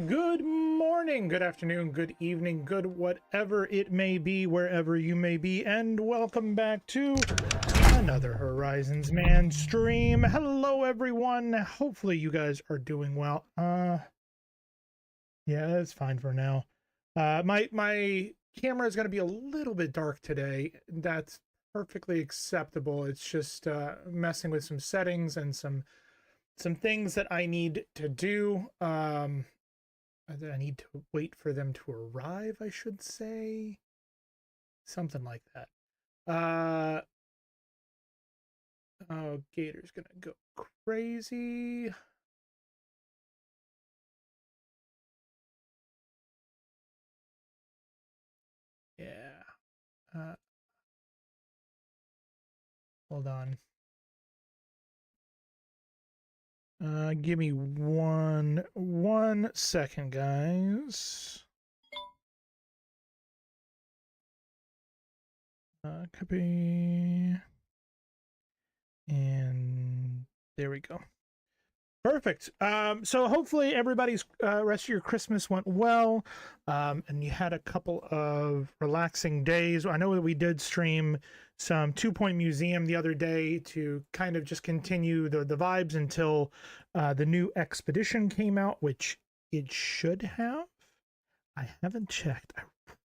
Good morning, good afternoon, good evening, good whatever it may be, wherever you may be, and welcome back to another Horizonsman stream. Hello, everyone. Hopefully you guys are doing well. Yeah, that's fine for now. My camera is going to be a little bit dark today. That's perfectly acceptable. It's just messing with some settings and some things that I need to do. I need to wait for them to arrive, I should say. Something like that. Oh, Gator's gonna go crazy. Yeah. Hold on. Give me one second, guys. Copy. And there we go. Perfect. So hopefully everybody's rest of your Christmas went well, and you had a couple of relaxing days. I know that we did stream some 2 Point Museum the other day to kind of just continue the vibes until the new expedition came out, which it should have. I haven't checked. I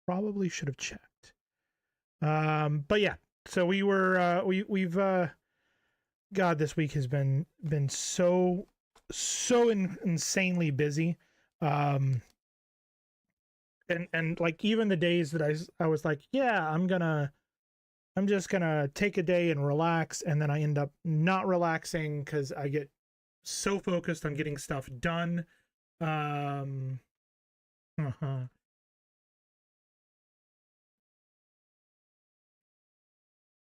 probably should have checked. But yeah, so we were we've God, this week has been so insanely busy. And like even the days that I was like, yeah, I'm just gonna take a day and relax, and then I end up not relaxing because I get so focused on getting stuff done. um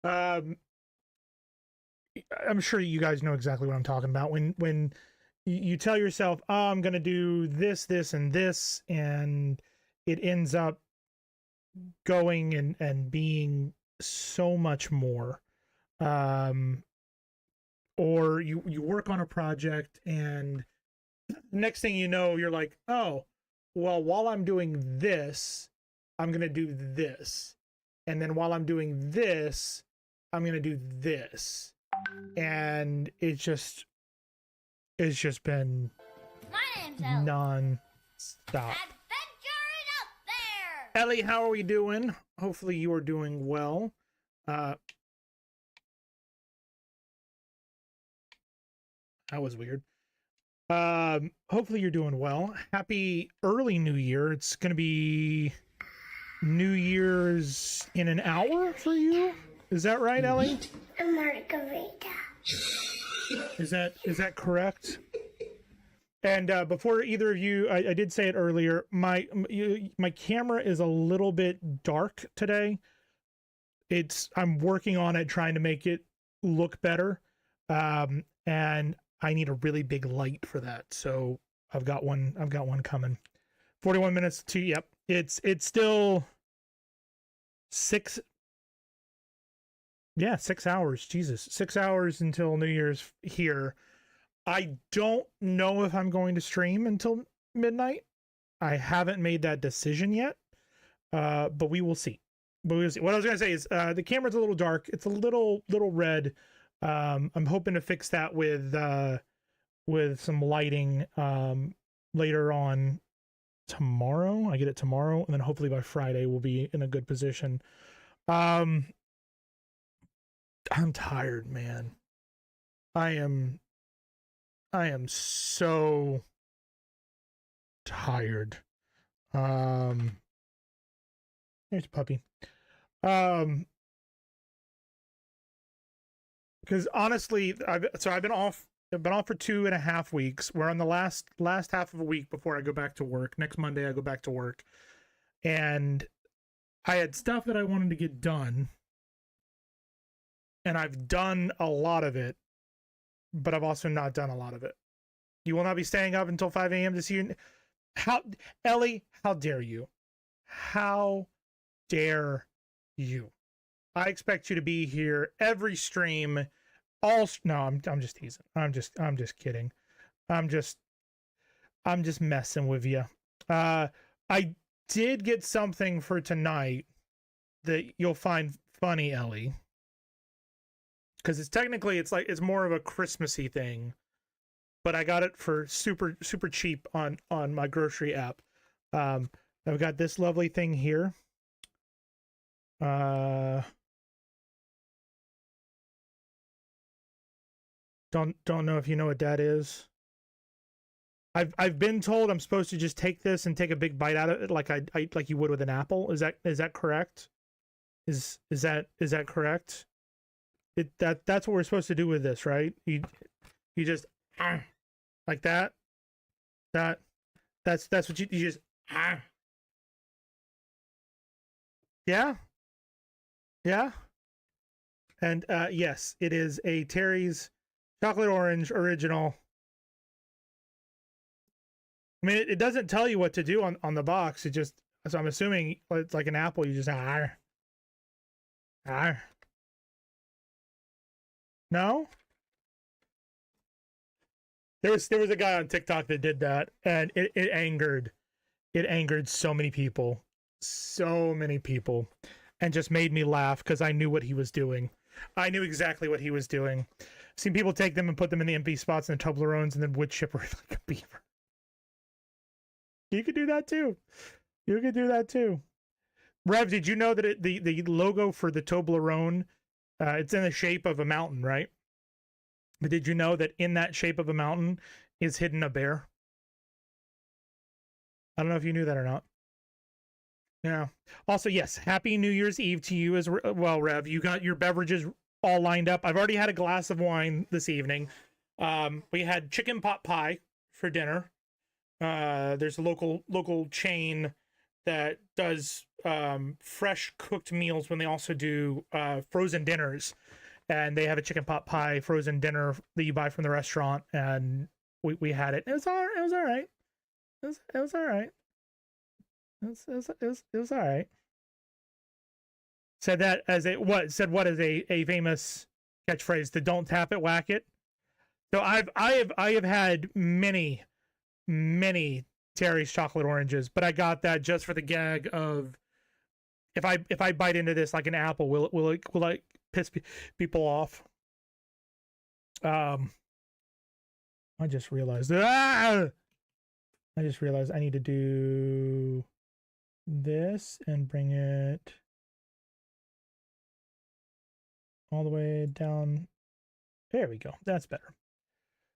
I'm sure you guys know exactly what I'm talking about when you tell yourself, oh, I'm gonna do this, this, and this, and it ends up going and being so much more. Or you work on a project, and next thing you know, you're like, oh, well, while I'm doing this, I'm gonna do this, and then while I'm doing this, I'm gonna do this, and it's just been non-stop. Ellie, how are we doing? Hopefully you are doing well. That was weird. Hopefully you're doing well. Happy early New Year. It's gonna be New Year's in an hour for you. Is that right, Ellie? A margarita. Is that correct? And before either of you, I did say it earlier. My camera is a little bit dark today. I'm working on it, trying to make it look better, and I need a really big light for that. So I've got one coming. 41 minutes to yep. It's still 6 hours. Jesus, 6 hours until New Year's here. I don't know if I'm going to stream until midnight. I haven't made that decision yet, but we will see. What I was going to say is the camera's a little dark. It's a little red. I'm hoping to fix that with some lighting later on tomorrow. I get it tomorrow, and then hopefully by Friday we'll be in a good position. I'm tired, man. I am so tired. Here's a puppy. Because honestly, I've been off for 2.5 weeks. We're on the last half of a week before I go back to work. Next Monday I go back to work, and I had stuff that I wanted to get done, and I've done a lot of it, but I've also not done a lot of it. You will not be staying up until 5 a.m. to see you. Ellie, how dare you? How dare you? I expect you to be here every stream. No, I'm just teasing. I'm just kidding. I'm just messing with you. I did get something for tonight that you'll find funny, Ellie. Because it's technically, it's more of a Christmassy thing. But I got it for super cheap on my grocery app. I've got this lovely thing here. Don't know if you know what that is. I've been told I'm supposed to just take this and take a big bite out of it, like like you would with an apple. Is that correct? Is that correct? That's what we're supposed to do with this, right? You just like that. That's what you just yeah. And yes, it is a Terry's chocolate orange original. I mean, it doesn't tell you what to do on the box. It just, so I'm assuming it's like an apple. You just No. There was a guy on TikTok that did that, and it angered so many people, and just made me laugh because I knew what he was doing. I knew exactly what he was doing. I've seen people take them and put them in the empty spots in the Toblerones and then wood chipper like a beaver. You could do that too. Rev, did you know that the logo for the Toblerone, it's in the shape of a mountain, right? But did you know that in that shape of a mountain is hidden a bear? I don't know if you knew that or not. Yeah. Also, yes, happy New Year's Eve to you as well, Rev. You got your beverages all lined up. I've already had a glass of wine this evening. We had chicken pot pie for dinner. There's a local chain that does fresh cooked meals when they also do frozen dinners, and they have a chicken pot pie frozen dinner that you buy from the restaurant, and we had it. It was all right. It was all right. It was all right. Said that as a famous catchphrase: the "don't tap it, whack it." So I have had many Terry's chocolate oranges, but I got that just for the gag of if I bite into this like an apple, will it piss people off? I just realized I need to do this and bring it all the way down. There we go. That's better.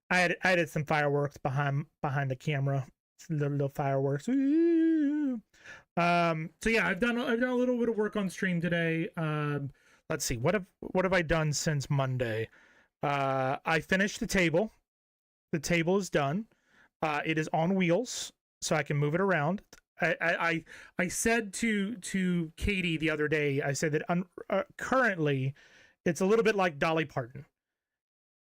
I added some fireworks behind the camera. Little fireworks. So yeah, I've done a little bit of work on stream today. Let's see, what have I done since Monday? I finished the table. The table is done. It is on wheels, so I can move it around. I said to Katie the other day, I said that currently it's a little bit like Dolly Parton.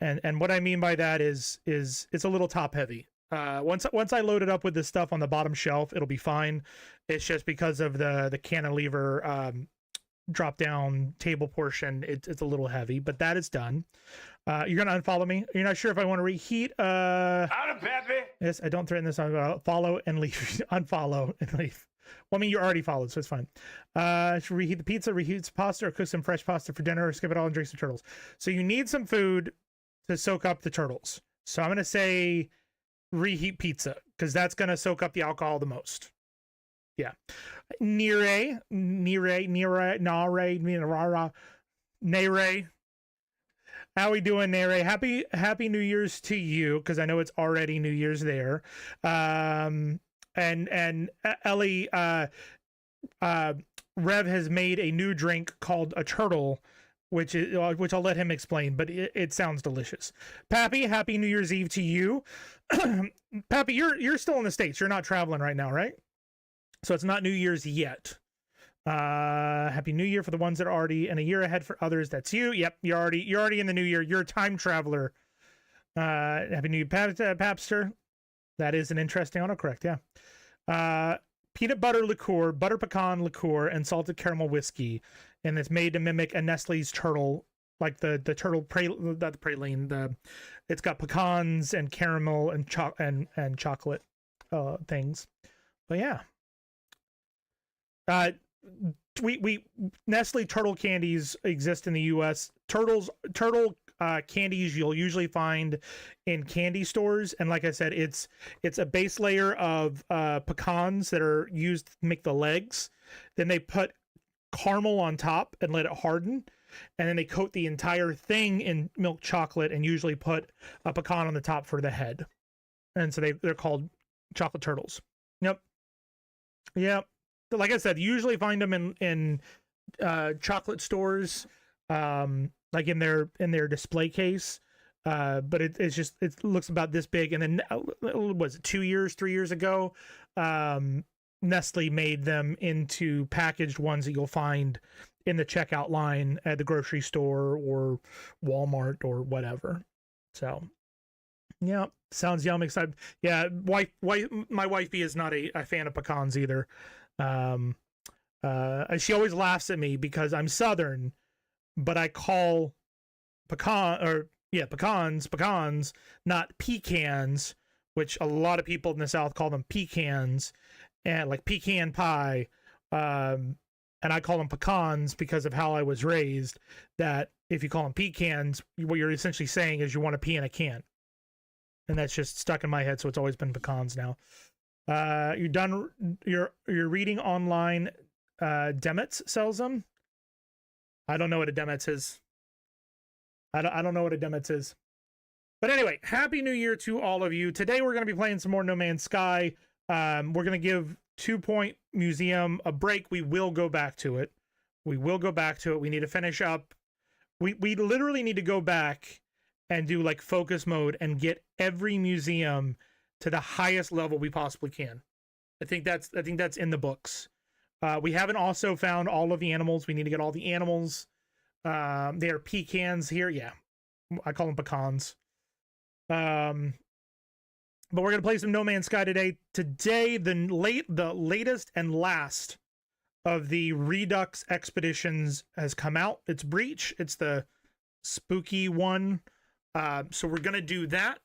And what I mean by that is it's a little top heavy. Once I load it up with the stuff on the bottom shelf, it'll be fine. It's just because of the cantilever drop down table portion, it's a little heavy, but that is done. You're gonna unfollow me? You're not sure if I want to reheat? Out of Pepe. Yes, I don't threaten this. I'm follow and leave. Unfollow and leave. Well, I mean, you're already followed, so it's fine. Should reheat the pizza, reheat some pasta, or cook some fresh pasta for dinner, or skip it all and drink some turtles? So you need some food to soak up the turtles. So I'm gonna say reheat pizza because that's gonna soak up the alcohol the most. Yeah. Nere. How we doing, Nere? Happy New Year's to you, because I know it's already New Year's there. And Ellie, Rev has made a new drink called a turtle, which I'll let him explain, but it sounds delicious. Pappy, happy New Year's Eve to you. Pappy, you're still in the States. You're not traveling right now, right? So it's not New Year's yet. Happy New Year for the ones that are already and a year ahead for others. That's you. Yep, you're already in the new year. You're a time traveler. Happy New Year, Papster. That is an interesting autocorrect. Yeah. Peanut butter liqueur, butter pecan liqueur, and salted caramel whiskey, and it's made to mimic a Nestle's turtle, like the turtle not the praline. It's got pecans and caramel and chocolate. things. But yeah, uh, we Nestle turtle candies exist in the U.S. Turtle candies you'll usually find in candy stores, and like I said, it's a base layer of pecans that are used to make the legs. Then they put caramel on top and let it harden, and then they coat the entire thing in milk chocolate and usually put a pecan on the top for the head. And so they're called chocolate turtles. Yep. Like I said, usually find them in chocolate stores, like in their display case. But it looks about this big. And then was it 3 years ago? Nestle made them into packaged ones that you'll find in the checkout line at the grocery store or Walmart or whatever. So, yeah, sounds yummy. Excited. Yeah, my wifey is not a fan of pecans either. She always laughs at me because I'm Southern, but I call pecans, not pecans, which a lot of people in the South call them pecans, and like pecan pie. And I call them pecans because of how I was raised, that if you call them pecans, what you're essentially saying is you want to pee in a can. And that's just stuck in my head, so it's always been pecans now. You're done. You're reading online. Demetz sells them. I don't know what a Demetz is. I don't know what a Demetz is. But anyway, Happy New Year to all of you. Today we're going to be playing some more No Man's Sky. We're going to give 2 Point Museum a break. We will go back to it. We need to finish up. We literally need to go back and do like focus mode and get every museum to the highest level we possibly can. I think that's in the books. We haven't also found all of the animals. We need to get all the animals. They are pecans here. Yeah, I call them pecans. But we're gonna play some No Man's Sky today. Today, the latest and last of the Redux expeditions has come out. It's Breach. It's the spooky one. So we're gonna do that.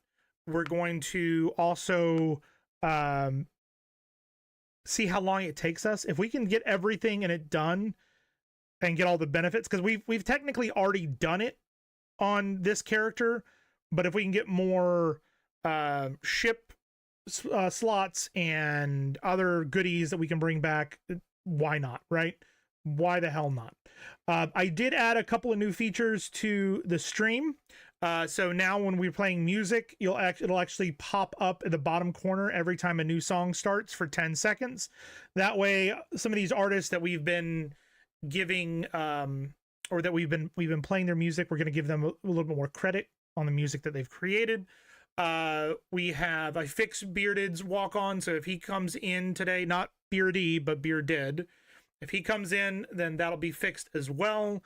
We're going to also see how long it takes us. If we can get everything in it done and get all the benefits, because we've technically already done it on this character, but if we can get more ship slots and other goodies that we can bring back, why not, right? Why the hell not? I did add a couple of new features to the stream. So now when we're playing music, it'll actually pop up at the bottom corner every time a new song starts for 10 seconds. That way, some of these artists that we've been giving, or that we've been playing their music, we're going to give them a little bit more credit on the music that they've created. I fixed Bearded's walk on, so if he comes in today, not Beardy, but Bearded, if he comes in, then that'll be fixed as well.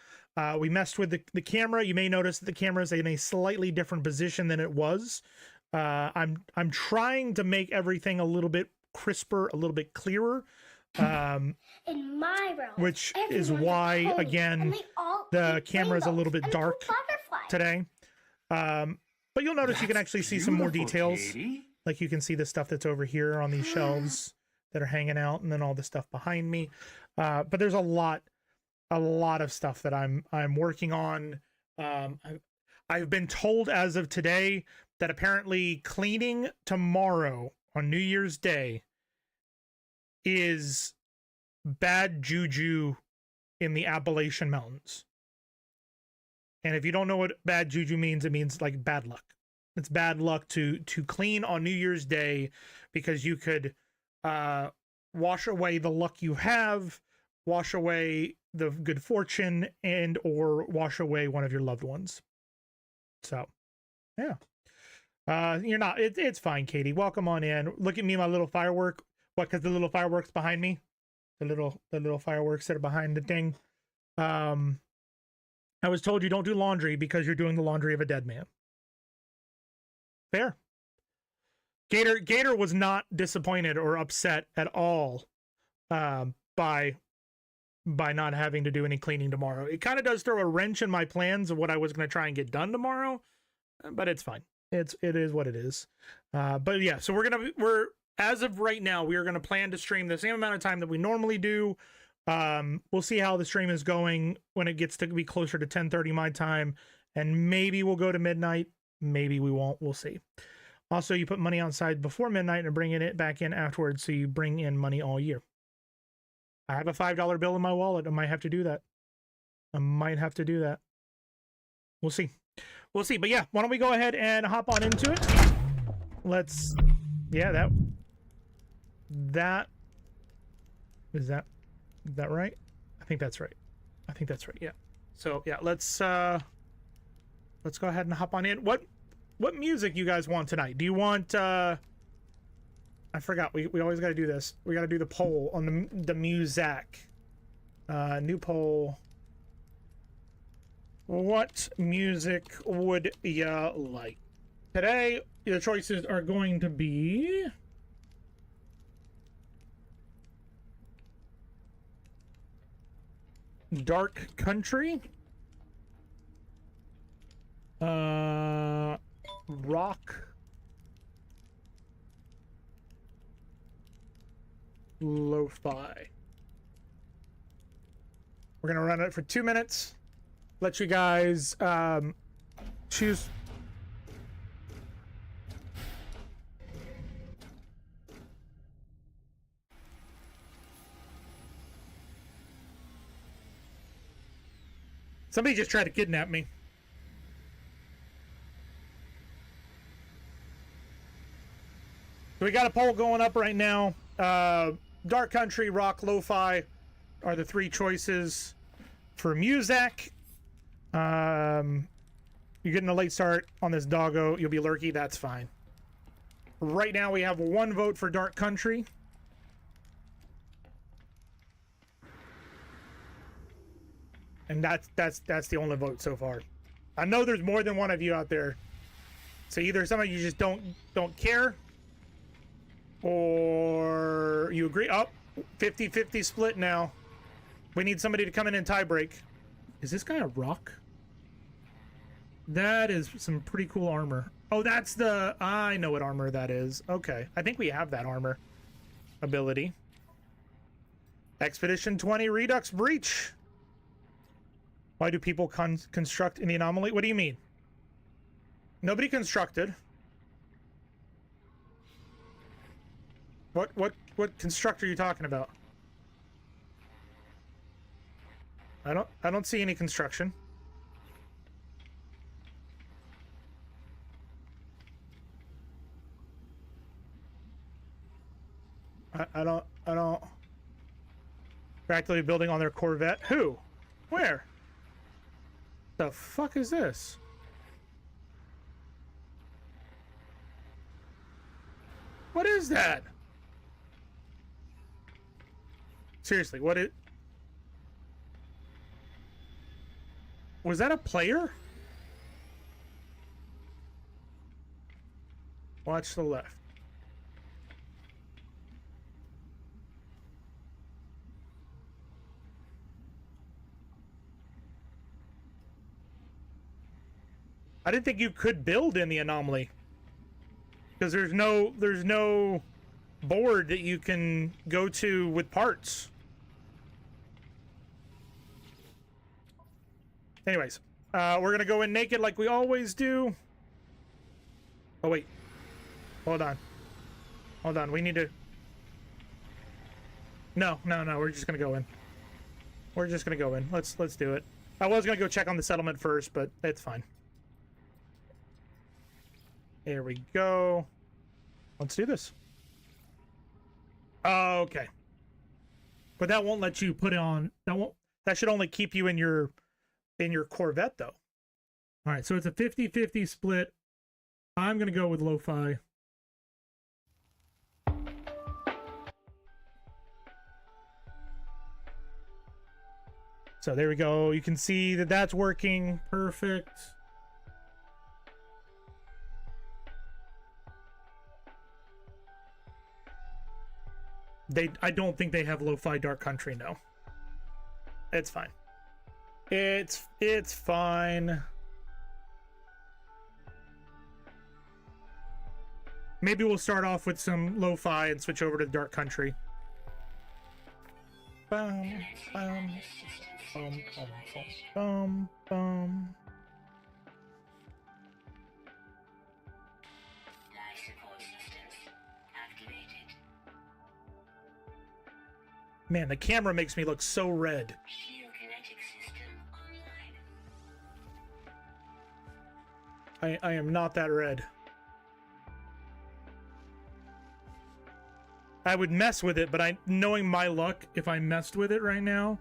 We messed with the camera. You may notice that the camera is in a slightly different position than it was. I'm trying to make everything a little bit crisper, a little bit clearer. In my realm, which is why, again, the camera is a little bit dark today. But you'll notice you can actually see some more details. Katie. Like you can see the stuff that's over here on these shelves that are hanging out, and then all the stuff behind me. But there's a lot of stuff that I'm working on. I've been told as of today that apparently cleaning tomorrow on New Year's Day is bad juju in the Appalachian Mountains. And if you don't know what bad juju means, it means like bad luck. It's bad luck to clean on New Year's Day, because you could wash away the luck you have, wash away the good fortune, and or wash away one of your loved ones. So, yeah. You're not, it's fine, Katie. Welcome on in. Look at me, my little firework. What, because the little fireworks behind me? The little fireworks that are behind the thing. I was told you don't do laundry because you're doing the laundry of a dead man. Fair. Gator was not disappointed or upset at all by not having to do any cleaning tomorrow. It kind of does throw a wrench in my plans of what I was going to try and get done tomorrow, but it's fine. It is what it is. But yeah, so we're as of right now, we are going to plan to stream the same amount of time that we normally do. We'll see how the stream is going when it gets to be closer to 10:30 my time, and maybe we'll go to midnight. Maybe we won't. We'll see. Also, you put money on side before midnight and bring it back in afterwards, so you bring in money all year. I have a $5 bill in my wallet. I might have to do that. We'll see. We'll see. But yeah, why don't we go ahead and hop on into it? Let's... Yeah, that... Is that right? I think that's right. Yeah. So yeah, let's go ahead and hop on in. What music you guys want tonight? Do you want I forgot, we always got to do this. We got to do the poll on the music. New poll. What music would ya like? Today the choices are going to be Dark Country, rock, lo-fi. We're gonna run it for 2 minutes. Let you guys choose. Somebody just tried to kidnap me. So we got a poll going up right now. Dark Country, rock, lo-fi are the 3 choices for music. You're getting a late start on this doggo. You'll be lurky. That's fine. Right now we have 1 vote for Dark Country. And that's the only vote so far. I know there's more than one of you out there. So either some of you just don't care, or you agree. Oh, 50-50 split now. We need somebody to come in and tie break. Is this guy a rock? That is some pretty cool armor. Oh, that's the... I know what armor that is. Okay. I think we have that armor ability. Expedition 20 Redux Breach. Why do people construct in the anomaly? What do you mean? Nobody constructed. What construct are you talking about? I don't see any construction. I don't Practically building on their Corvette. Who? Where? The fuck is this? What is that? Seriously, what it... Was that a player? Watch the left. I didn't think you could build in the anomaly, because there's no board that you can go to with parts. Anyways, we're gonna go in naked like we always do. Oh wait, hold on, we need to... No, we're just gonna go in. Let's do it. I was gonna go check on the settlement first, but it's fine. Here we go. Let's do this. Okay. But that won't let you put it on. That should only keep you in your Corvette though. All right, so it's a 50-50 split. I'm going to go with lo-fi. So there we go. You can see that that's working perfect. I don't think they have lo-fi Dark Country, no. It's fine. It's fine. Maybe we'll start off with some lo-fi and switch over to Dark Country. Bum, bum, bum, bum, bum, bum. Man, the camera makes me look so red. I am not that red. I would mess with it, but knowing my luck, if I messed with it right now,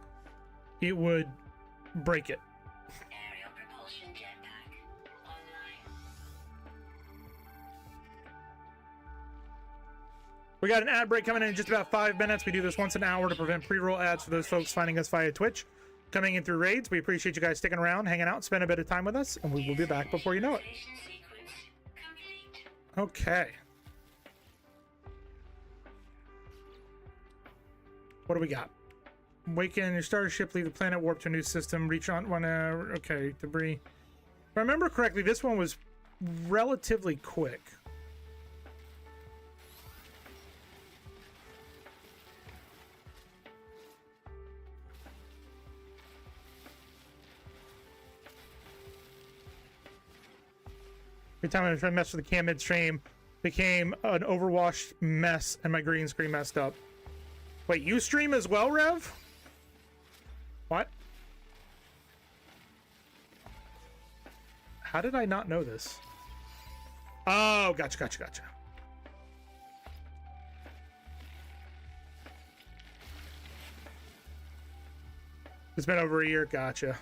it would break it. Aerial propulsion jetpack online. We got an ad break coming in just about 5 minutes. We do this once an hour to prevent pre-roll ads for those folks finding us via Twitch. Coming in through raids, we appreciate you guys sticking around, hanging out, spend a bit of time with us, and we will be back before you know it. Okay. What do we got? Awaken your starship, leave the planet, warp to a new system, reach on one. Okay, debris. If I remember correctly, this one was relatively quick. Every time I tried to mess with the cam midstream, became an overwashed mess, and my green screen messed up. Wait, you stream as well, Rev? What? How did I not know this? Oh, gotcha. It's been over a year, gotcha.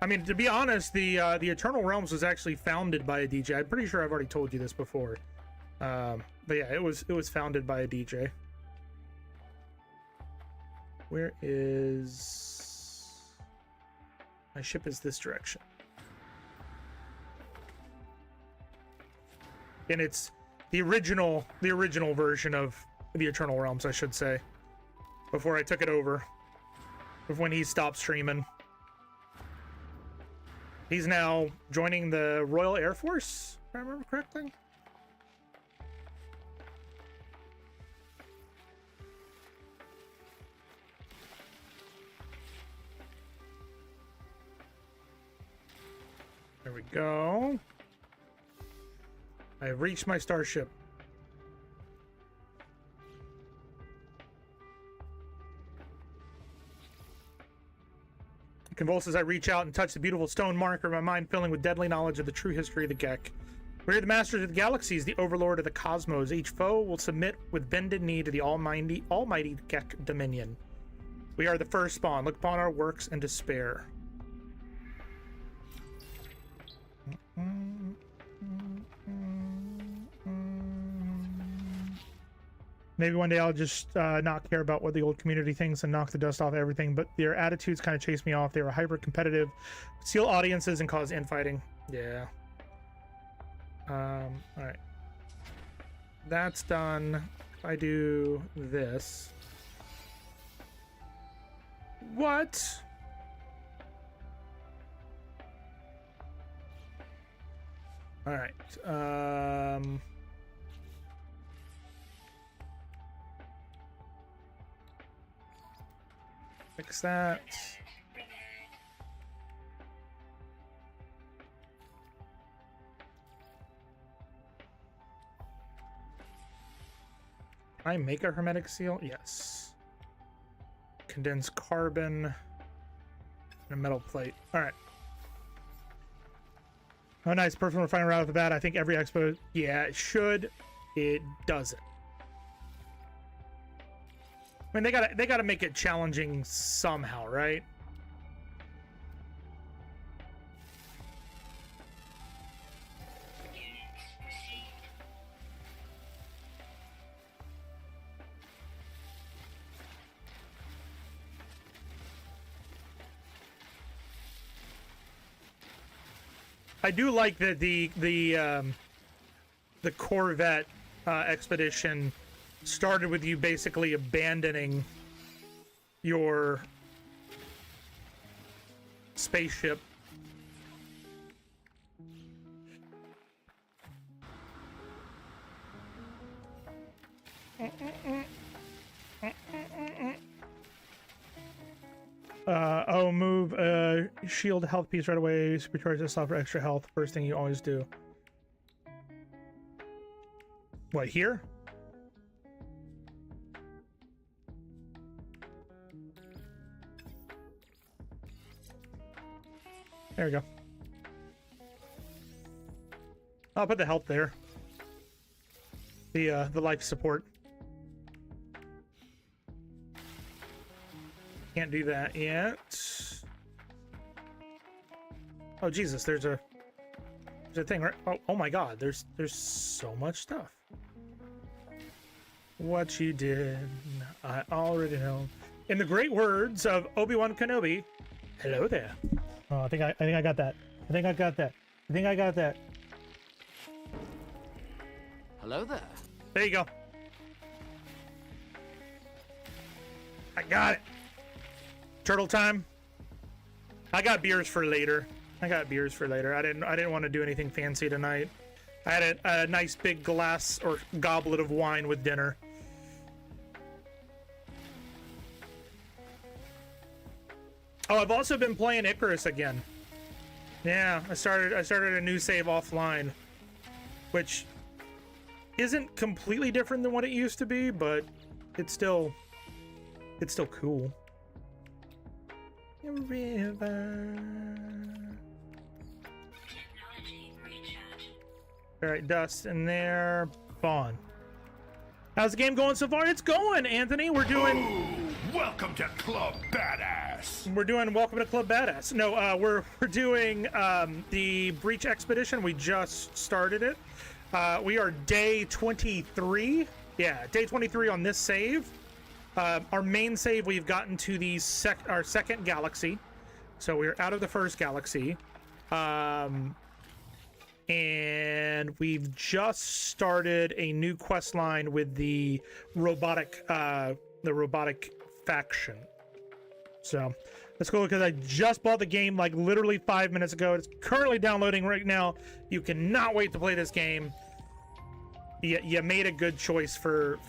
I mean, to be honest, the Eternal Realms was actually founded by a DJ. I'm pretty sure I've already told you this before. But yeah, it was founded by a DJ. Where is my ship? Is this direction? And it's the original version of the Eternal Realms, I should say, before I took it over, of when he stopped streaming. He's now joining the Royal Air Force, if I remember correctly. There we go. I have reached my starship. Convulse as I reach out and touch the beautiful stone marker, my mind filling with deadly knowledge of the true history of the Gek. We are the masters of the galaxies, the overlord of the cosmos. Each foe will submit with bended knee to the almighty Gek dominion. We are the first spawn. Look upon our works and despair. Maybe one day I'll just not care about what the old community thinks and knock the dust off everything, but their attitudes kind of chase me off. They were hyper competitive, steal audiences, and cause infighting. Yeah. All right. That's done. If I do this. What? All right. Fix that. Can I make a hermetic seal? Yes. Condensed carbon and a metal plate. All right. Oh, nice. Perfect refinery right off the bat. I think every expo. Yeah, it should. It doesn't. I mean, they gotta make it challenging somehow, right? I do like that the Corvette expedition started with you basically abandoning your spaceship. Oh, move shield health piece right away. Supercharge yourself for extra health. First thing you always do. What, here? There we go. I'll put the health there. The life support. Can't do that yet. Oh Jesus, there's a thing, right? Oh my God, there's so much stuff. What you did, I already know. In the great words of Obi-Wan Kenobi, hello there. Oh, I think I got that. I think I got that. I think I got that. Hello there. There you go. I got it. Turtle time. I got beers for later. I didn't want to do anything fancy tonight. I had a nice big glass or goblet of wine with dinner. Oh, I've also been playing Icarus again. Yeah, I started a new save offline, which isn't completely different than what it used to be, but it's still cool. River. All right, dust in there. Fawn. How's the game going so far? It's going, Anthony. We're doing. Oh, welcome to Club Badass. We're doing Welcome to Club Badass. No, we're doing the Breach Expedition. We just started it. We are day 23. Yeah, day 23 on this save. Our main save, we've gotten to the our second galaxy. So we're out of the first galaxy. And we've just started a new quest line with the robotic faction. So that's cool because I just bought the game like literally 5 minutes ago. It's currently downloading right now. You cannot wait to play this game. You made a good choice for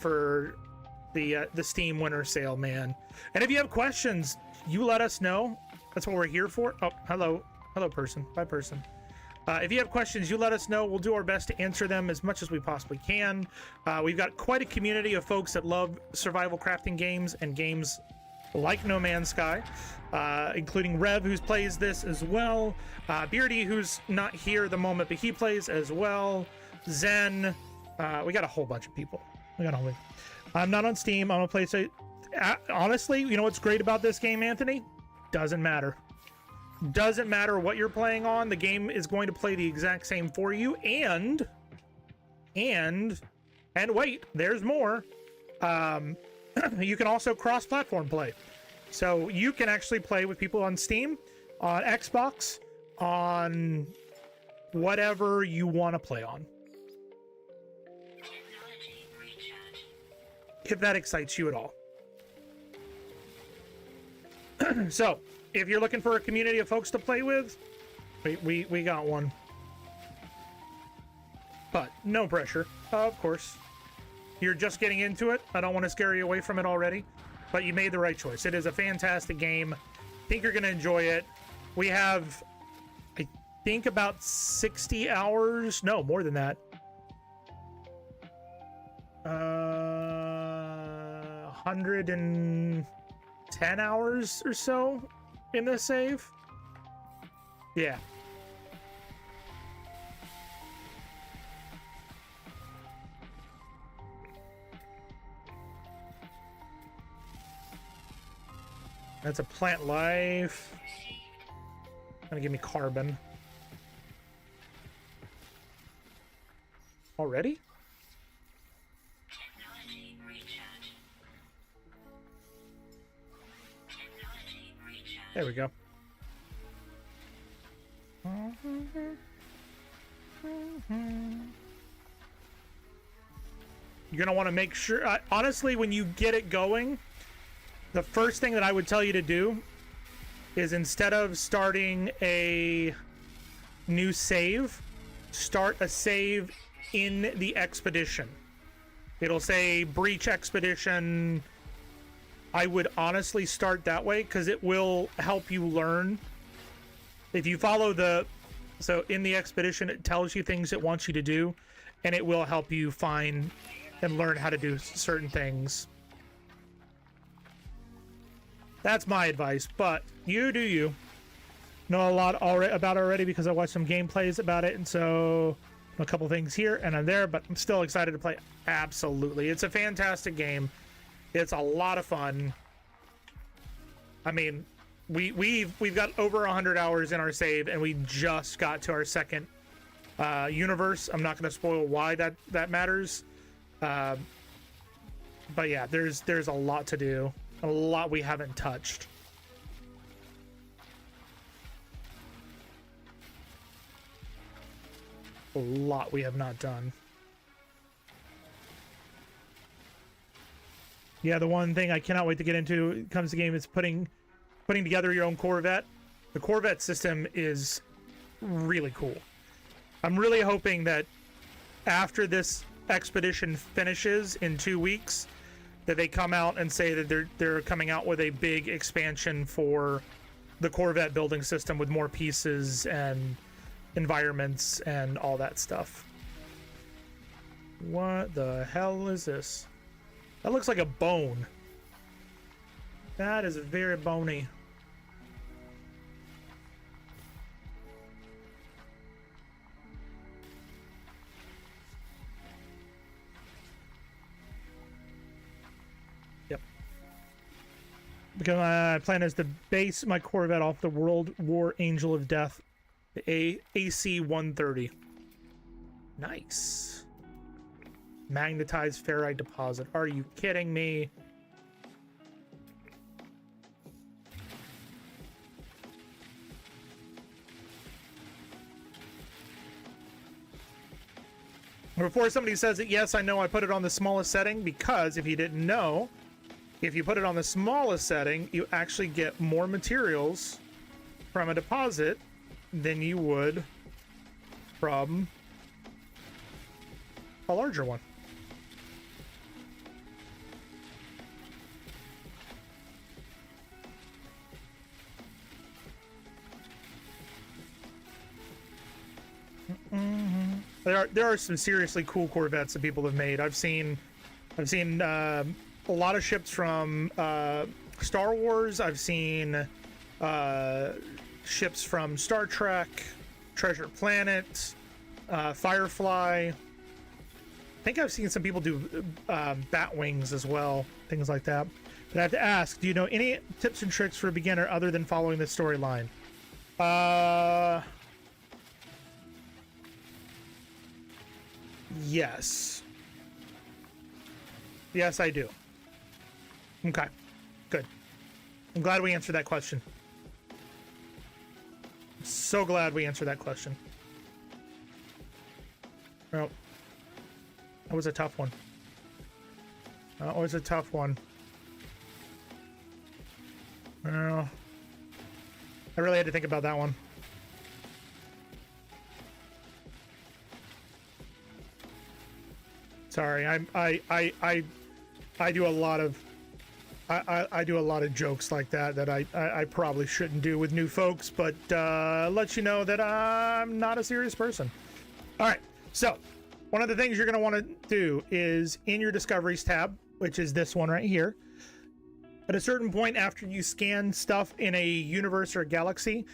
the Steam winter sale, man. And if you have questions, you let us know. That's what we're here for. Oh, hello person. Bye, person. If you have questions, you let us know. We'll do our best to answer them as much as we possibly can. We've got quite a community of folks that love survival crafting games and games like No Man's Sky, including Rev, who plays this as well. Beardy, who's not here at the moment, but he plays as well. Zen. We got a whole bunch of people. I'm not on Steam. I'm on PlayStation. Honestly, you know what's great about this game, Anthony? Doesn't matter. Doesn't matter what you're playing on. The game is going to play the exact same for you. And wait, there's more. You can also cross-platform play. So you can actually play with people on Steam, on Xbox, on whatever you want to play on. If that excites you at all. So, if you're looking for a community of folks to play with, we got one. But no pressure, of course. You're just getting into it. I don't want to scare you away from it already, but you made the right choice. It is a fantastic game. I think you're going to enjoy it. We have, I think, about 60 hours. No, more than that. 110 hours or so in the save. Yeah. That's a plant life. Gonna give me carbon. Already? There we go. You're gonna want to make sure, honestly, when you get it going, the first thing that I would tell you to do is, instead of starting a new save, start a save in the expedition. It'll say breach expedition. I would honestly start that way because it will help you learn. If you follow so in the expedition, it tells you things it wants you to do, and it will help you find and learn how to do certain things. That's my advice, but you do you. Know a lot about it already because I watched some gameplays about it, and so a couple things here and there, but I'm still excited to play. Absolutely. It's a fantastic game. It's a lot of fun. I mean, we've got over 100 hours in our save, and we just got to our second universe. I'm not going to spoil why that matters. But yeah, there's a lot to do. A lot we haven't touched. A lot we have not done. Yeah, the one thing I cannot wait to get into when it comes to the game is putting together your own Corvette. The Corvette system is really cool. I'm really hoping that after this expedition finishes in 2 weeks, that they come out and say that they're coming out with a big expansion for the Corvette building system with more pieces and environments and all that stuff. What the hell is this? That looks like a bone. That is very bony. Yep. Because my plan is to base my Corvette off the World War Angel of Death, the AC-130. Nice. Magnetized ferrite deposit. Are you kidding me? Before somebody says it, yes, I know I put it on the smallest setting because if you didn't know, if you put it on the smallest setting, you actually get more materials from a deposit than you would from a larger one. There are some seriously cool Corvettes that people have made. I've seen a lot of ships from Star Wars. I've seen ships from Star Trek, Treasure Planet, Firefly. I think I've seen some people do bat wings as well, things like that. But I have to ask, do you know any tips and tricks for a beginner other than following the storyline? Yes. Yes, I do. Okay, good. I'm glad we answered that question. So glad we answered that question. Well, that was a tough one. That was a tough one. Well, I really had to think about that one. Sorry, I do a lot of I do a lot of jokes like that I probably shouldn't do with new folks, but let you know that I'm not a serious person. All right, so one of the things you're going to want to do is in your Discoveries tab, which is this one right here. At a certain point after you scan stuff in a universe or a galaxy,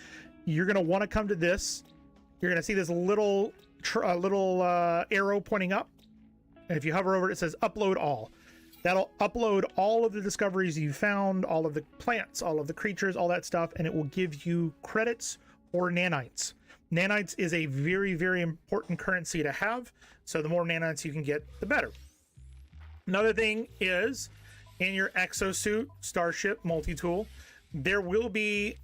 you're going to want to come to this. You're going to see this little arrow pointing up. And if you hover over it, it says upload all. That'll upload all of the discoveries you found, all of the plants, all of the creatures, all that stuff, and it will give you credits or nanites. Nanites is a very, very important currency to have, so the more nanites you can get, the better. Another thing is, in your exosuit, starship, multi-tool, there will be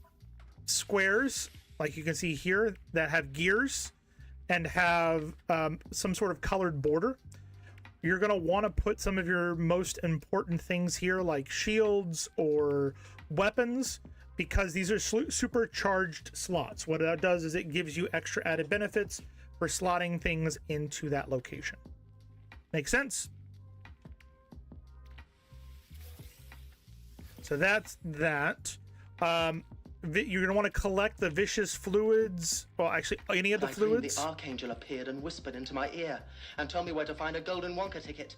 squares, like you can see here, that have gears and have some sort of colored border. You're going to want to put some of your most important things here, like shields or weapons, because these are supercharged slots. What that does is it gives you extra added benefits for slotting things into that location. Make sense? So that's that. You're gonna want to collect the vicious fluids. Well, actually, any of the I dreamed fluids. the Archangel appeared and whispered into my ear and told me where to find a golden Wonka ticket.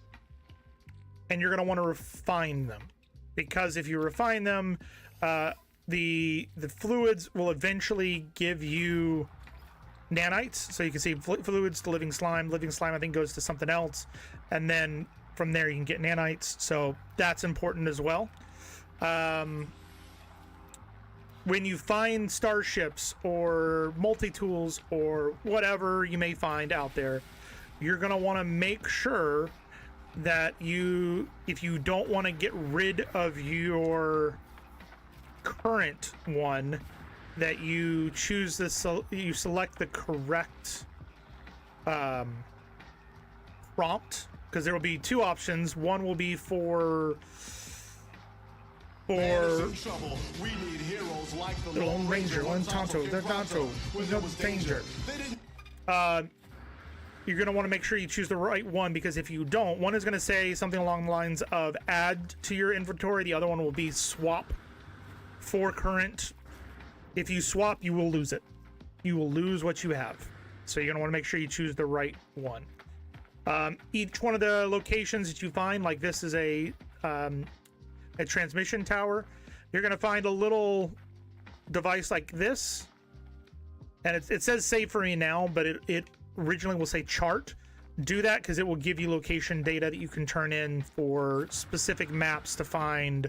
And you're gonna want to refine them, because if you refine them, the fluids will eventually give you nanites. So you can see fluids to living slime. Living slime, I think, goes to something else, and then from there you can get nanites. So that's important as well. When you find starships or multi-tools or whatever you may find out there, you're going to want to make sure that if you don't want to get rid of your current one, that you choose you select the correct prompt, because there will be two options. One will be for trouble. We need heroes like the Lone Ranger, one Tonto, the Tonto, with no danger. You're going to want to make sure you choose the right one, because if you don't, one is going to say something along the lines of add to your inventory. The other one will be swap for current. If you swap, you will lose it. You will lose what you have. So you're going to want to make sure you choose the right one. Each one of the locations that you find, like this is a transmission tower, you're going to find a little device like this, and it says save for me now, but it originally will say chart. Do that, because it will give you location data that you can turn in for specific maps to find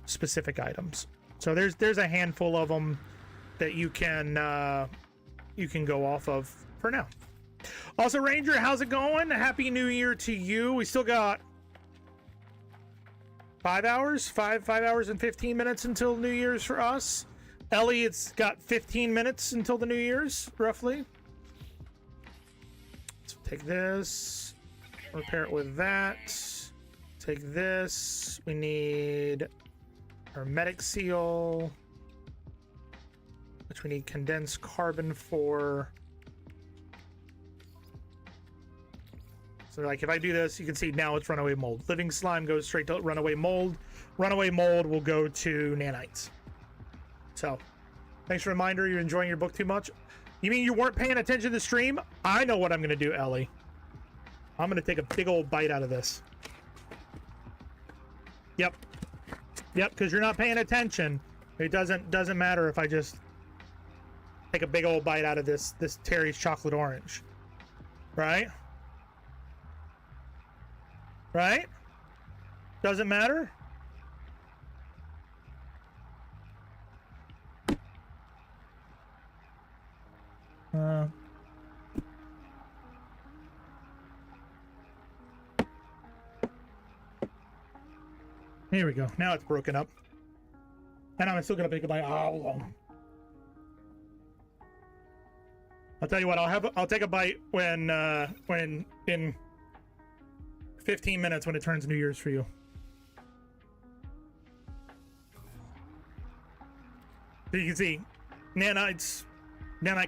specific items. So there's a handful of them that you can go off of for now. Also, Ranger, how's it going? Happy New Year to you. We still got 5 hours, 5 hours and 15 minutes until New Year's for us. Ellie, it's got 15 minutes until the New Year's, roughly. Let's take this, repair it with that. Take this. We need hermetic seal, which we need condensed carbon for. So like if I do this, you can see now it's runaway mold. Living slime goes straight to runaway mold. Runaway mold will go to nanites. So thanks for the reminder. You're enjoying your book too much. You mean you weren't paying attention to the stream? I know what I'm going to do, Ellie. I'm going to take a big old bite out of this. Yep. Yep, because you're not paying attention. It doesn't matter if I just take a big old bite out of this Terry's chocolate orange. Right? Right? Doesn't matter? Here we go. Now it's broken up. And I'm still gonna take a bite. I'll tell you what, I'll take a bite when in 15 minutes when it turns New Year's for you. So you can see nanite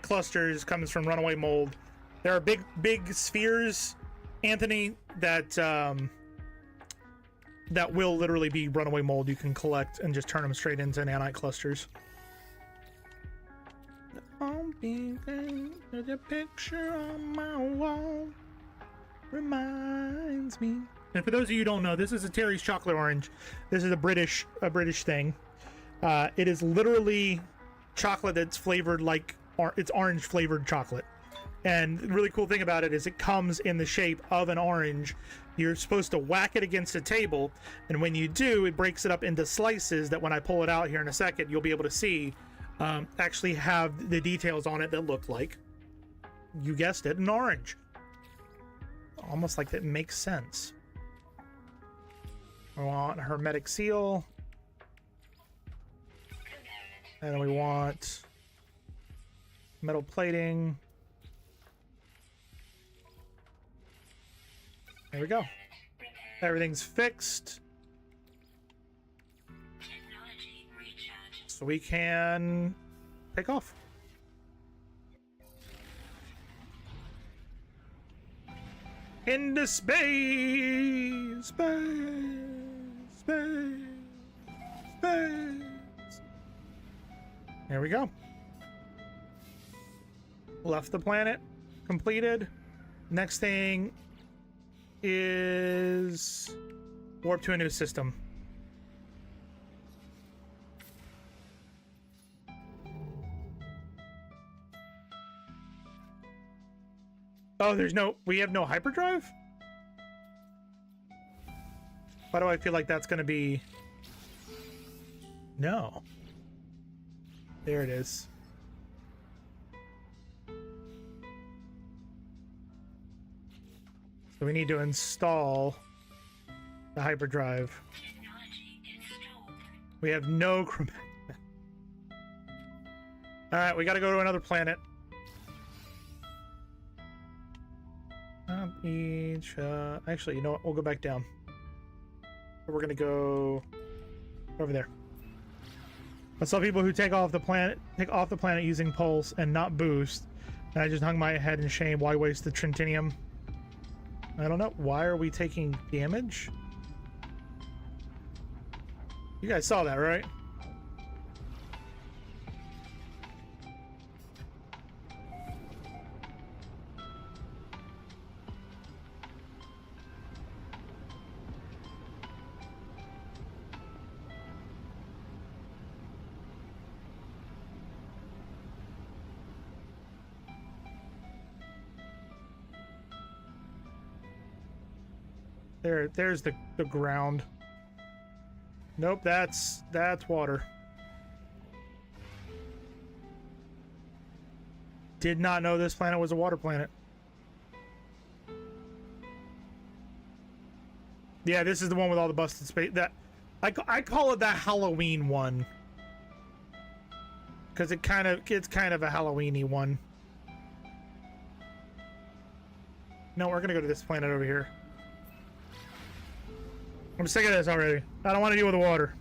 clusters comes from runaway mold. There are big spheres, Anthony, that will literally be runaway mold you can collect and just turn them straight into nanite clusters. The picture on my wall reminds me. And for those of you who don't know, this is a Terry's chocolate orange. This is a British thing. It is literally chocolate that's flavored like it's orange flavored chocolate. And the really cool thing about it is it comes in the shape of an orange. You're supposed to whack it against a table, and when you do, it breaks it up into slices that when I pull it out here in a second, you'll be able to see actually have the details on it that look like, you guessed it, an orange. Almost like that makes sense. We want hermetic seal. And we want metal plating. There we go. Everything's fixed. So we can take off. Into space, space, space, space. There we go. Left the planet. Completed. Next thing is warp to a new system. Oh, we have no hyperdrive? Why do I feel like that's going to be... No. There it is. So we need to install the hyperdrive. We have no chromatic. Alright, we gotta go to another planet. Actually, you know what? We'll go back down. We're gonna go over there. I saw people who take off the planet using pulse and not boost. And I just hung my head in shame. Why waste the Trentinium? I don't know. Why are we taking damage? You guys saw that, right? There's the ground. Nope, that's water. Did not know this planet was a water planet. Yeah, this is the one with all the busted space. That I call it the Halloween one, because it's kind of a Halloween-y one. No, we're gonna go to this planet over here. I'm sick of this already. I don't want to deal with the water.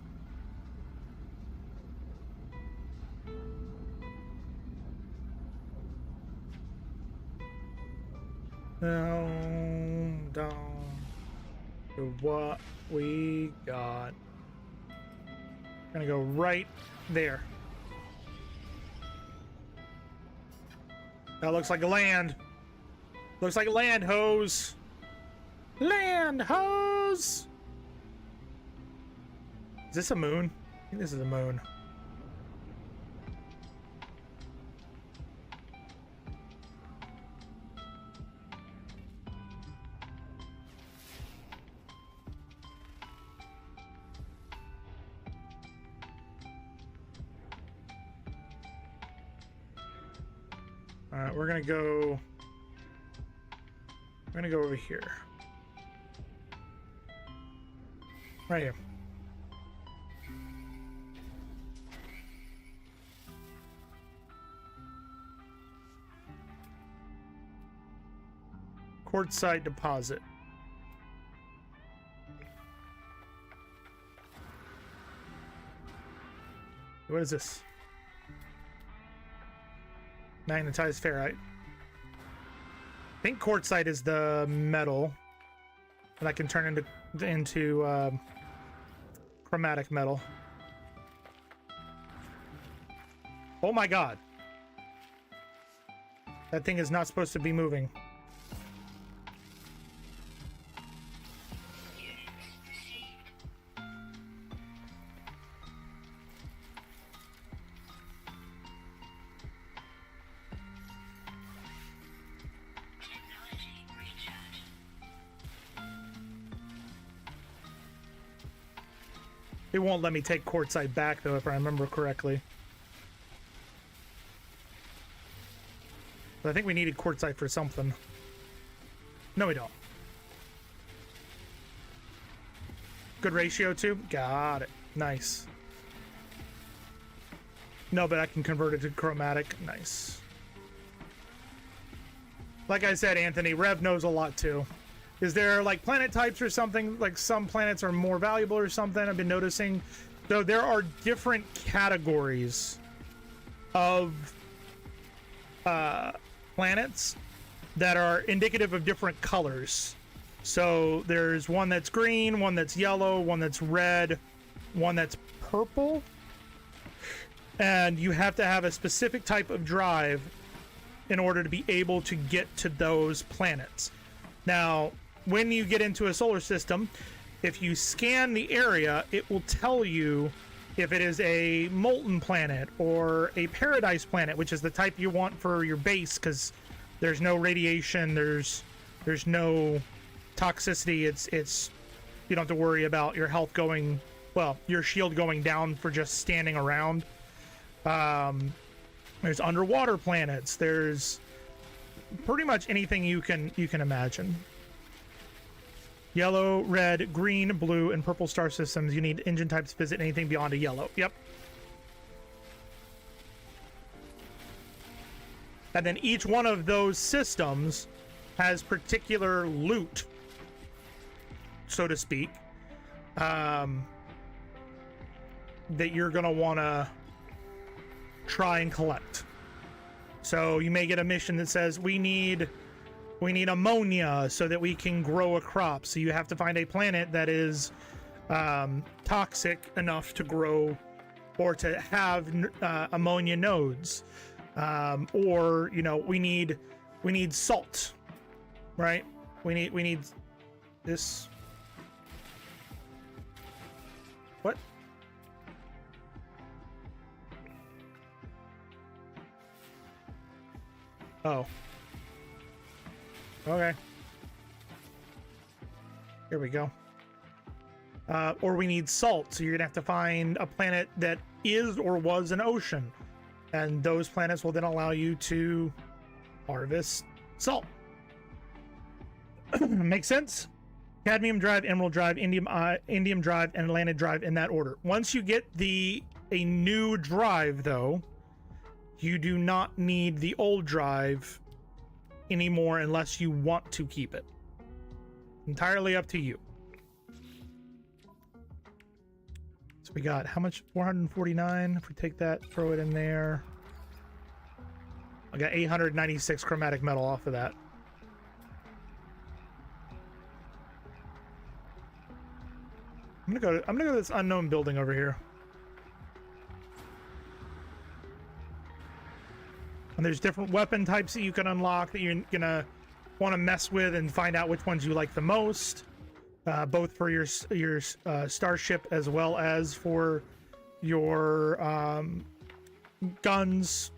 Down to what we got. Gonna go right there. That looks like a land. Looks like a land hose. Land hose. Is this a moon? I think this is a moon. All right, we're gonna go over here. Right here. Quartzite deposit. What is this? Magnetized ferrite. I think quartzite is the metal that I can turn into chromatic metal. Oh my god. That thing is not supposed to be moving. It won't let me take quartzite back, though, if I remember correctly. But I think we needed quartzite for something. No, we don't. Good ratio, too? Got it. Nice. No, but I can convert it to chromatic. Nice. Like I said, Anthony, Rev knows a lot, too. Is there like planet types or something? Like some planets are more valuable or something? I've been noticing. So there are different categories of planets that are indicative of different colors. So there's one that's green, one that's yellow, one that's red, one that's purple. and you have to have a specific type of drive in order to be able to get to those planets. Now, when you get into a solar system, if you scan the area, it will tell you if it is a molten planet or a paradise planet, which is the type you want for your base, because there's no radiation, there's no toxicity. It's you don't have to worry about your health going, well, your shield going down for just standing around. There's underwater planets. There's pretty much anything you can imagine. Yellow, red, green, blue, and purple star systems. You need engine types to visit anything beyond a yellow. Yep. And then each one of those systems has particular loot, so to speak, that you're going to want to try and collect. So you may get a mission that says we need ammonia so that we can grow a crop. So you have to find a planet that is toxic enough to grow or to have ammonia nodes. Or, you know, we need salt, right? We need this. What? Oh. Okay. Here we go. Or we need salt, so you're gonna have to find a planet that is or was an ocean, and those planets will then allow you to harvest salt. Makes sense? Cadmium drive, emerald drive, indium drive, and Atlantic drive in that order. Once you get a new drive, though, you do not need the old drive anymore unless you want to keep it. Entirely up to you. So we got how much? 449. If we take that, throw it in there. I got 896 chromatic metal off of that. I'm gonna go to this unknown building over here. And there's different weapon types that you can unlock that you're gonna want to mess with and find out which ones you like the most, both for your starship as well as for your guns.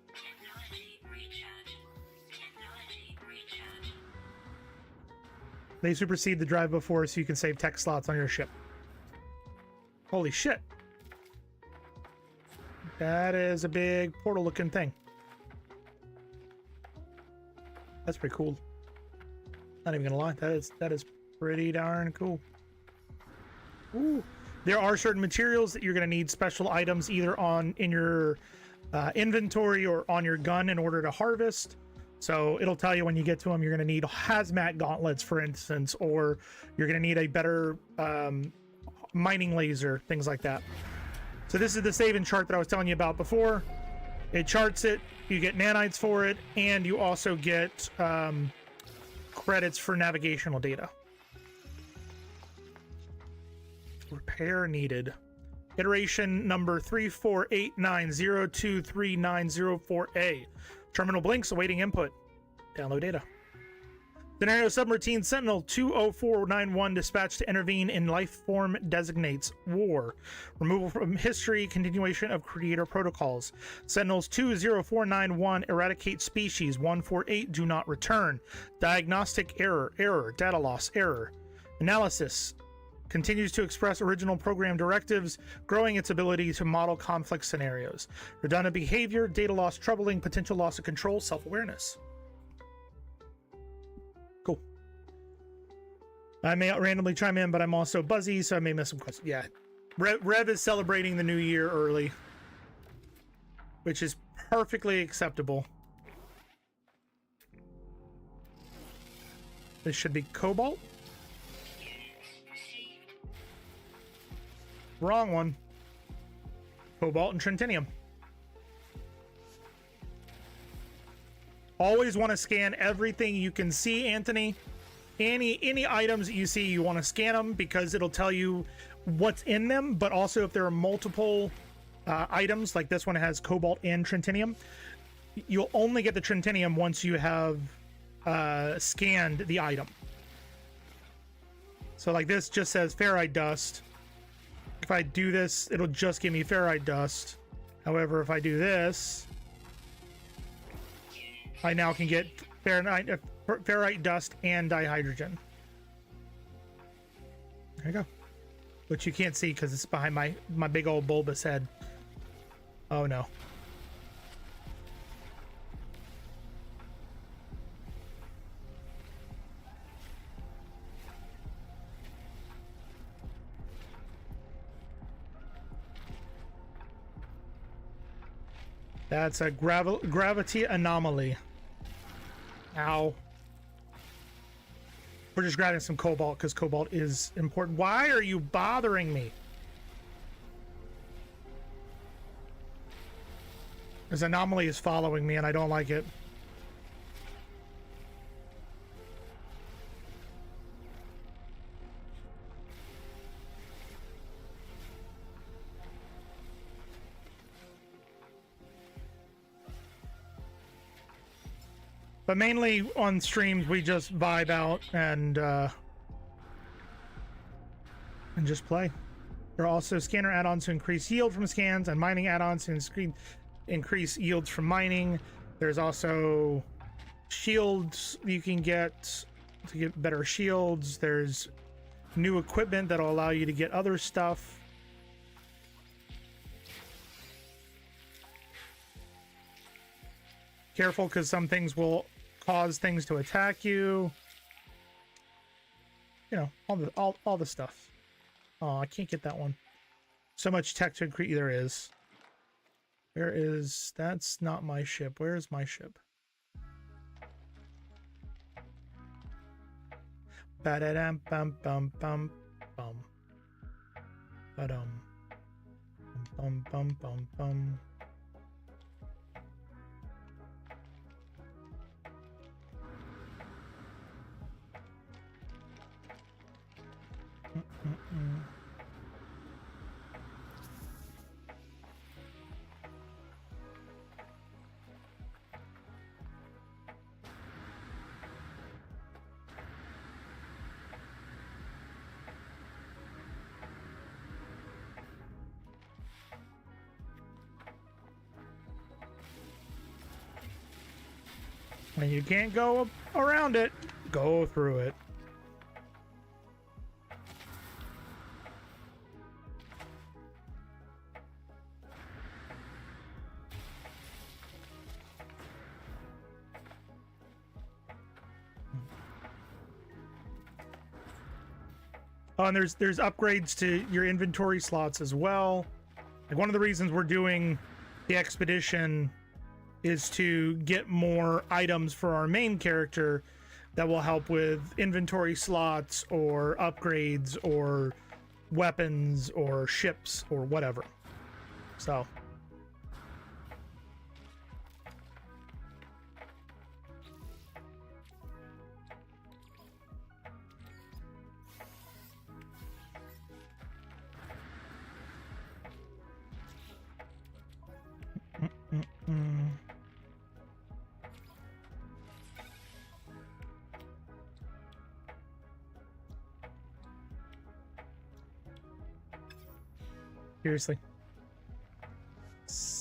Technology recharge. Technology recharge. They supersede the drive before, so you can save tech slots on your ship. Holy shit. That is a big portal looking thing. That's pretty cool. Not even gonna lie, that is pretty darn cool. Ooh. There are certain materials that you're gonna need special items either in your inventory or on your gun in order to harvest. So it'll tell you when you get to them, you're gonna need hazmat gauntlets, for instance, or you're gonna need a better mining laser, things like that. So this is the save-in chart that I was telling you about before. It charts it, you get nanites for it, and you also get credits for navigational data. Repair needed. Iteration number 3489023904A. Terminal blinks awaiting input. Download data. Scenario subroutine Sentinel 20491 dispatched to intervene in life form designates war. Removal from history, continuation of creator protocols. Sentinels 20491 eradicate species 148 do not return. Diagnostic error, data loss, error. Analysis continues to express original program directives, growing its ability to model conflict scenarios. Redundant behavior, data loss, troubling, potential loss of control, self-awareness. Cool. I may randomly chime in, but I'm also buzzy, so I may miss some questions. Yeah. Rev is celebrating the new year early, which is perfectly acceptable. This should be cobalt. Wrong one. Cobalt and Trentinium. Always want to scan everything you can see, Anthony. any items that you see, you want to scan them because it'll tell you what's in them. But also, if there are multiple items, like this one has cobalt and trintinium, you'll only get the trintinium once you have scanned the item. So like this just says ferrite dust. If I do this, it'll just give me ferrite dust. However, if I do this, I now can get ferrite dust and dihydrogen. There you go. Which you can't see because it's behind my big old bulbous head. Oh no. That's a gravity anomaly. Ow. We're just grabbing some cobalt because cobalt is important. Why are you bothering me? This anomaly is following me and I don't like it. But mainly on streams, we just vibe out and just play. There are also scanner add-ons to increase yield from scans and mining add-ons to increase yields from mining. There's also shields you can get to get better shields. There's new equipment that'll allow you to get other stuff. Careful, because some things will cause things to attack you. You know, all the stuff. Oh, I can't get that one. So much tech to increase. There is. Where is? That's not my ship. Where is my ship? Ba-da-dum bum bum bum bum. Ba-dum. Bum bum bum bum. And you can't go around it, go through it. Oh, and there's upgrades to your inventory slots as well. Like one of the reasons we're doing the expedition is to get more items for our main character that will help with inventory slots or upgrades or weapons or ships or whatever. So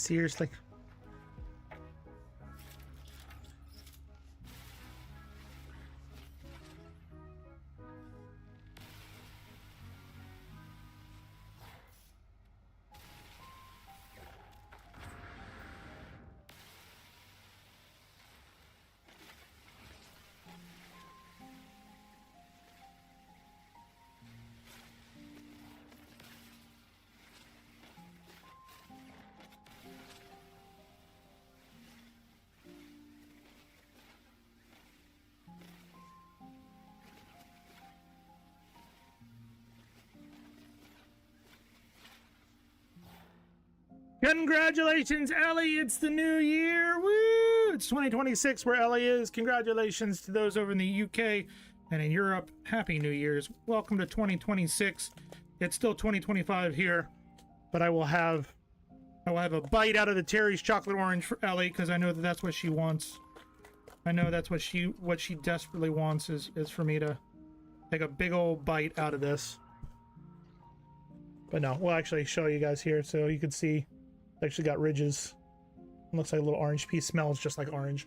seriously. Congratulations, Ellie! It's the new year! Woo! It's 2026 where Ellie is. Congratulations to those over in the UK. And in Europe, Happy New Year's. Welcome to 2026. It's still 2025 here, but I will have a bite out of the Terry's chocolate orange for Ellie because I know that that's what she wants. I know that's what she desperately wants is for me to take a big old bite out of this. But no, we'll actually show you guys here so you can see. It's actually got ridges. It looks like a little orange piece. Smells just like orange.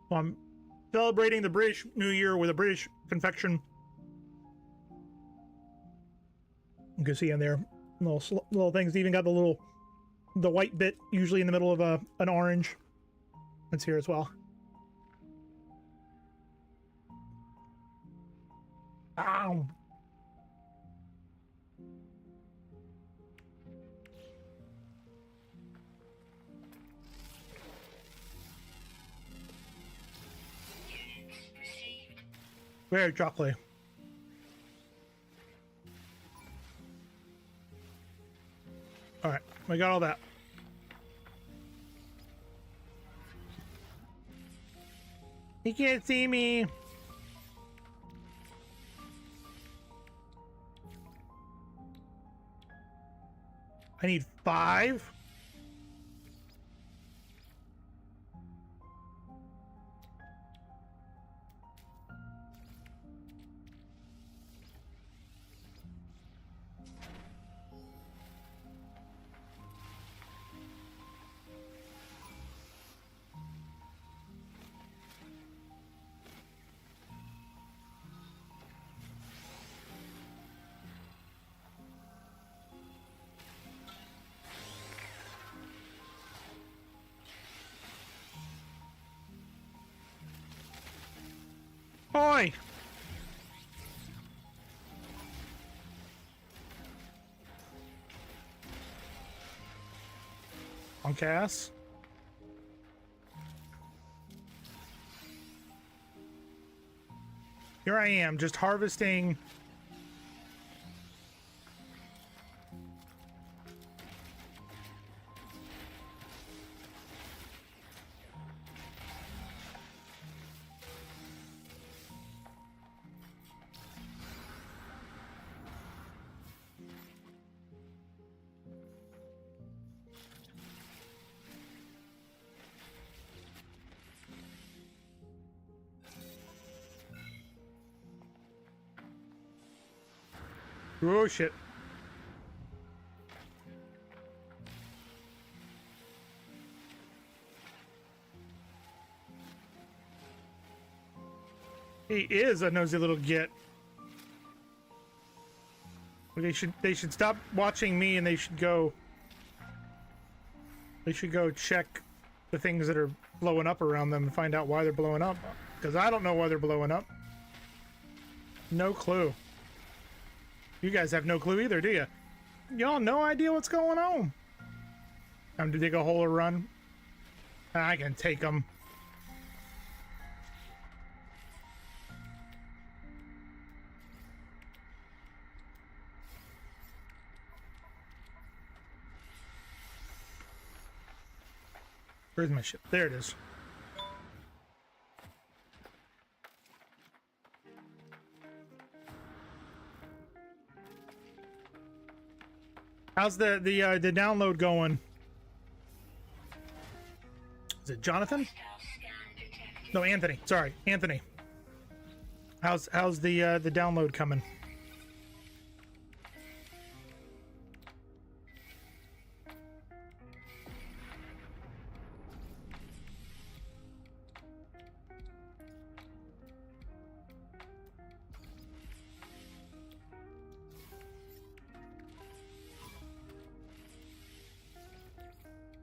So I'm celebrating the British New Year with a British confection. You can see in there little things. They even got the white bit usually in the middle of an orange. It's here as well. Ow. Very chocolate. All right, we got all that. He can't see me. I need 5. Oi! On Cass. Here I am, just harvesting. Oh shit. He is a nosy little git. They should stop watching me and they should go check the things that are blowing up around them and find out why they're blowing up. Because I don't know why they're blowing up. No clue. You guys have no clue either, do you? Y'all no idea what's going on. Time to dig a hole or run. I can take them. Where's my ship? There it is. How's the download going? Is it Jonathan? No, Anthony. Sorry, Anthony. How's the download coming?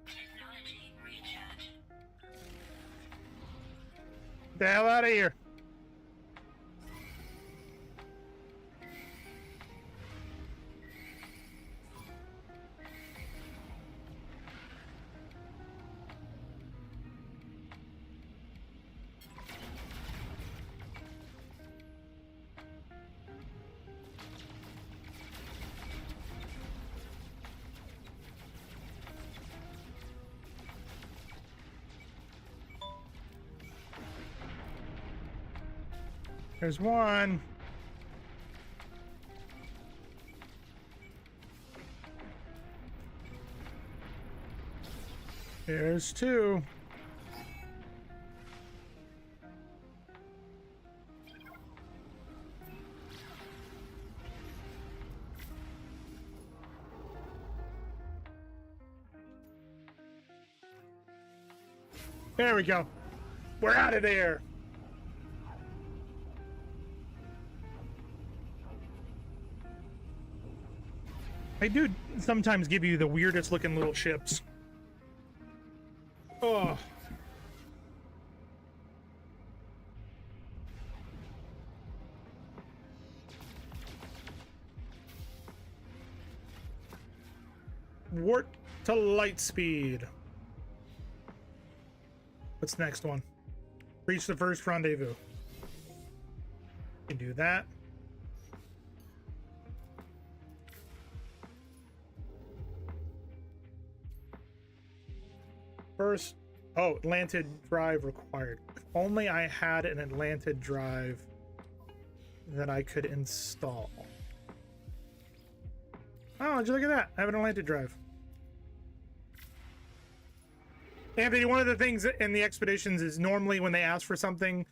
Technology recharge. Get the hell out of here. There's one. There's two. There we go. We're out of there. They do sometimes give you the weirdest looking little ships. Oh. Warp to light speed. What's the next one? Reach the first rendezvous. Can do that. First, oh, Atlantid drive required. If only I had an Atlantid drive that I could install. Oh, did you look at that? I have an Atlantid drive. Anthony, one of the things in the expeditions is normally when they ask for something,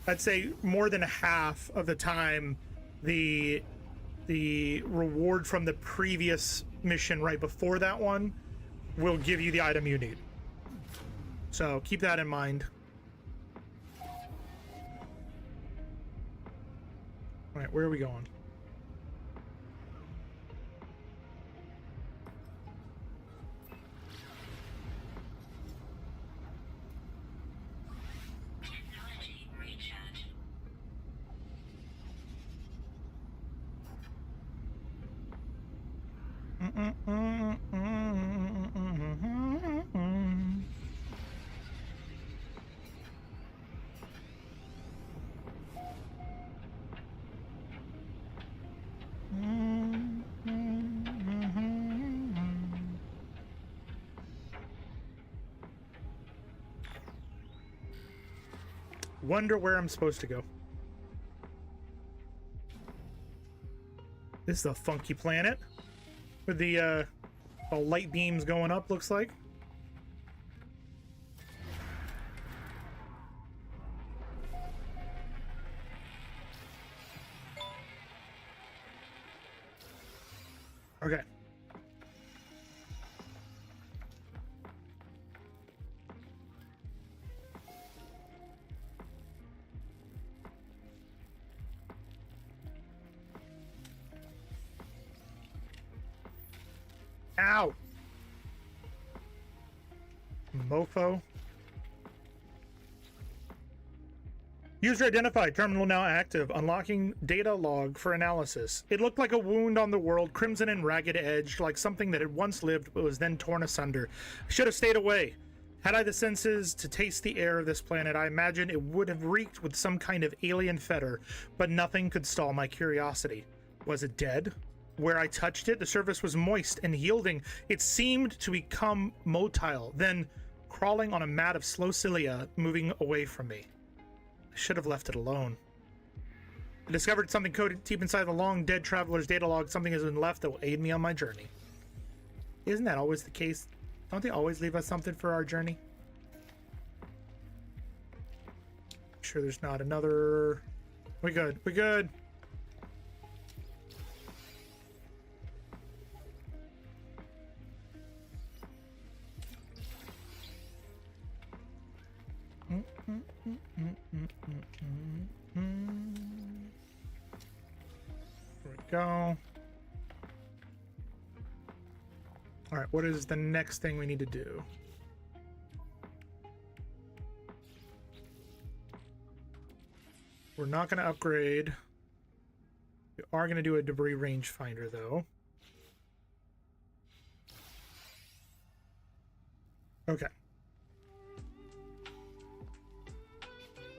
I'd say more than half of the time, the reward from the previous mission right before that one will give you the item you need. So keep that in mind. All right, where are we going? Technology recharge. Wonder where I'm supposed to go. This is a funky planet with the light beams going up, looks like. Okay. Ow! Mofo. User identified. Terminal now active. Unlocking data log for analysis. It looked like a wound on the world, crimson and ragged edged, like something that had once lived but was then torn asunder. I should have stayed away. Had I the senses to taste the air of this planet, I imagine it would have reeked with some kind of alien fetor, but nothing could stall my curiosity. Was it dead? Where I touched it, the surface was moist and yielding. It seemed to become motile, then crawling on a mat of slow cilia, moving away from me. I should have left it alone. I discovered something coded deep inside the long dead traveler's data log. Something has been left that will aid me on my journey. Isn't that always the case? Don't they always leave us something for our journey? Sure there's not another... We good. We good. There we go. All right, what is the next thing we need to do? We're not going to upgrade. We are going to do a debris rangefinder, though. Okay.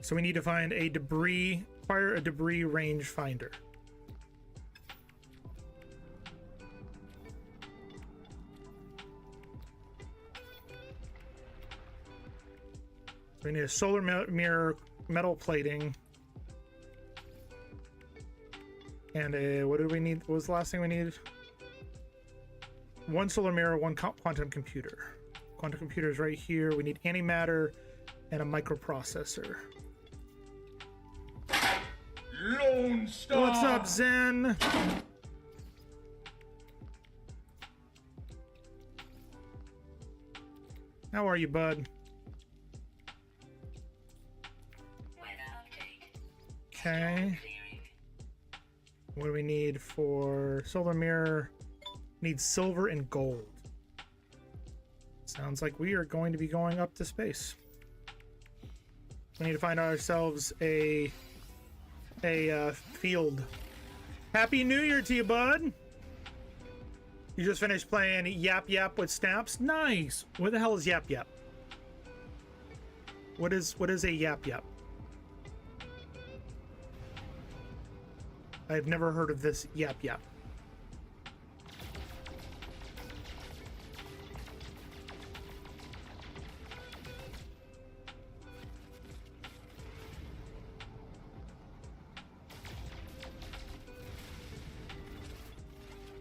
So we need to find a debris, acquire a debris rangefinder. We need a solar mirror, metal plating. And what did we need? What was the last thing we needed? One solar mirror, one quantum computer. Quantum computer is right here. We need antimatter and a microprocessor. Lone Star. What's up, Zen? How are you, bud? Okay. What do we need for solar mirror? Need silver and gold. Sounds like we are going to be going up to space. We need to find ourselves a field. Happy New Year to you, bud. You just finished playing Yap Yap with Snaps? Nice. What the hell is Yap Yap? What is a Yap Yap? I've never heard of this Yap Yap.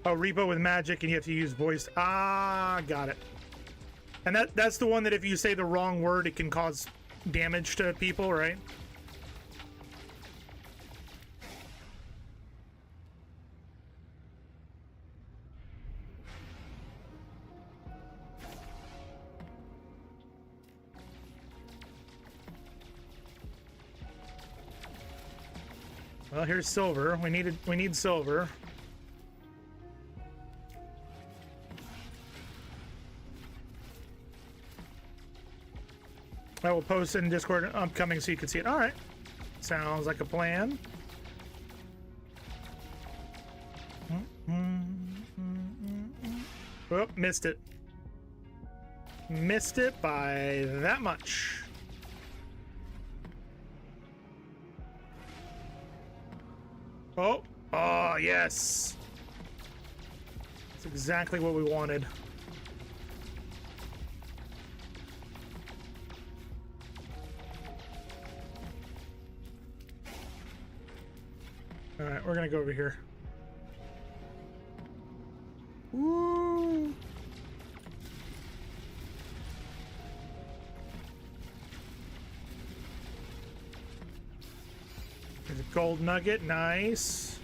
Oh, repo with magic and you have to use voice. Ah, got it. And that's the one that if you say the wrong word, it can cause damage to people, right? Well, here's silver. We need silver. I will post it in Discord upcoming so you can see it. All right. Sounds like a plan. Oh, missed it. Missed it by that much. Oh, oh, yes. That's exactly what we wanted. All right, we're gonna go over here. Woo! There's a gold nugget, nice.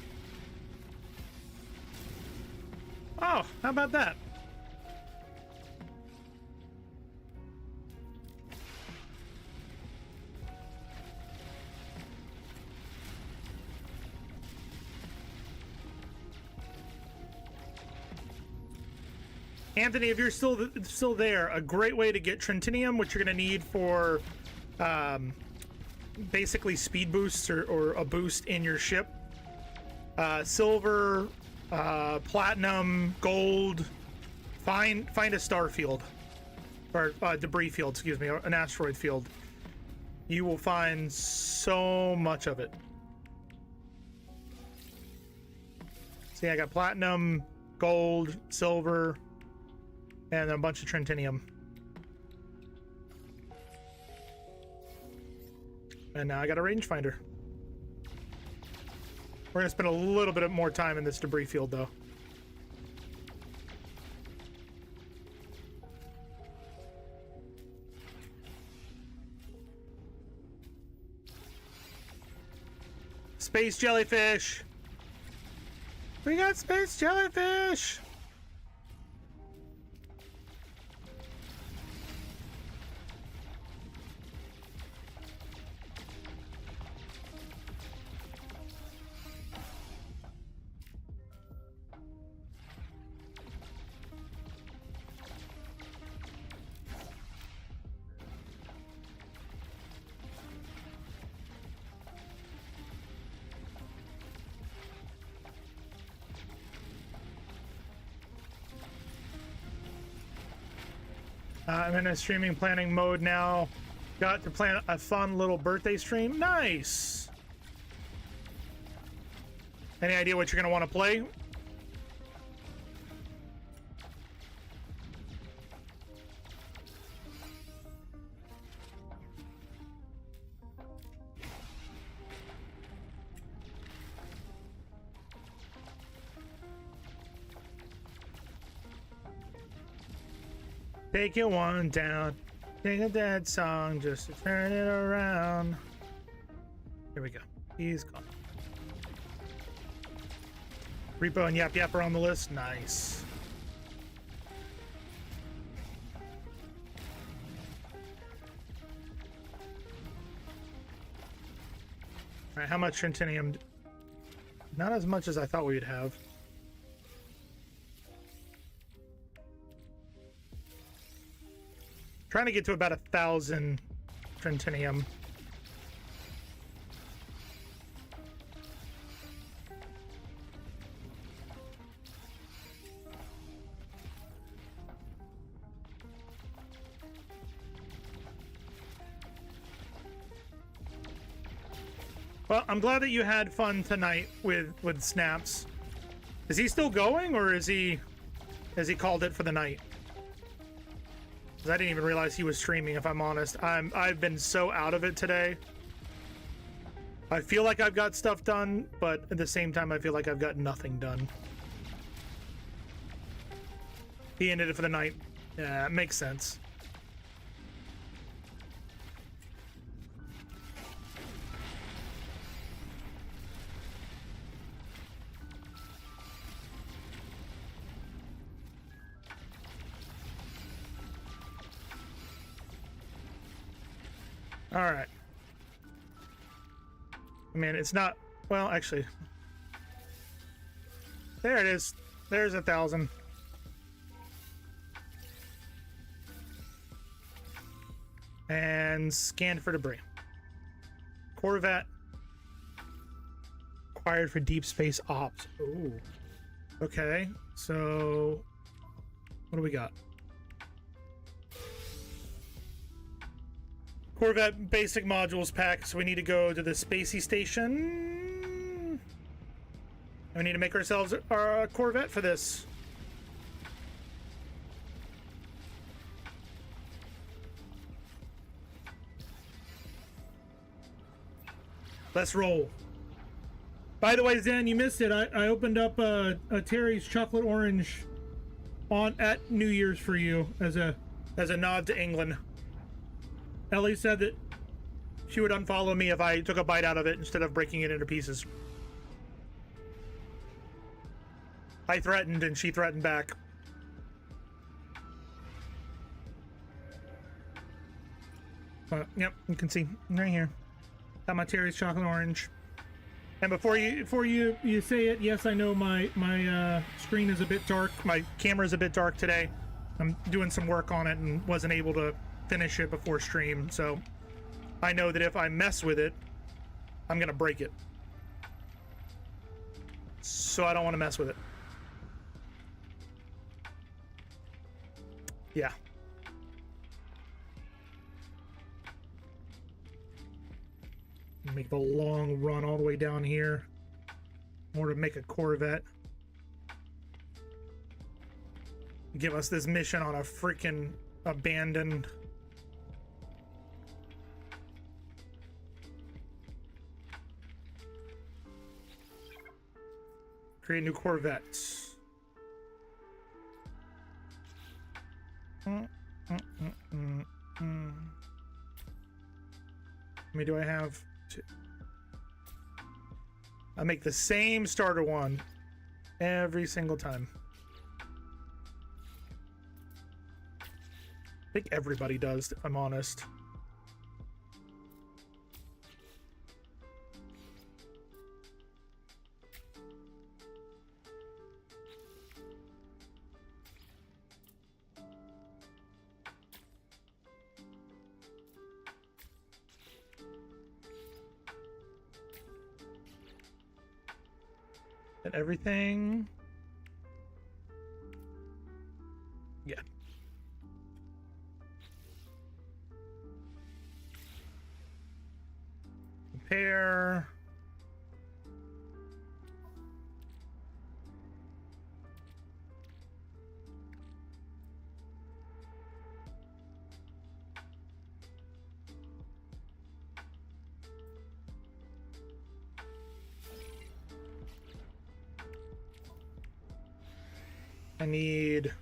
Oh, how about that? Anthony, if you're still there, a great way to get Trentinium, which you're going to need for basically speed boosts or a boost in your ship. Silver, platinum, gold. Find a star field or debris field, excuse me, or an asteroid field. You will find so much of it. See, I got platinum, gold, silver, and then a bunch of Trentinium. And now I got a rangefinder. We're gonna spend a little bit more time in this debris field, though. Space jellyfish! We got space jellyfish! I'm in a streaming planning mode now. Got to plan a fun little birthday stream. Nice. Any idea what you're gonna want to play? Take it one down. Sing a dead song just to turn it around. Here we go. He's gone. Repo and Yap Yap are on the list. Nice. All right, how much Trentinium? Not as much as I thought we'd have. Trying to get to about 1,000 Trentinium. Well, I'm glad that you had fun tonight with Snaps. Is he still going, or has he called it for the night? Because I didn't even realize he was streaming, if I'm honest. I've been so out of it today. I feel like I've got stuff done, but at the same time I feel like I've got nothing done. He ended it for the night. Yeah, it makes sense. All right. I mean, it's not, well, actually, there it is. There's 1,000. And scan for debris. Corvette acquired for deep space ops. Ooh. Okay, so what do we got? Corvette basic modules pack, so we need to go to the Spacey Station. And we need to make ourselves a Corvette for this. Let's roll. By the way, Zen, you missed it. I opened up a Terry's chocolate orange at New Year's for you as a nod to England. Ellie said that she would unfollow me if I took a bite out of it instead of breaking it into pieces. I threatened and she threatened back. Yep, you can see right here. Got my Terry's chocolate orange. And before you say it, yes, I know my screen is a bit dark. My camera is a bit dark today. I'm doing some work on it and wasn't able to finish it before stream, so I know that if I mess with it, I'm gonna break it. So I don't want to mess with it. Yeah. Make the long run all the way down here in order to make a Corvette. Give us this mission on a freaking abandoned create new Corvettes. How many do I have? Two. I make the same starter one every single time. I think everybody does, if I'm honest. And everything. Yeah. Compare. I need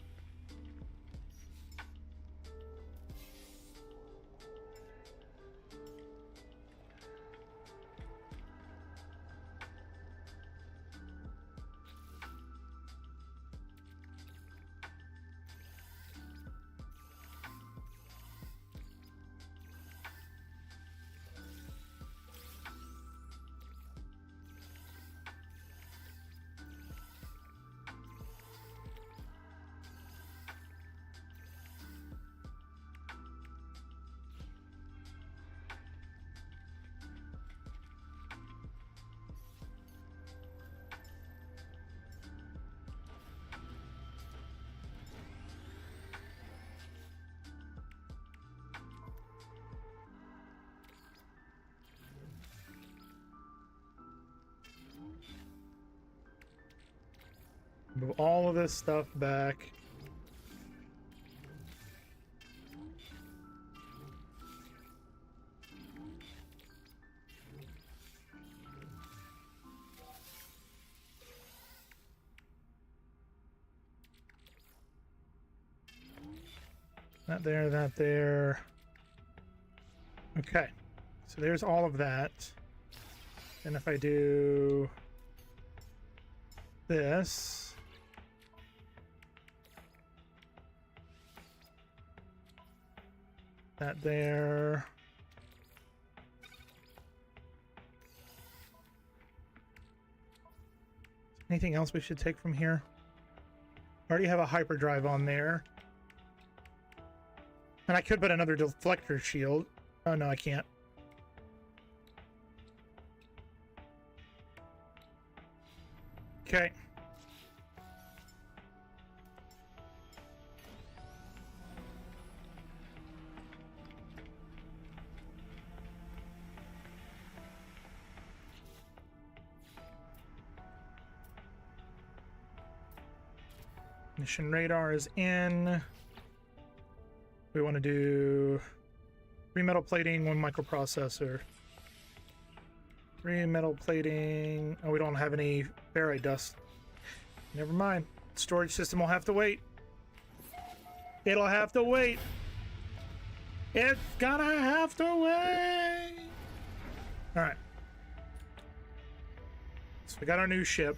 Move all of this stuff back. That there, that there. Okay, so there's all of that. And if I do this, that there. Anything else we should take from here? I already have a hyperdrive on there. And I could put another deflector shield. Oh no, I can't. Okay. Mission radar is in. We want to do 3 metal plating, 1 microprocessor. 3 metal plating. Oh, we don't have any ferrite dust. Never mind. Storage system will have to wait. It'll have to wait. It's gonna have to wait. All right. So we got our new ship.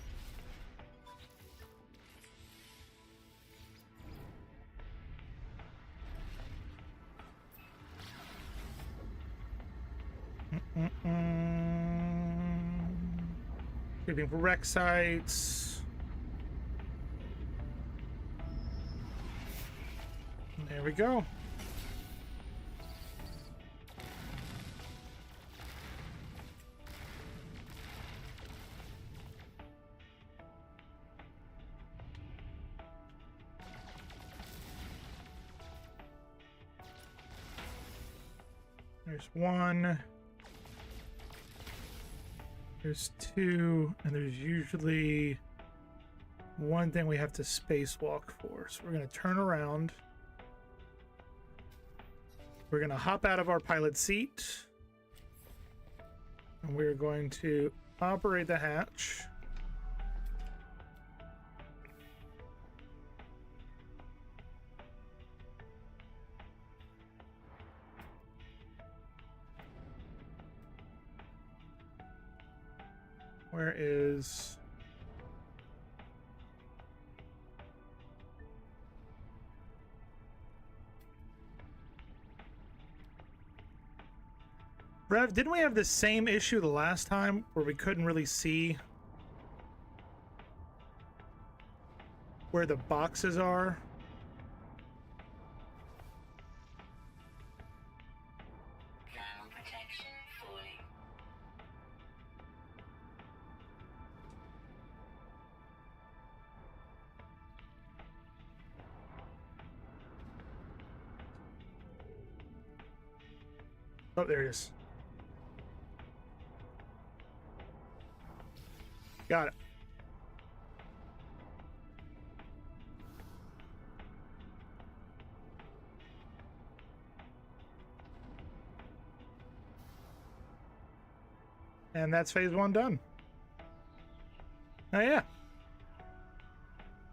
Looking for wreck sites. There we go. There's 1. There's 2, and there's usually 1 thing we have to spacewalk for. So we're going to turn around. We're going to hop out of our pilot seat. And we're going to operate the hatch. Where is... Rev, didn't we have the same issue the last time where we couldn't really see where the boxes are? Thermal protection falling. Oh, there it is. Got it. And that's phase 1 done. Oh yeah.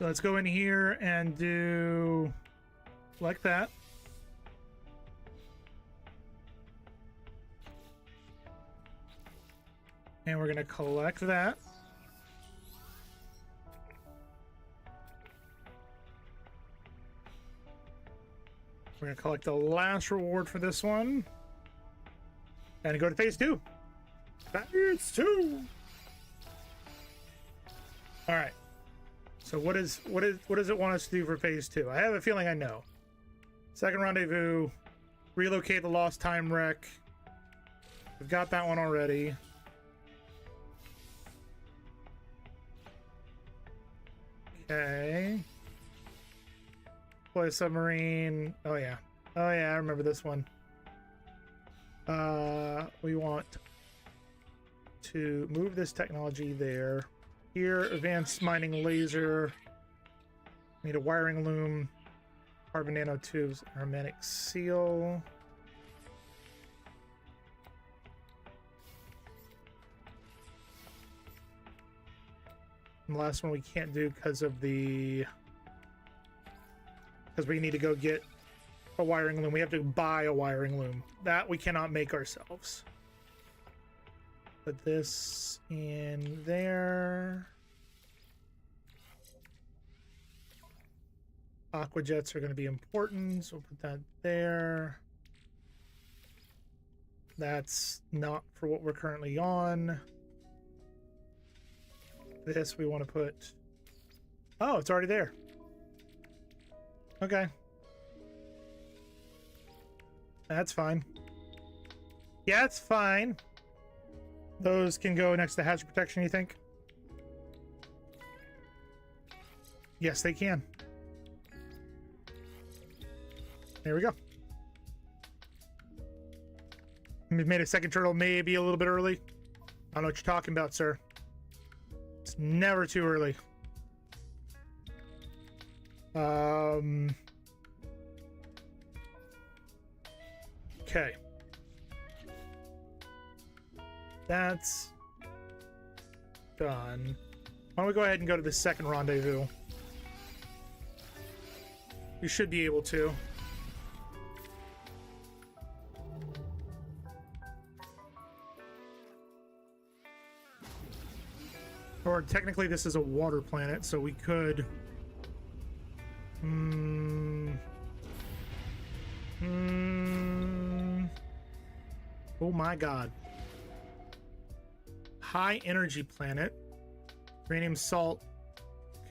So let's go in here and do like that. And we're going to collect that. We're going to collect the last reward for this one. And go to phase 2. Phase 2. All right. So what does it want us to do for phase 2? I have a feeling I know. Second rendezvous, relocate the lost time wreck. We've got that one already. Okay. Deploy a submarine. Oh yeah. Oh yeah, I remember this one. We want to move this technology there. Here, advanced mining laser. Need a wiring loom, carbon nanotubes, hermetic seal. And the last one we can't do because we need to go get a wiring loom. We have to buy a wiring loom. That we cannot make ourselves. Put this in there. Aqua jets are going to be important, so we'll put that there. That's not for what we're currently on. This we want to put... Oh, it's already there. Okay. That's fine. Yeah, it's fine. Those can go next to hazard protection, you think? Yes, they can. There we go. We made a second turtle maybe a little bit early. I don't know what you're talking about, sir. It's never too early. Okay. That's done. Why don't we go ahead and go to the second rendezvous? We should be able to. Or technically this is a water planet, so we could... Oh my god. High energy planet. Uranium salt.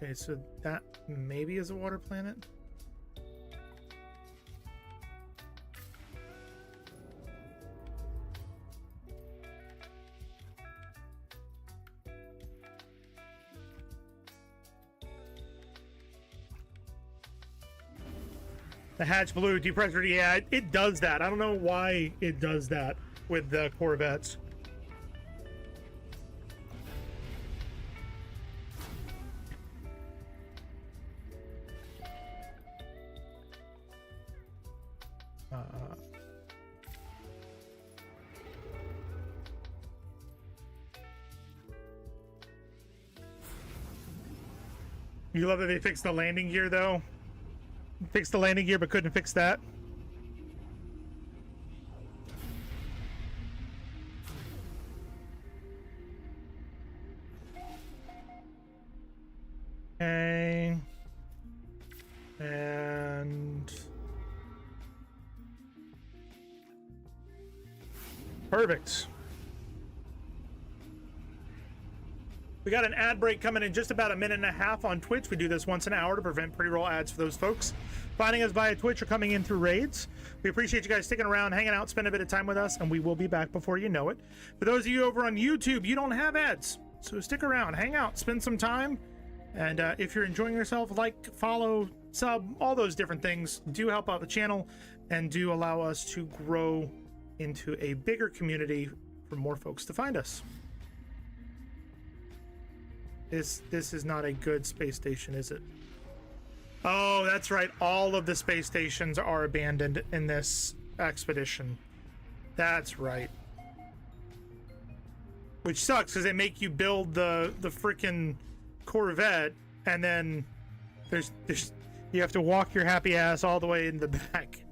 Okay, so that maybe is a water planet. The hatch blue, depressor, yeah, it does that. I don't know why it does that with the Corvettes. You love that they fixed the landing gear, though? Fixed the landing gear, but couldn't fix that? Okay. And... perfect. We got an ad break coming in just about a minute and a half on Twitch. We do this once an hour to prevent pre-roll ads for those folks finding us via Twitch or coming in through raids. We appreciate you guys sticking around, hanging out, spending a bit of time with us, and we will be back before you know it. For those of you over on YouTube, you don't have ads, so stick around, hang out, spend some time, and if you're enjoying yourself, like, follow, sub, all those different things do help out the channel and do allow us to grow into a bigger community for more folks to find us. This is not a good space station, is it? Oh, that's right. All of the space stations are abandoned in this expedition. That's right. Which sucks because they make you build the freaking Corvette, and then there's you have to walk your happy ass all the way in the back.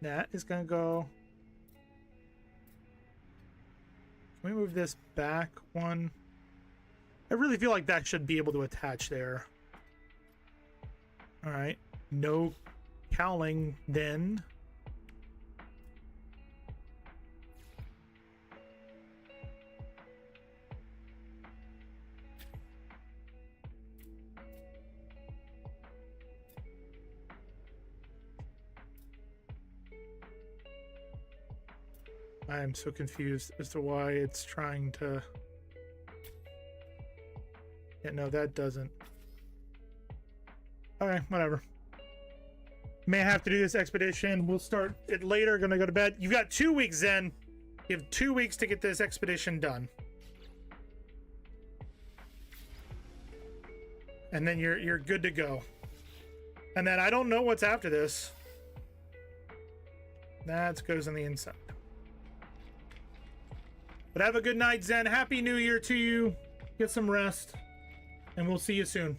That is gonna go. Can we move this back one? I really feel like that should be able to attach there. All right, no cowling then. I'm so confused as to why it's trying to... Yeah, no, that doesn't. Okay, whatever. May have to do this expedition. We'll start it later. Gonna go to bed. You've got 2 weeks, Zen. You have 2 weeks to get this expedition done. And then you're good to go. And then I don't know what's after this. That goes on the inside. But have a good night, Zen. Happy New Year to you. Get some rest. And we'll see you soon.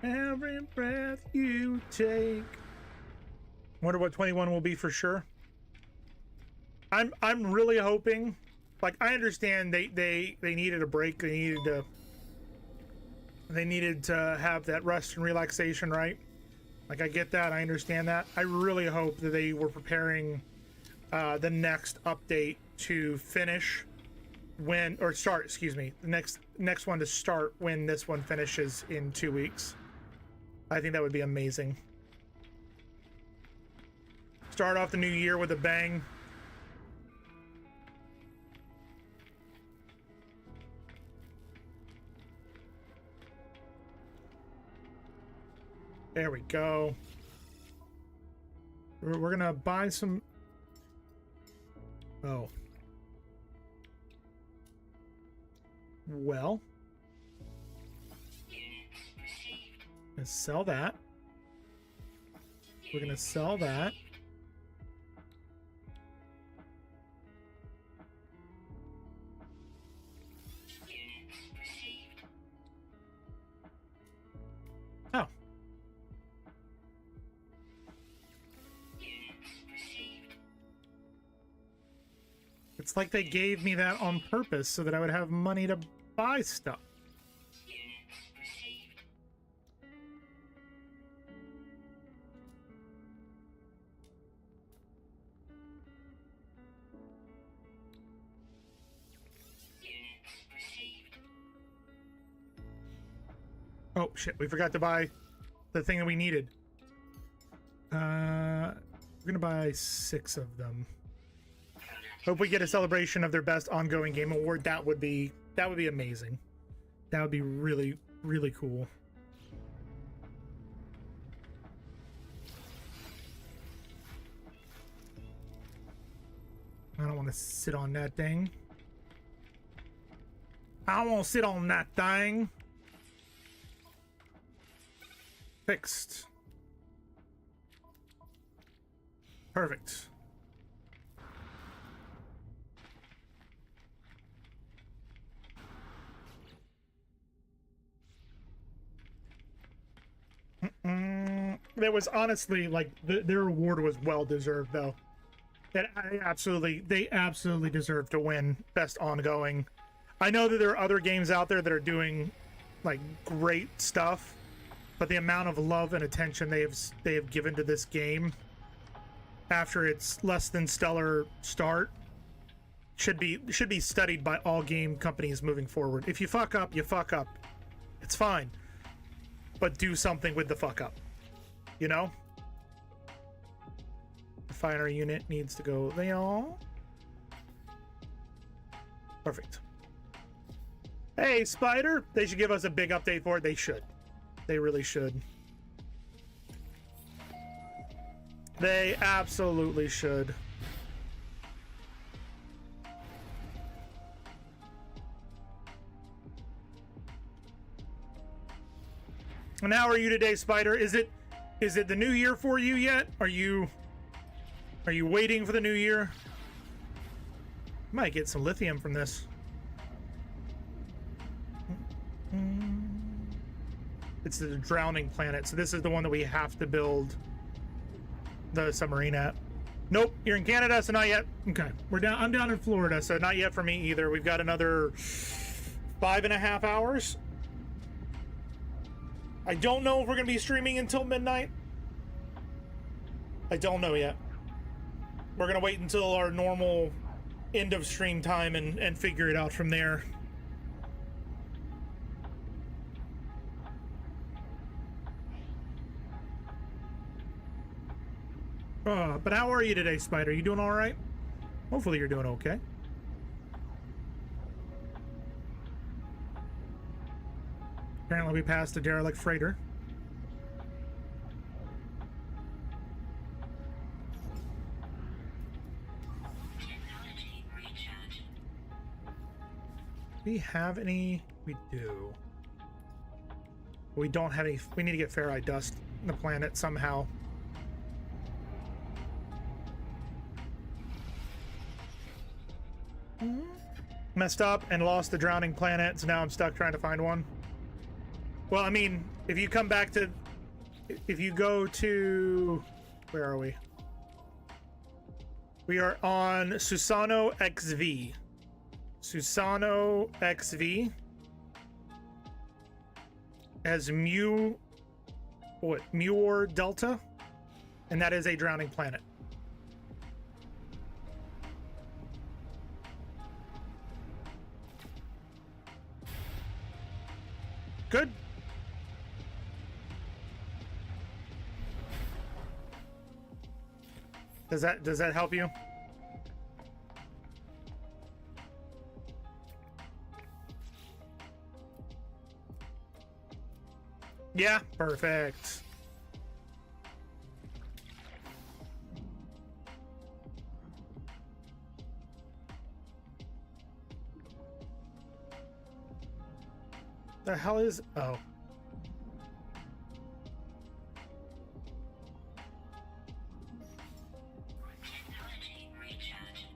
Every breath you take. Wonder what 21 will be for sure. I'm really hoping, like, I understand they needed a break. They needed to have that rest and relaxation, right? Like, I get that, I understand that. I really hope that they were preparing the next update to finish when, or start, excuse me, the next one to start when this one finishes in 2 weeks. I think that would be amazing. Start off the new year with a bang. There we go. We're gonna buy some... Oh. Well. Let's sell that. We're gonna sell that. Oh. It's like they gave me that on purpose so that I would have money to buy stuff. Oh shit, we forgot to buy the thing that we needed. We're gonna buy 6 of them. Hope we get a celebration of their best ongoing game award. That would be amazing. That would be really, really cool. I don't want to sit on that thing. I don't want to sit on that thing. Fixed. Perfect. There was honestly, like, their award was well deserved, though. They absolutely deserve to win best ongoing. I know that there are other games out there that are doing, like, great stuff, but the amount of love and attention they have given to this game after its less than stellar start should be studied by all game companies moving forward. If you fuck up, you fuck up. It's fine. But do something with the fuck up. You know? The finer unit needs to go there. Perfect. Hey, Spider! They should give us a big update for it. They should. They really should. They absolutely should. And how are you today, Spider? Is it the new year for you yet? Are you waiting for the new year? Might get some lithium from this. It's the drowning planet, so this is the one that we have to build the submarine at. Nope, you're in Canada, so not yet. Okay, I'm down in Florida, so not yet for me either. We've got another 5.5 hours. I don't know if we're gonna be streaming until midnight. I don't know yet. We're gonna wait until our normal end of stream time and figure it out from there. But how are you today, Spider? You doing all right? Hopefully you're doing okay. Apparently we passed a derelict freighter. Technology recharge. Do we have any? We do. We don't have any. We need to get ferrite dust in the planet somehow. Messed up and lost the drowning planet, so now I'm stuck trying to find one. Well, I mean, if you come back to, if you go to, where are we? We are on Susano XV. Susano XV as Muir Delta, and that is a drowning planet. Good. Does that help you? Yeah, perfect. The hell is oh. Technology recharge.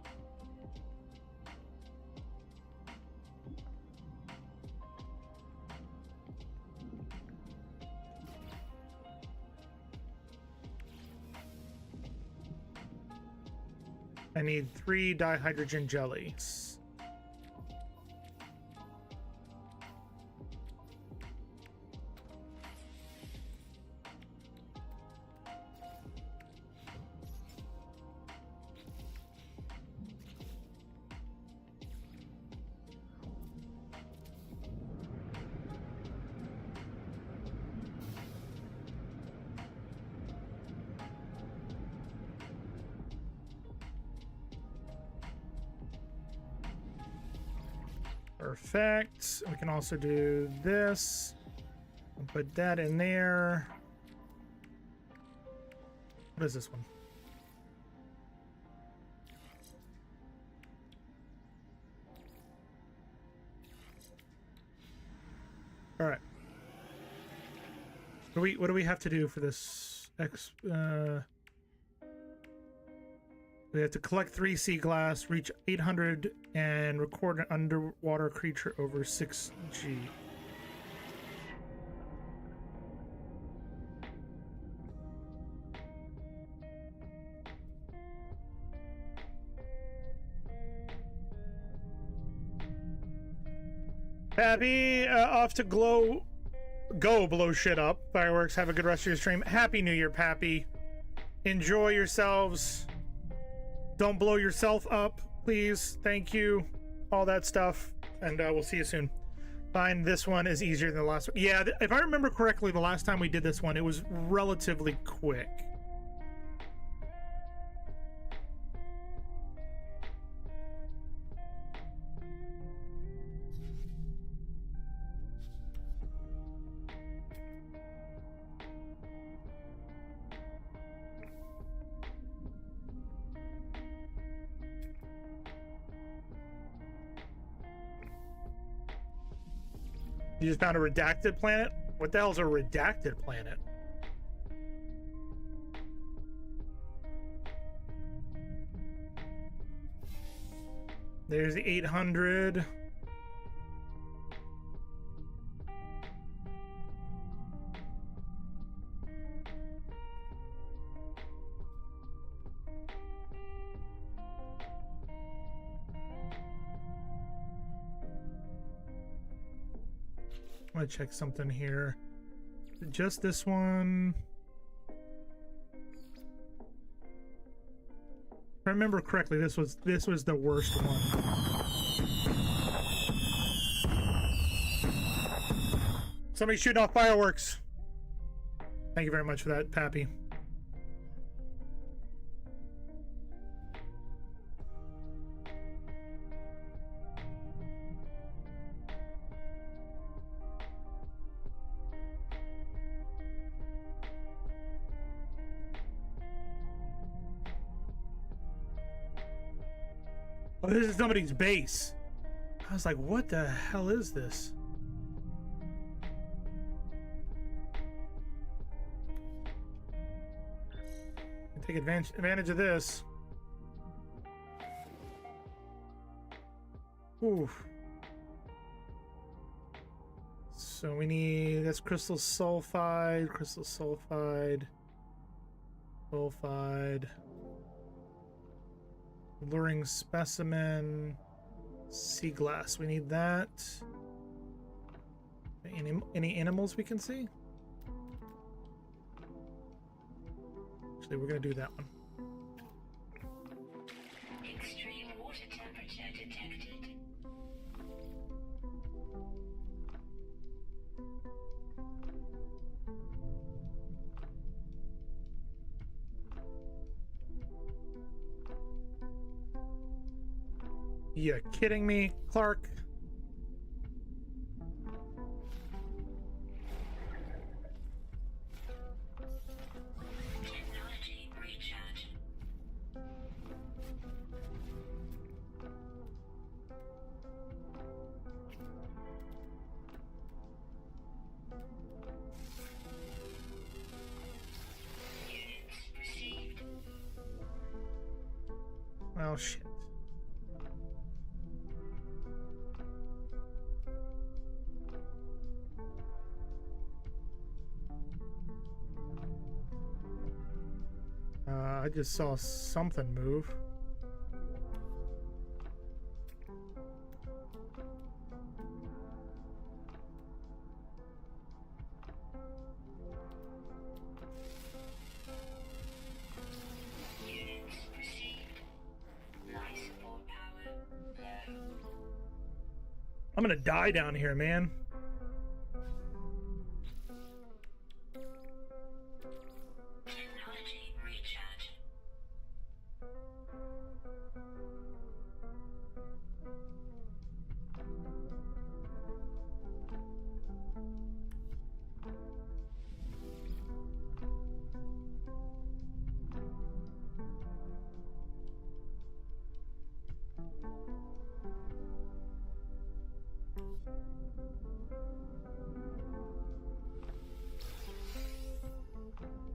I need 3 dihydrogen jellies. Perfect. We can also do this. I'll put that in there. What is this one? All right. What do we have to do for this? We have to collect 3 sea glass, reach 800, and record an underwater creature over 6G. Happy off to go blow shit up. Fireworks. Have a good rest of your stream. Happy New Year, Pappy. Enjoy yourselves. Don't blow yourself up, please. Thank you. All that stuff. And we'll see you soon. Fine, this one is easier than the last one. Yeah, if I remember correctly, the last time we did this one, it was relatively quick. You just found a redacted planet? What the hell's a redacted planet? There's the 800. I'm gonna check something here. Just this one. I remember correctly, this was the worst one. Somebody shooting off fireworks. Thank you very much for that, Pappy. Oh, this is somebody's base. I was like, what the hell is this? Take advantage of this. Oof. So we need, that's crystal sulfide, sulfide. Luring specimen, sea glass. We need that. Any animals we can see? Actually, we're gonna do that one. Extreme water temperature detected. You kidding me, Clark? Technology recharge. Units received. Oh shit. I just saw something move. Units received. Life support power low. I'm gonna die down here, man. Technology recharge.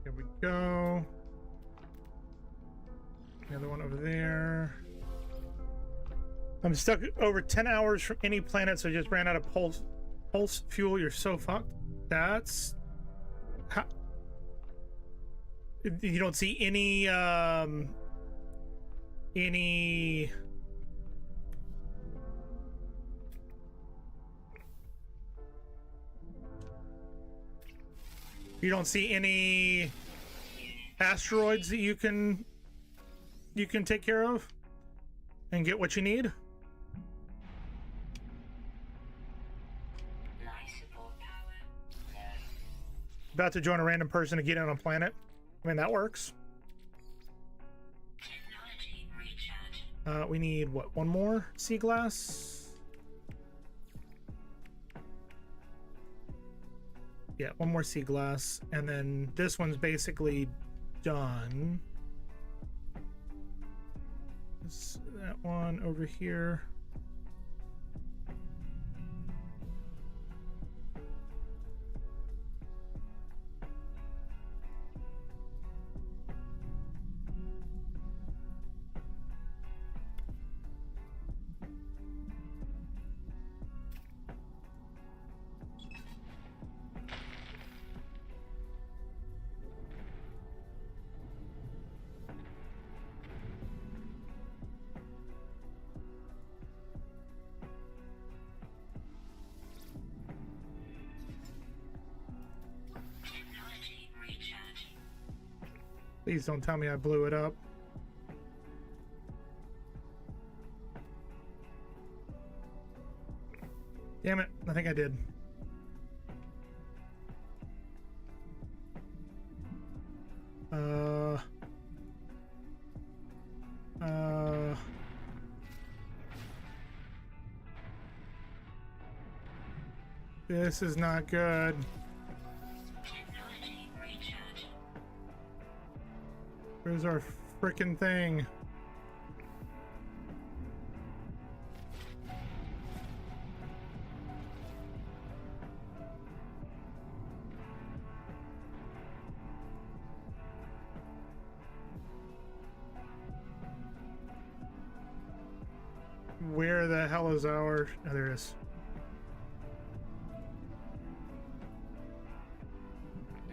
Here we go. Another one over there. I'm stuck over 10 hours from any planet, so I just ran out of pulse fuel. You're so fucked. That's how you don't see any you don't see any asteroids that you can take care of and get what you need. Life support power low. About to join a random person to get on a planet. I mean, that works. Technology recharge. We need what? One more sea glass. Yeah, one more sea glass, and then this one's basically done. That one over here. Technology recharge. Please don't tell me I blew it up. Damn it, I think I did. This is not good. Technology recharge. Where's our frickin' thing? Where the hell is our... Oh, there it is.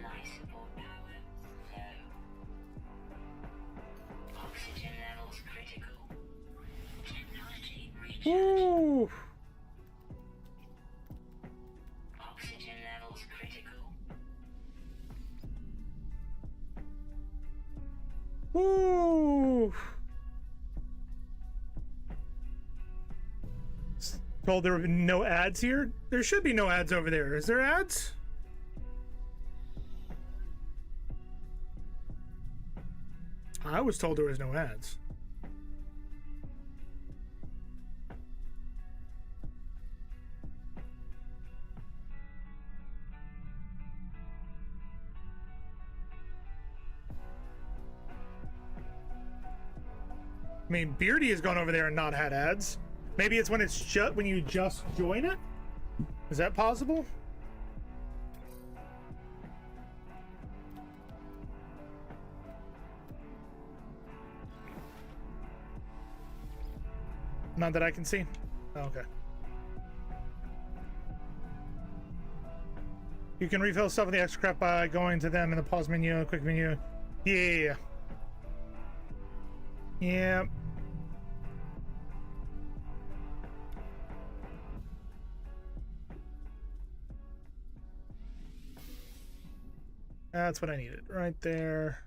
Life support power low. Oxygen levels critical. Technology recharge. Woo! Oxygen levels critical. Woo! Told there were no ads here? There should be no ads over there. Is there ads? I was told there was no ads. I mean, Beardy has gone over there and not had ads. Maybe it's when it's just when you just join it. Is that possible? Not that I can see. Oh, okay. You can refill stuff with the extra crap by going to them in the pause menu, quick menu. Yeah. Yeah. That's what I needed right there.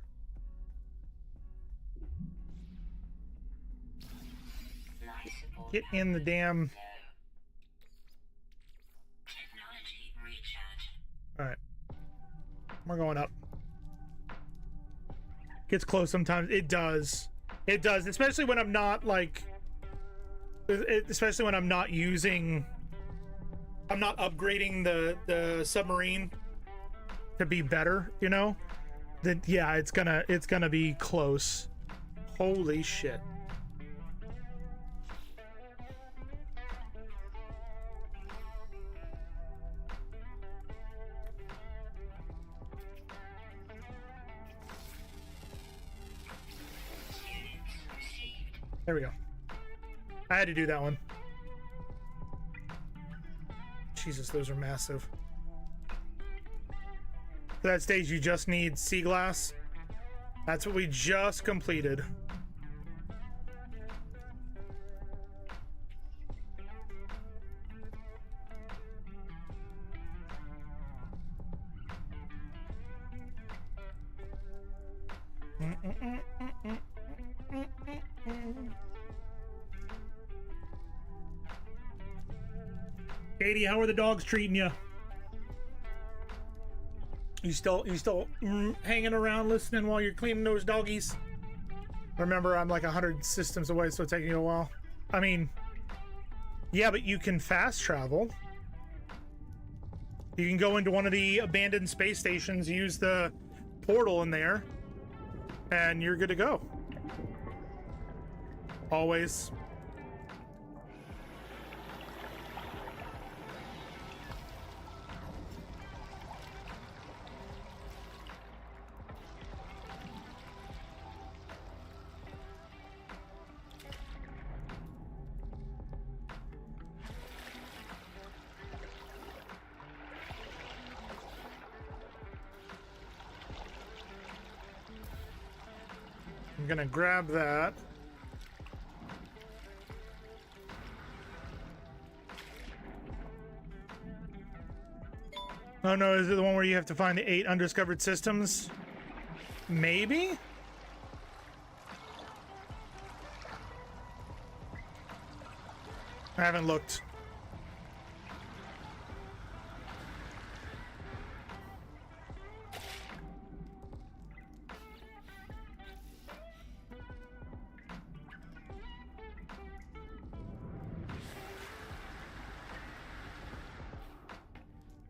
Life support Get in the damn... low. Technology recharge. Alright. We're going up. Gets close sometimes. It does. It does. Especially when I'm not, like... Especially when I'm not using... I'm not upgrading the submarine to be better, you know? Then yeah, it's gonna be close. Holy shit. Units received. There we go. I had to do that one. Jesus, those are massive. For that stage, you just need sea glass. That's what we just completed. Katie, how are the dogs treating you? You still hanging around listening while you're cleaning those doggies? Remember, I'm like 100 systems away, so it's taking you a while. I mean, yeah, but you can fast travel. You can go into one of the abandoned space stations, use the portal in there, and you're good to go. Always. I'm gonna grab that. Oh no, is it the one where you have to find the 8 undiscovered systems? Maybe? I haven't looked.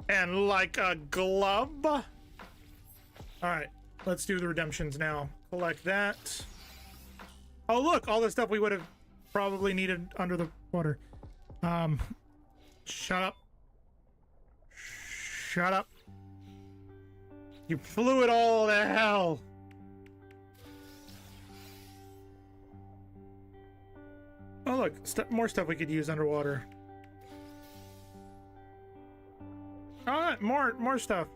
And like a glove. All right, let's do the redemptions now. Collect that. Oh, look, all the stuff we would have probably needed under the water. Shut up. Shut up. You flew it all to hell. Oh, look, more stuff we could use underwater. All right, more stuff.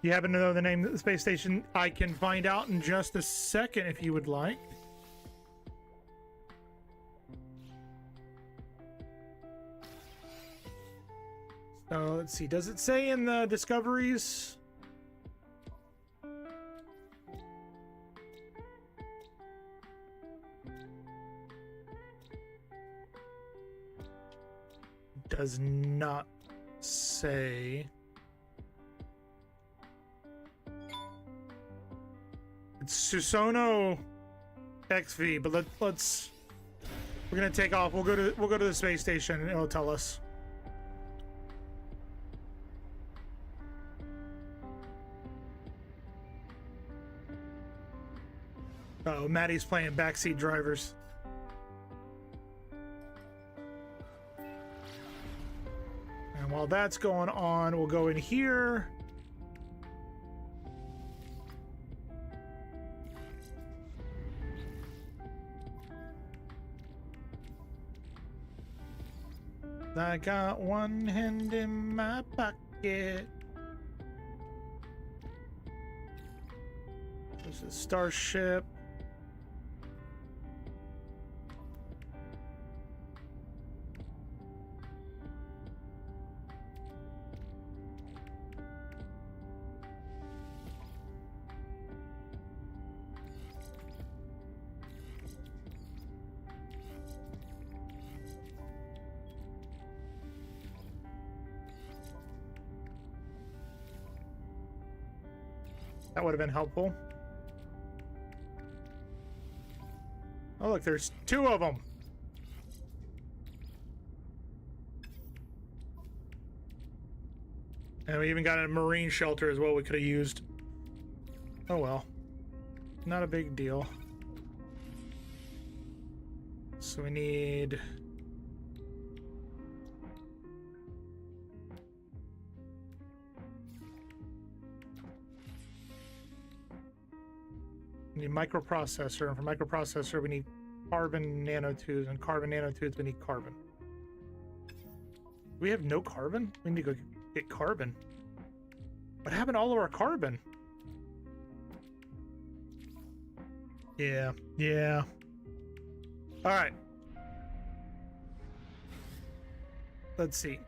You happen to know the name of the space station? I can find out in just a second if you would like. So let's see. Does it say in the discoveries? Does not say. It's Susono XV, but let's we're gonna take off. We'll go to the space station and it'll tell us. Oh, Maddie's playing backseat drivers. And while that's going on, we'll go in here. I got one hand in my pocket. There's a starship. That would have been helpful. Oh, look, there's two of them. And we even got a marine shelter as well we could have used. Oh well. Not a big deal. So we need... We need microprocessor, and for microprocessor we need carbon nanotubes, and carbon nanotubes we need carbon. We have no carbon? We need to go get carbon. What happened to all of our carbon? Yeah. Alright. Let's see.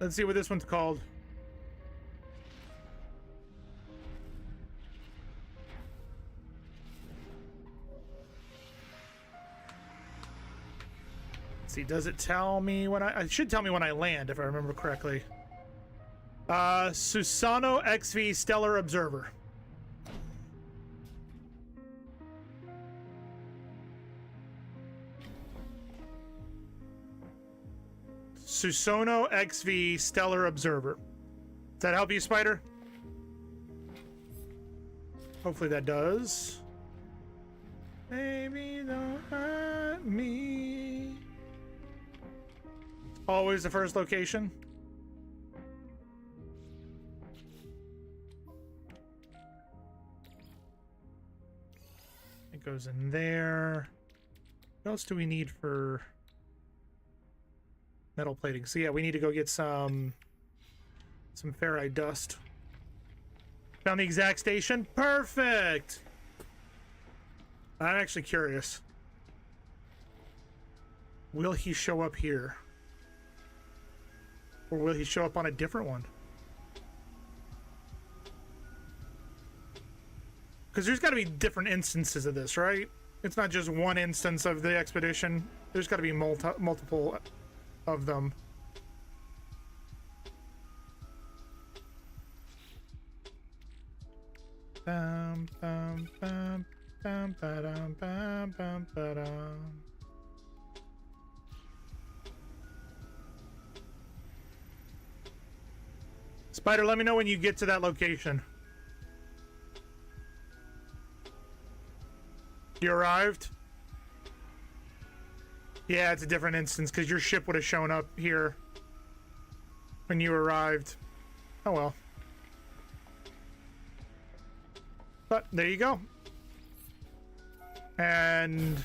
Let's see what this one's called. See, does it tell me when it should tell me when I land, if I remember correctly. Susano XV Stellar Observer. Susono XV Stellar Observer. Does that help you, Spider? Hopefully that does. Baby, don't hurt me. Always the first location. It goes in there. What else do we need for metal plating? So yeah, we need to go get some ferrite dust. Found the exact station. Perfect. I'm actually curious. Will he show up here? Or will he show up on a different one? Because there's got to be different instances of this, right? It's not just one instance of the expedition. There's got to be multiple of them. Bum, bum, bum, bum, ba-dum, bum, bum, ba-dum. Spider, let me know when you get to that location. You arrived? Yeah, it's a different instance because your ship would have shown up here when you arrived. Oh well. But there you go. And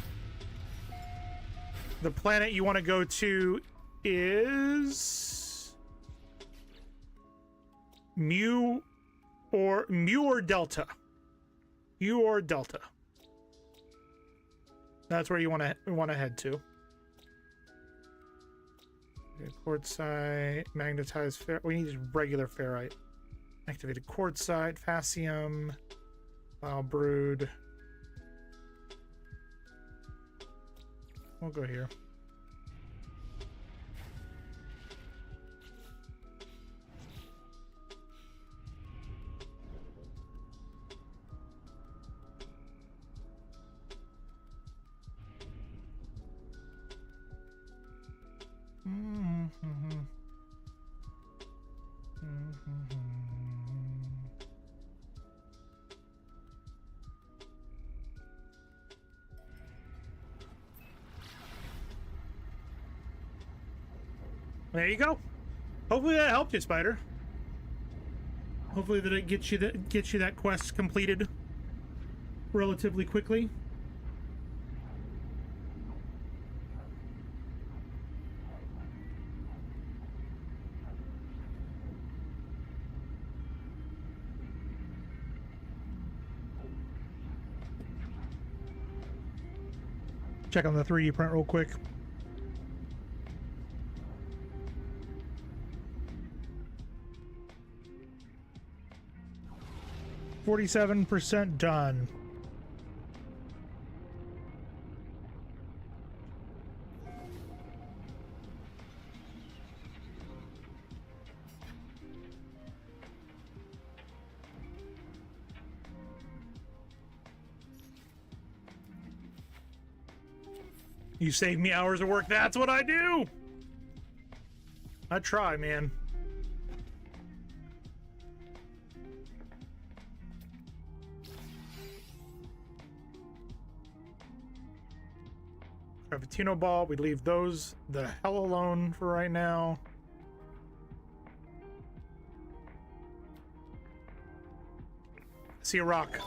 the planet you want to go to is Mu or Delta. Mu or Delta. That's where you want to head to. Okay, quartzite, magnetized ferrite. We need regular ferrite. Activated quartzite, fascium. Wow, brood. We'll go here. There you go. Hopefully that helped you, Spider. Hopefully that it gets you that quest completed relatively quickly. Check on the 3D print real quick. 47% done. You save me hours of work. That's what I do. I try, man. Gravitino ball. We leave those the hell alone for right now. I see a rock.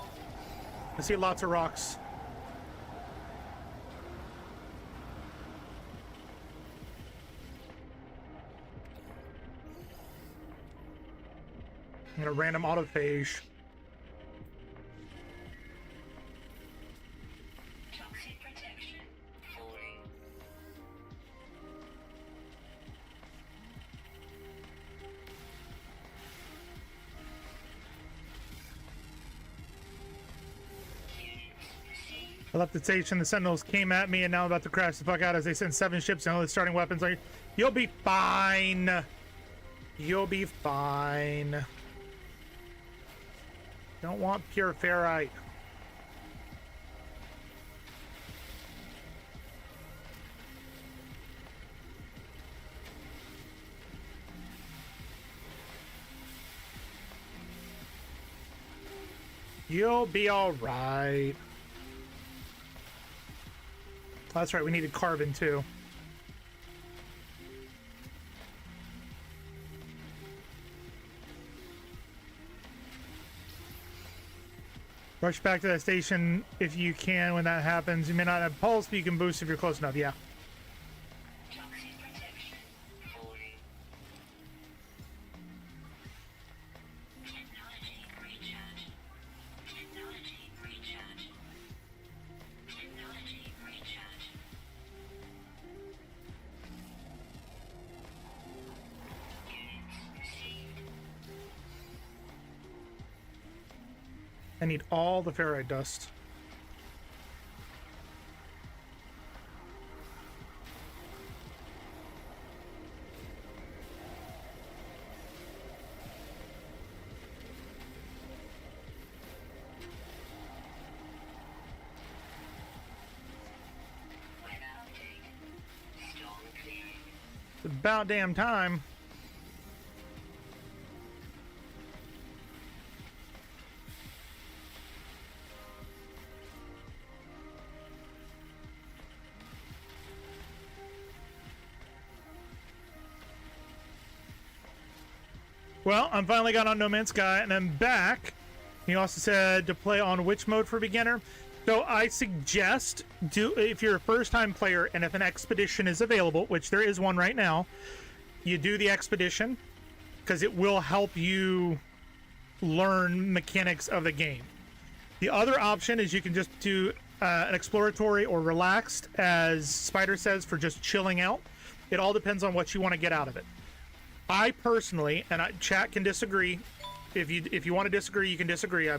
I see lots of rocks. I'm gonna random autophage. Toxic protection falling. I left the station, the Sentinels came at me, and now I'm about to crash the fuck out as they send 7 ships and all the starting weapons. Like, you'll be fine. You'll be fine. Don't want pure ferrite. You'll be all right. That's right, we needed carbon too. Rush back to that station if you can when that happens. You may not have pulse, but you can boost if you're close enough. Yeah. Toxic protection falling. Technology recharge. Technology recharge. Technology recharge. Units received. I need all the ferrite dust. It's about damn time. Well, I'm finally got on No Man's Sky, and I'm back. He also said to play on which mode for beginner. So I suggest if you're a first-time player and if an expedition is available, which there is one right now, you do the expedition because it will help you learn mechanics of the game. The other option is you can just do an exploratory or relaxed, as Spider says, for just chilling out. It all depends on what you want to get out of it. I personally, and chat can disagree. If you want to disagree, you can disagree. I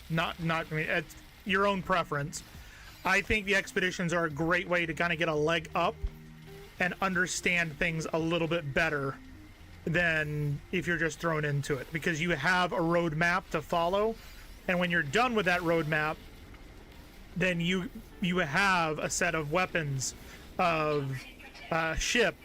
mean, it's your own preference. I think the expeditions are a great way to kind of get a leg up and understand things a little bit better than if you're just thrown into it, because you have a roadmap to follow, and when you're done with that roadmap, then you have a set of weapons, of ship,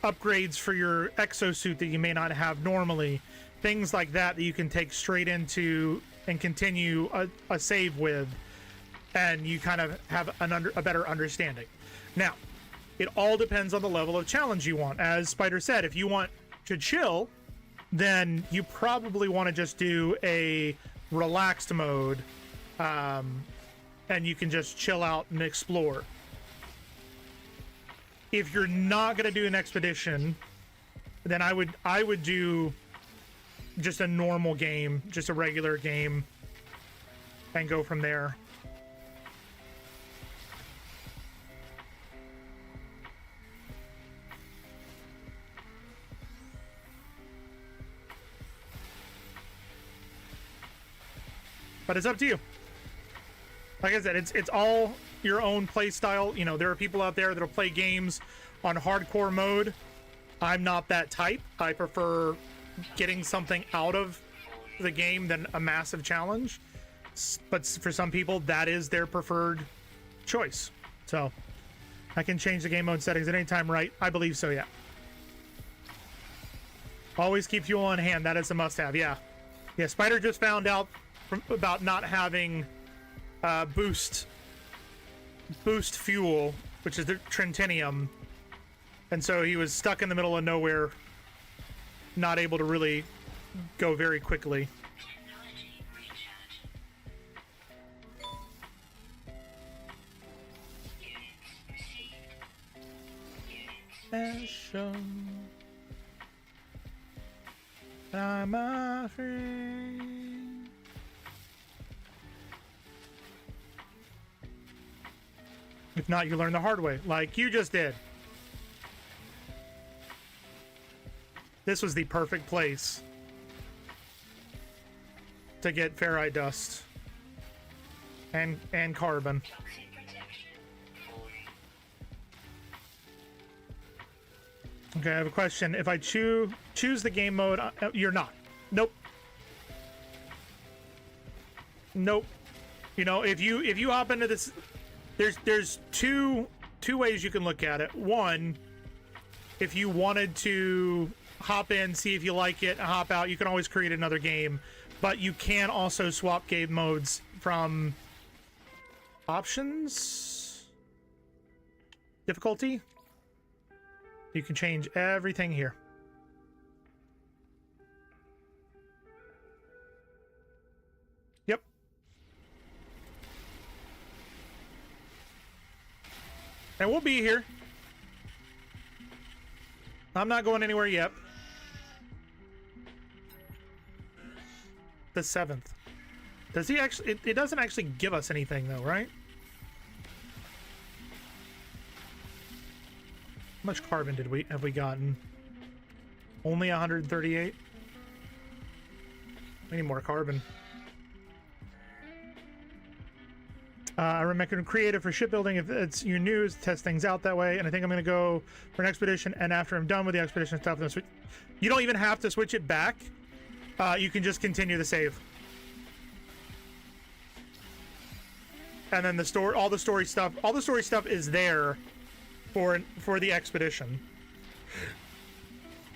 upgrades for your exosuit that you may not have normally, things like that you can take straight into and continue a save with, and you kind of have a better understanding. Now, it all depends on the level of challenge you want. As Spider said, if you want to chill, then you probably want to just do a relaxed mode, and you can just chill out and explore. If you're not going to do an expedition, then I would do just a normal game, just a regular game, and go from there. But it's up to you. Like I said, it's all your own play style. You know, there are people out there that'll play games on hardcore mode. I'm not that type. I prefer getting something out of the game than a massive challenge. But for some people, that is their preferred choice. So I can change the game mode settings at any time, right? I believe so, yeah. Always keep fuel on hand. That is a must-have, yeah. Yeah, Spider just found out about not having boost fuel, which is the Trentinium, and so he was stuck in the middle of nowhere, not able to really go very quickly. I'm afraid. If not, you learn the hard way, like you just did. This was the perfect place to get ferrite dust and carbon. Okay, I have a question. If I choose the game mode, you're not. Nope. Nope. You know, if you hop into this, there's two ways you can look at it. One, if you wanted to hop in, see if you like it, and hop out, you can always create another game. But you can also swap game modes from options, difficulty. You can change everything here. Yep. And we'll be here. I'm not going anywhere yet. The 7th. Does he actually... It doesn't actually give us anything, though, right? How much carbon have we gotten? Only 138? We need more carbon. I recommend creative for shipbuilding. If it's your news, test things out that way. And I think I'm going to go for an expedition. And after I'm done with the expedition stuff, you don't even have to switch it back. You can just continue the save. and then the story, all the story stuff is there for the expedition.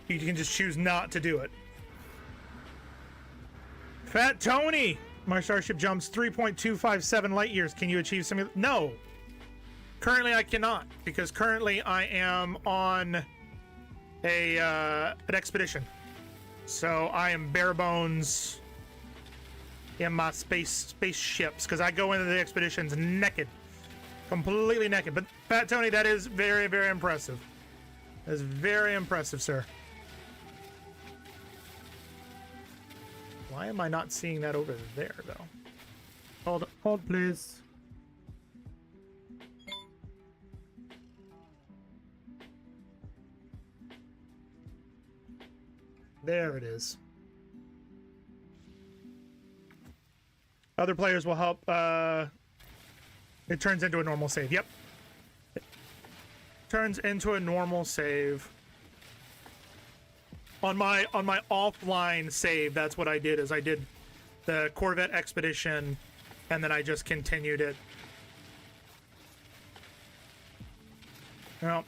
You can just choose not to do it. Fat Tony, my starship jumps 3.257 light years. Can you achieve something? No. Currently, I cannot, because currently I am on an expedition. So I am bare bones in my spaceships, because I go into the expeditions naked, completely naked. But Fat Tony, that is very, very impressive. That is very impressive, sir. Why am I not seeing that over there, though? Hold, please. There it is. Other players will help. It turns into a normal save. Yep. It turns into a normal save. On my offline save, that's what I did. Is I did the Corvette Expedition, and then I just continued it. Well,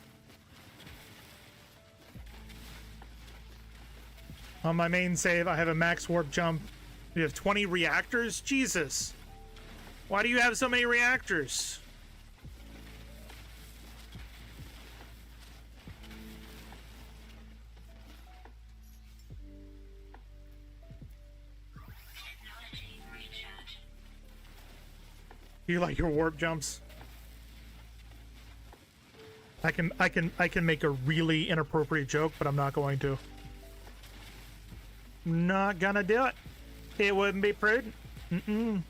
on my main save, I have a max warp jump. You have 20 reactors? Jesus. Why do you have so many reactors? Technology recharge. You like your warp jumps? I can make a really inappropriate joke, but I'm not going to. Not gonna do it. It wouldn't be prudent. Mm-mm.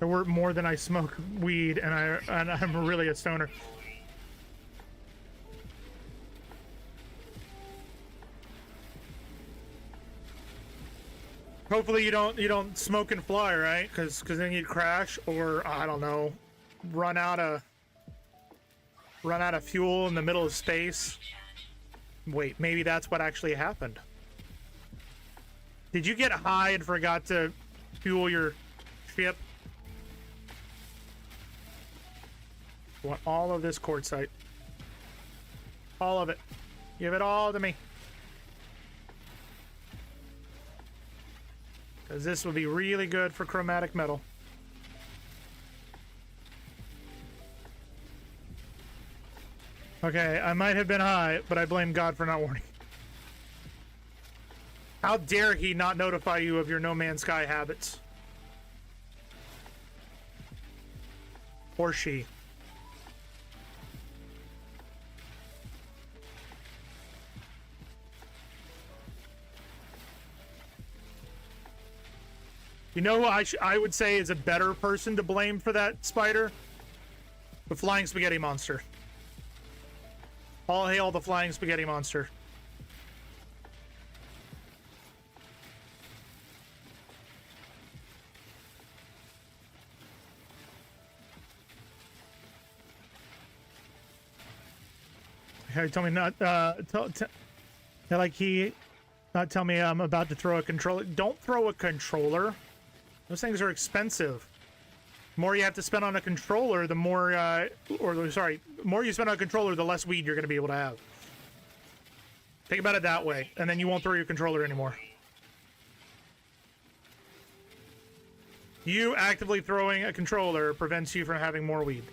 I work more than I smoke weed, and I'm really a stoner. Hopefully you don't smoke and fly, right? Because then you'd crash, or I don't know, run out of fuel in the middle of space. Wait, maybe that's what actually happened. Did you get high and forgot to fuel your ship? I want all of this quartzite. All of it. Give it all to me. Because this will be really good for chromatic metal. Okay, I might have been high, but I blame God for not warning. How dare he not notify you of your No Man's Sky habits? Or she. You know who I would say is a better person to blame for that spider? The Flying Spaghetti Monster. All hail the Flying Spaghetti Monster. Harry told me not like he not tell me I'm about to throw a controller. Don't throw a controller. Those things are expensive. The more you have to spend on a controller, the more, the more you spend on a controller, the less weed you're going to be able to have. Think about it that way, and then you won't throw your controller anymore. You actively throwing a controller prevents you from having more weed.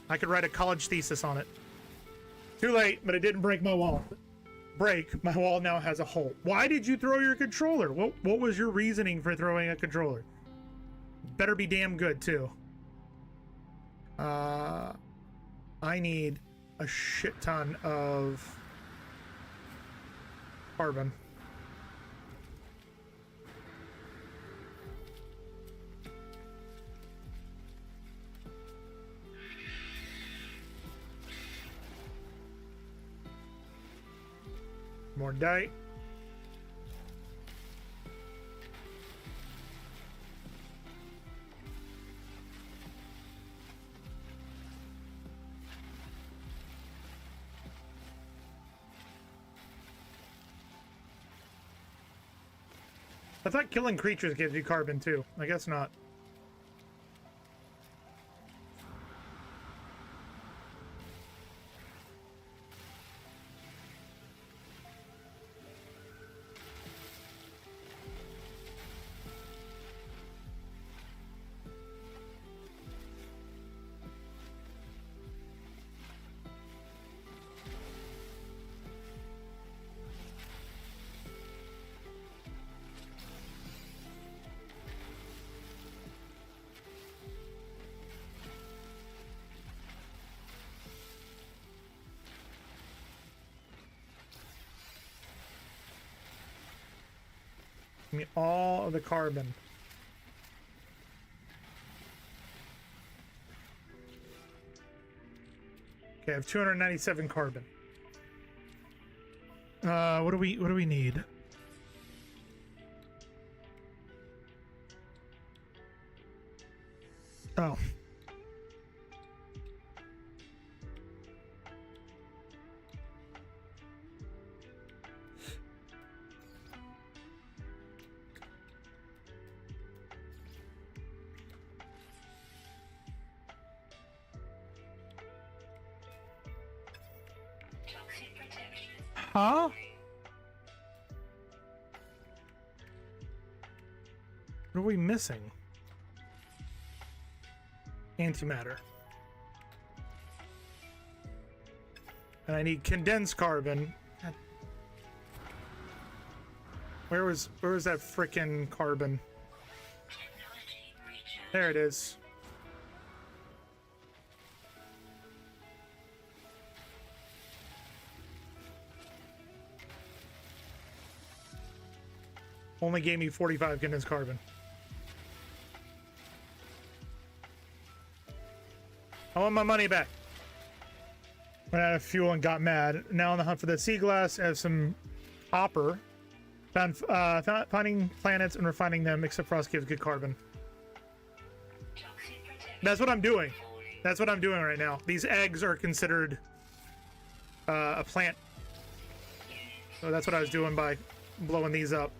I could write a college thesis on it. Too late, but it didn't break my wall. My wall now has a hole. Why did you throw your controller? What was your reasoning for throwing a controller? Better be damn good too. I need a shit ton of carbon. More dye. I thought killing creatures gives you carbon too. I guess not. Give me all of the carbon. Okay, I have 297 carbon. What do we need? Oh. Toxic protection. Huh? What are we missing? Antimatter. And I need condensed carbon. Where was that frickin' carbon? Technology recharge. There it is. Only gave me 45 condensed carbon. I want my money back. Ran out of fuel and got mad. Now on the hunt for the sea glass. I have some copper. Finding planets and refining them, except frost gives good carbon. Toxic protection. That's what I'm doing. That's what I'm doing right now. These eggs are considered a plant. So that's what I was doing by blowing these up.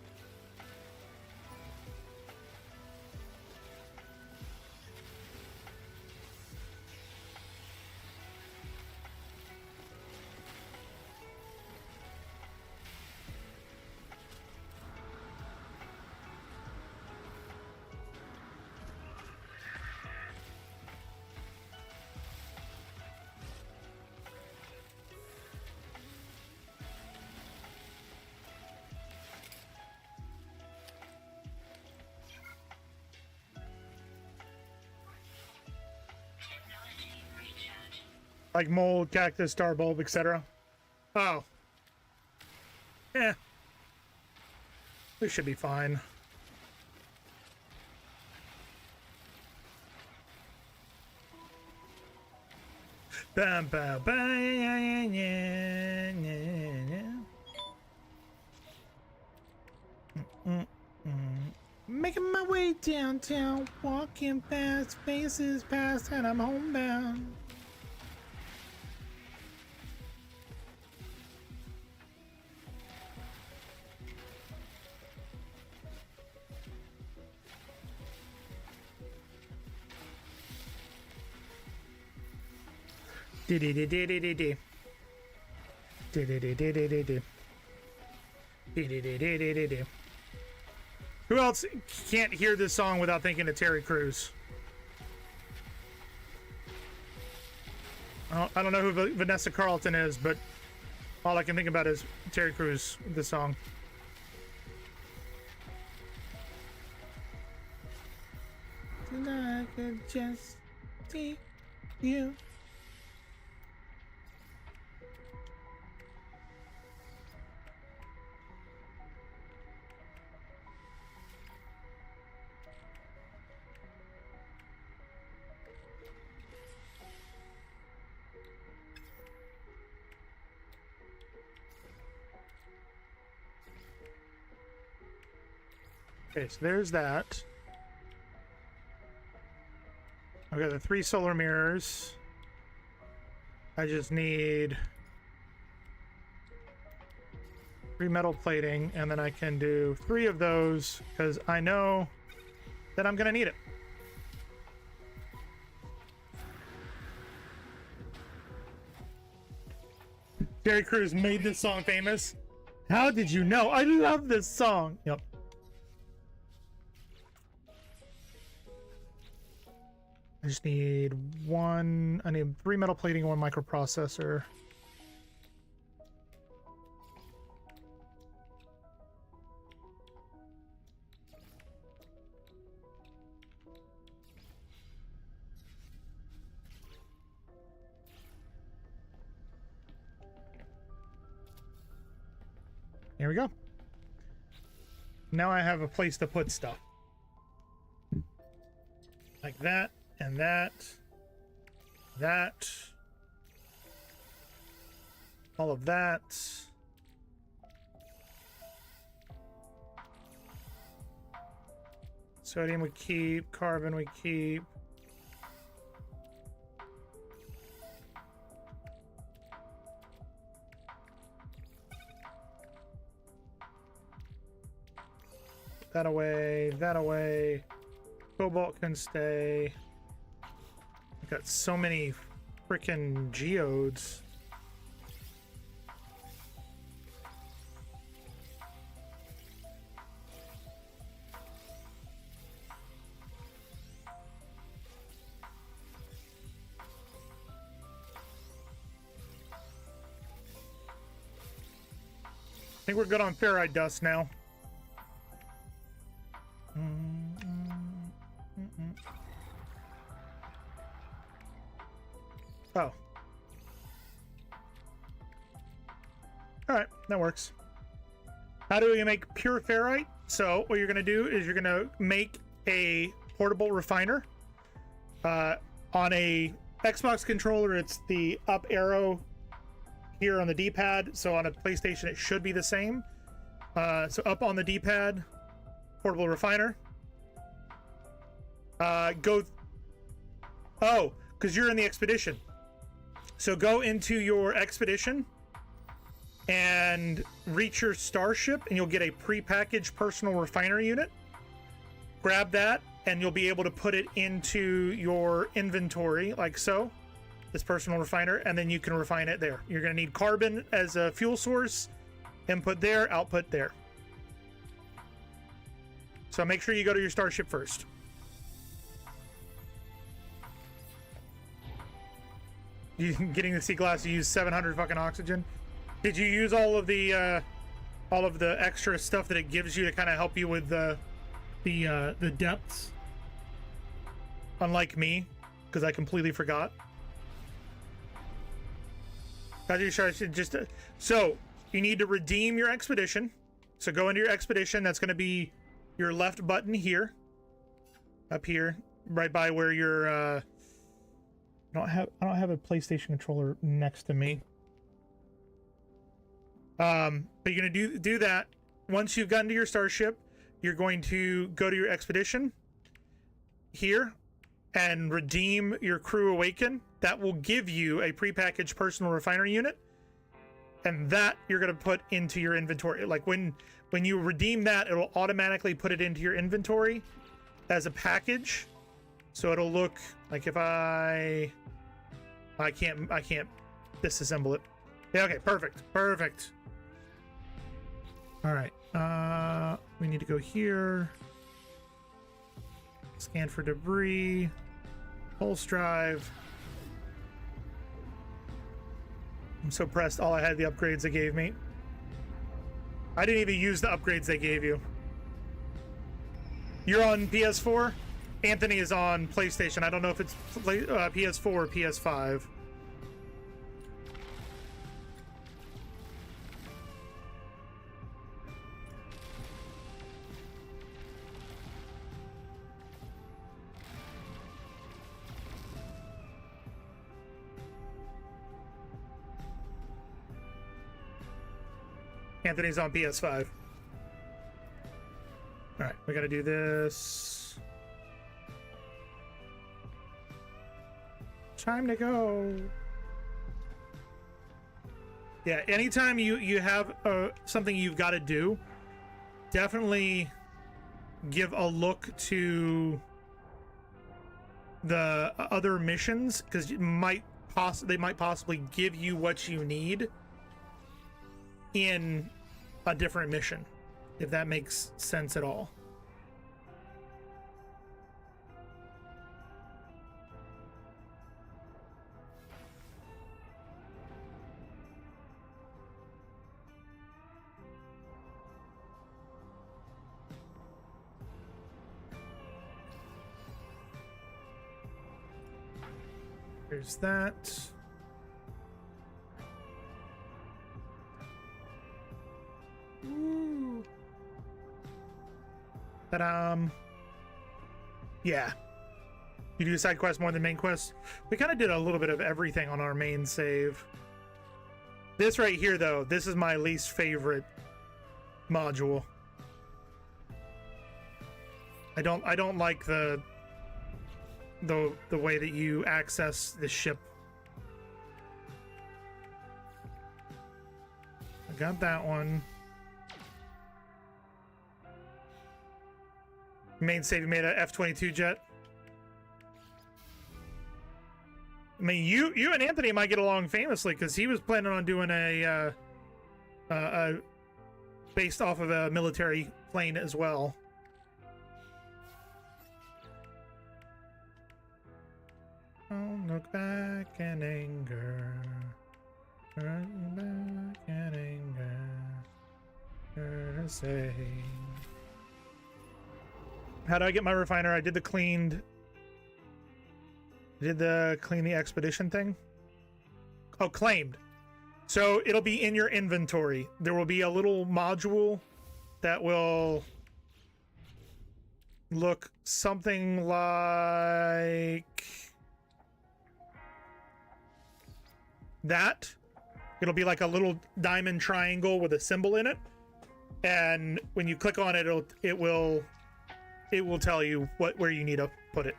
Technology recharge. Like mold, cactus, star bulb, etc. Oh. Eh. We should be fine. Bam, bam, bam, yeah, yeah, yeah. Making my way downtown, walking past faces past, and I'm homebound. Dee-dee-dee-dee-dee-dee. Dee-dee-dee-dee-dee-dee. Dee-dee-dee-dee-dee-dee. Who else can't hear this song without thinking of Terry Crews? I don't know who Vanessa Carlton is, but all I can think about is Terry Crews, the song. Tonight I could just see you. Okay, so there's that. I've got the 3 solar mirrors. I just need 3 metal plating, and then I can do 3 of those because I know that I'm gonna need it. Jerry Crews made this song famous. How did you know? I love this song. Yep. I just need one. I need 3 metal plating and 1 microprocessor. Here we go. Now I have a place to put stuff. Like that, and that. That. All of that. Sodium we keep, carbon we keep. That away, that away. Cobalt can stay. I've got so many freaking geodes. I think we're good on ferrite dust now. Oh. Alright, that works. How do we make pure ferrite? So what you're going to do is you're going to make a portable refiner. On a Xbox controller, it's the up arrow here on the D-pad. So on a PlayStation, it should be the same. So up on the D-pad, portable refiner. Oh, because you're in the expedition. So go into your expedition and reach your starship, and you'll get a prepackaged personal refinery unit. Grab that, and you'll be able to put it into your inventory, like so. This personal refiner, and then you can refine it there. You're going to need carbon as a fuel source. Input there, output there. So make sure you go to your starship first. You getting the sea glass to use 700 fucking oxygen. Did you use all of the extra stuff that it gives you to kind of help you with the depths? Unlike me, because I completely forgot. So you need to redeem your expedition. So go into your expedition. That's going to be your left button here, up here, right by where your. I don't have a PlayStation controller next to me. But you're gonna do that. Once you've gotten to your starship, you're going to go to your expedition here and redeem your crew awaken. That will give you a prepackaged personal refinery unit, and that you're gonna put into your inventory. Like when you redeem that, it'll automatically put it into your inventory as a package. So it'll look like if I can't disassemble it. Yeah, okay, perfect. All right, we need to go here. Scan for debris. Pulse drive. I'm so pressed. All I had the upgrades they gave me. I didn't even use the upgrades they gave you. You're on PS4? Anthony is on PlayStation. I don't know if it's PS4 or PS5. Anthony's on PS5. All right, we got to do this. Time to go. Yeah, anytime you have something you've got to do, definitely give a look to the other missions, because they might possibly give you what you need in a different mission, if that makes sense at all. There's that. Ooh. But yeah. You do side quests more than main quests. We kind of did a little bit of everything on our main save. This right here, though, this is my least favorite module. I don't like the way that you access the ship. I got that one. Main save, you made a F-22 jet. I mean, you and Anthony might get along famously, because he was planning on doing a based off of a military plane as well. Don't look back in anger. Turn back in anger. Say. How do I get my refiner? I did the clean the expedition thing. Oh, claimed. So it'll be in your inventory. There will be a little module that will look something like that. It'll be like a little diamond triangle with a symbol in it, and when you click on it, it will tell you where you need to put it.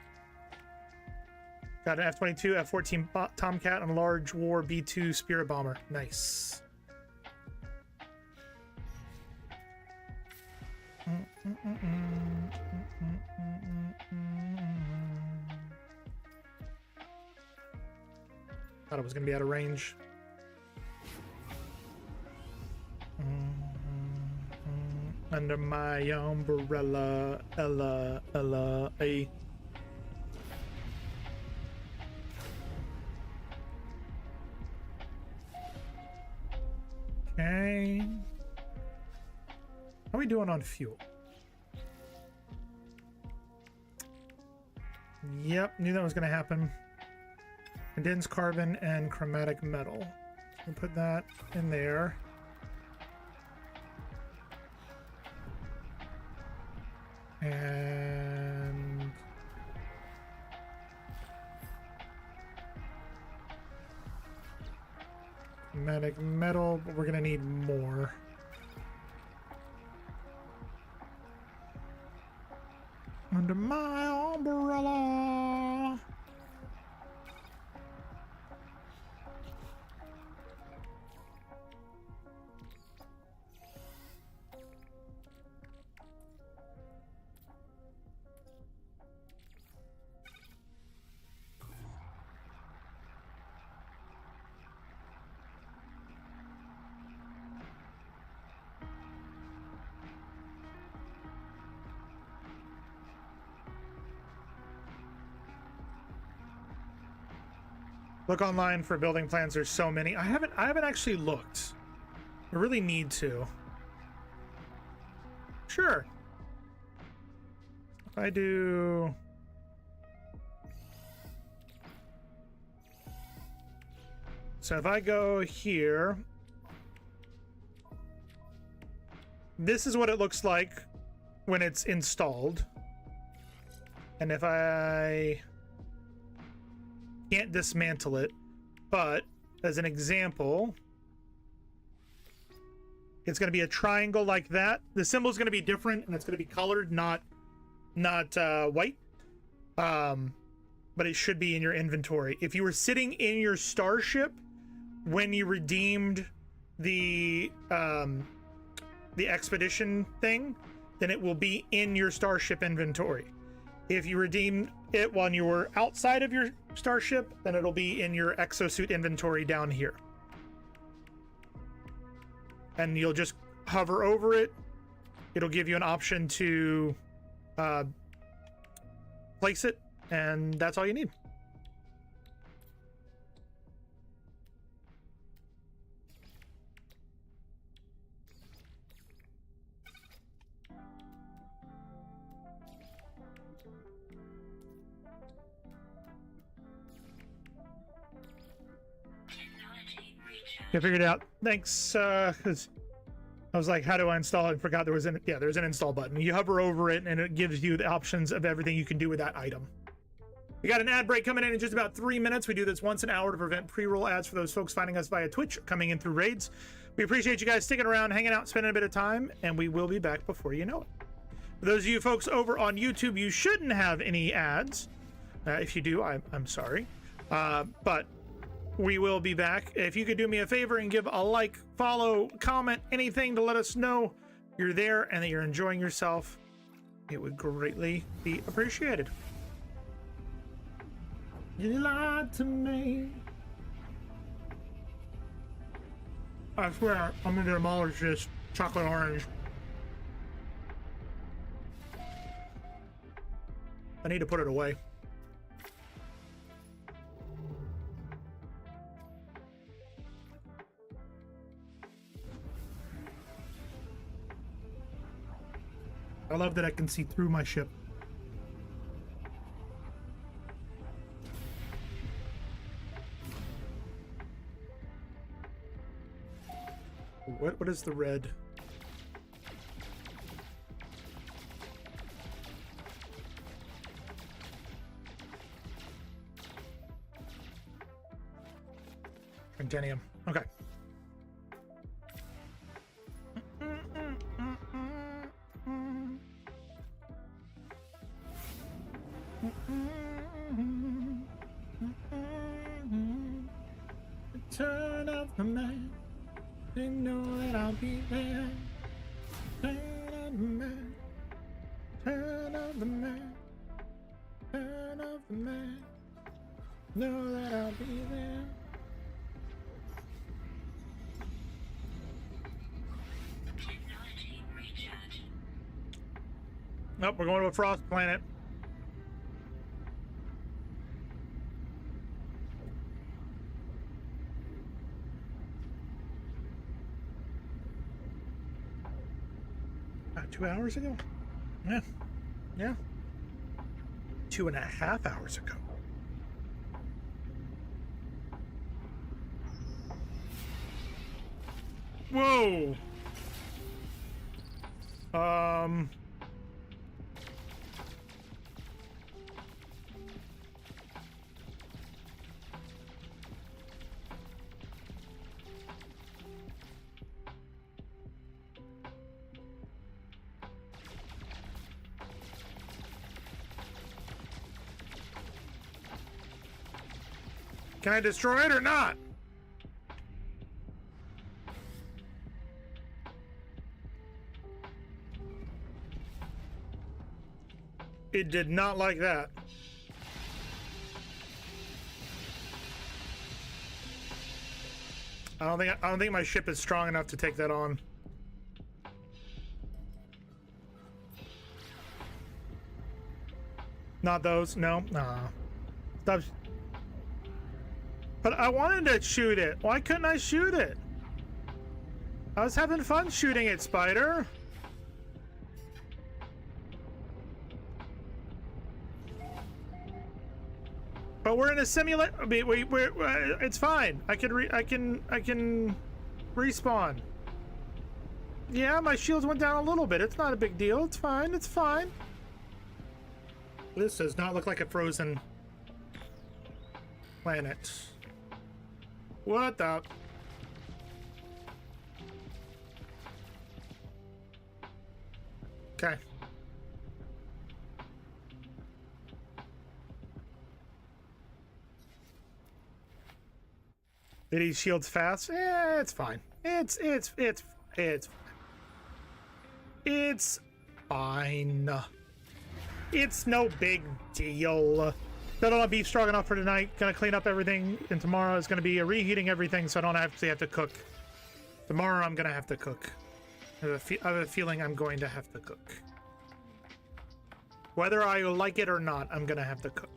Got an F-22, F-14 Tomcat, and a large war B-2 Spirit bomber. Nice. Thought it was gonna be out of range. Under my umbrella, Ella, A. Okay. How are we doing on fuel? Yep, knew that was gonna happen. Condensed carbon and chromatic metal. We'll put that in there. And chromatic metal, but we're gonna need more. Under my umbrella. Look online for building plans. There's so many. I haven't actually looked. I really need to. Sure. If I do so, if I go here, this is what it looks like when it's installed. And if I can't dismantle it, but as an example, it's going to be a triangle like that. The symbol is going to be different, and it's going to be colored, not white. But it should be in your inventory. If you were sitting in your starship when you redeemed the expedition thing, then it will be in your starship inventory. If you redeem it when you were outside of your starship, then it'll be in your exosuit inventory down here. And you'll just hover over it. It'll give you an option to place it, and that's all you need. I figured it out. Thanks, because I was like, how do I install it? I forgot there was there's an install button. You hover over it and it gives you the options of everything you can do with that item. We got an ad break coming in just about 3 minutes. We do this once an hour to prevent pre-roll ads for those folks finding us via Twitch, coming in through raids. We appreciate you guys sticking around, hanging out, spending a bit of time, and we will be back before you know it. For those of you folks over on YouTube, you shouldn't have any ads. If you do, I'm sorry. But we will be back. If you could do me a favor and give a like, follow, comment, anything to let us know you're there and that you're enjoying yourself, it would greatly be appreciated. You lied to me. I swear, I'm gonna demolish this chocolate orange. I need to put it away. I love that I can see through my ship. What is the red? Trentenium. Okay. Turn of the man, they know that I'll be there. Turn of the man, turn of the man, turn of the man, know that I'll be there. Technology recharge. Nope, we're going to a frost planet. About 2 hours ago? Yeah. Yeah. 2.5 hours ago. Whoa. Can I destroy it or not? It did not like that. I don't think my ship is strong enough to take that on. Not those, no. Stop. But I wanted to shoot it. Why couldn't I shoot it? I was having fun shooting it, Spider. But we're in a simulation. It's fine. I can respawn. Yeah, my shields went down a little bit. It's not a big deal. It's fine. It's fine. This does not look like a frozen planet. What the? Okay. Did he shields fast? Yeah, it's fine. It's fine. It's no big deal. Got all my beef stroganoff for tonight. Gonna clean up everything, and tomorrow is gonna be reheating everything, so I don't actually have to cook. Tomorrow I'm gonna have to cook. I have a feeling I'm going to have to cook. Whether I like it or not, I'm gonna have to cook.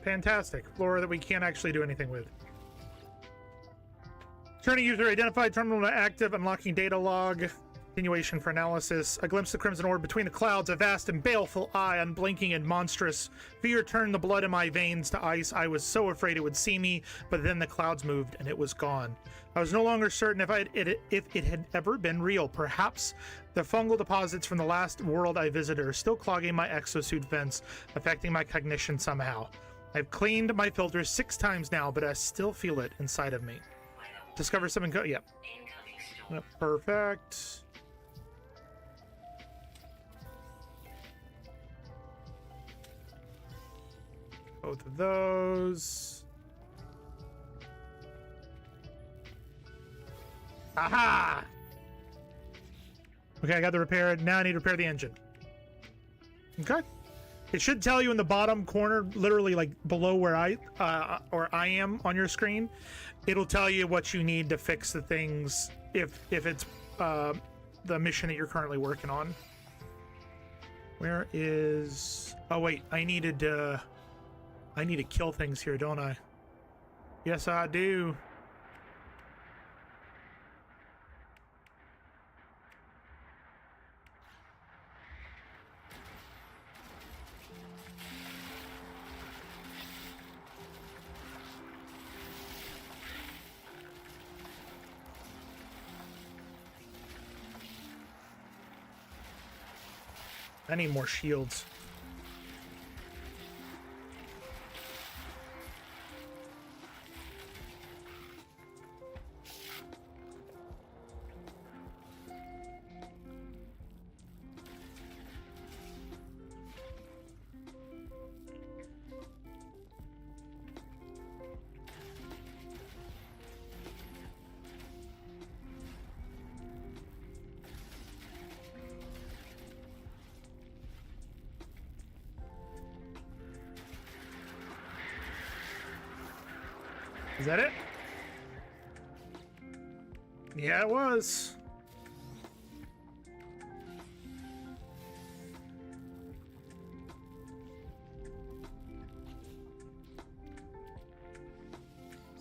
Fantastic. Flora that we can't actually do anything with. Turning user identified, terminal to active, unlocking data log, continuation for analysis. A glimpse of crimson orb between the clouds, a vast and baleful eye, unblinking and monstrous. Fear turned the blood in my veins to ice. I was so afraid it would see me, but then the clouds moved and it was gone. I was no longer certain if it had ever been real. Perhaps the fungal deposits from the last world I visited are still clogging my exosuit vents, affecting my cognition somehow. I've cleaned my filters 6 times now, but I still feel it inside of me. Discover something. Yep. Perfect. Both of those. Aha! Okay, I got the repair. Now I need to repair the engine. Okay. It should tell you in the bottom corner, literally like below where I am on your screen. It'll tell you what you need to fix the things if it's the mission that you're currently working on. Where is? Oh wait, I need to kill things here, don't I? Yes, I do. I need more shields. Is that it? Yeah, it was.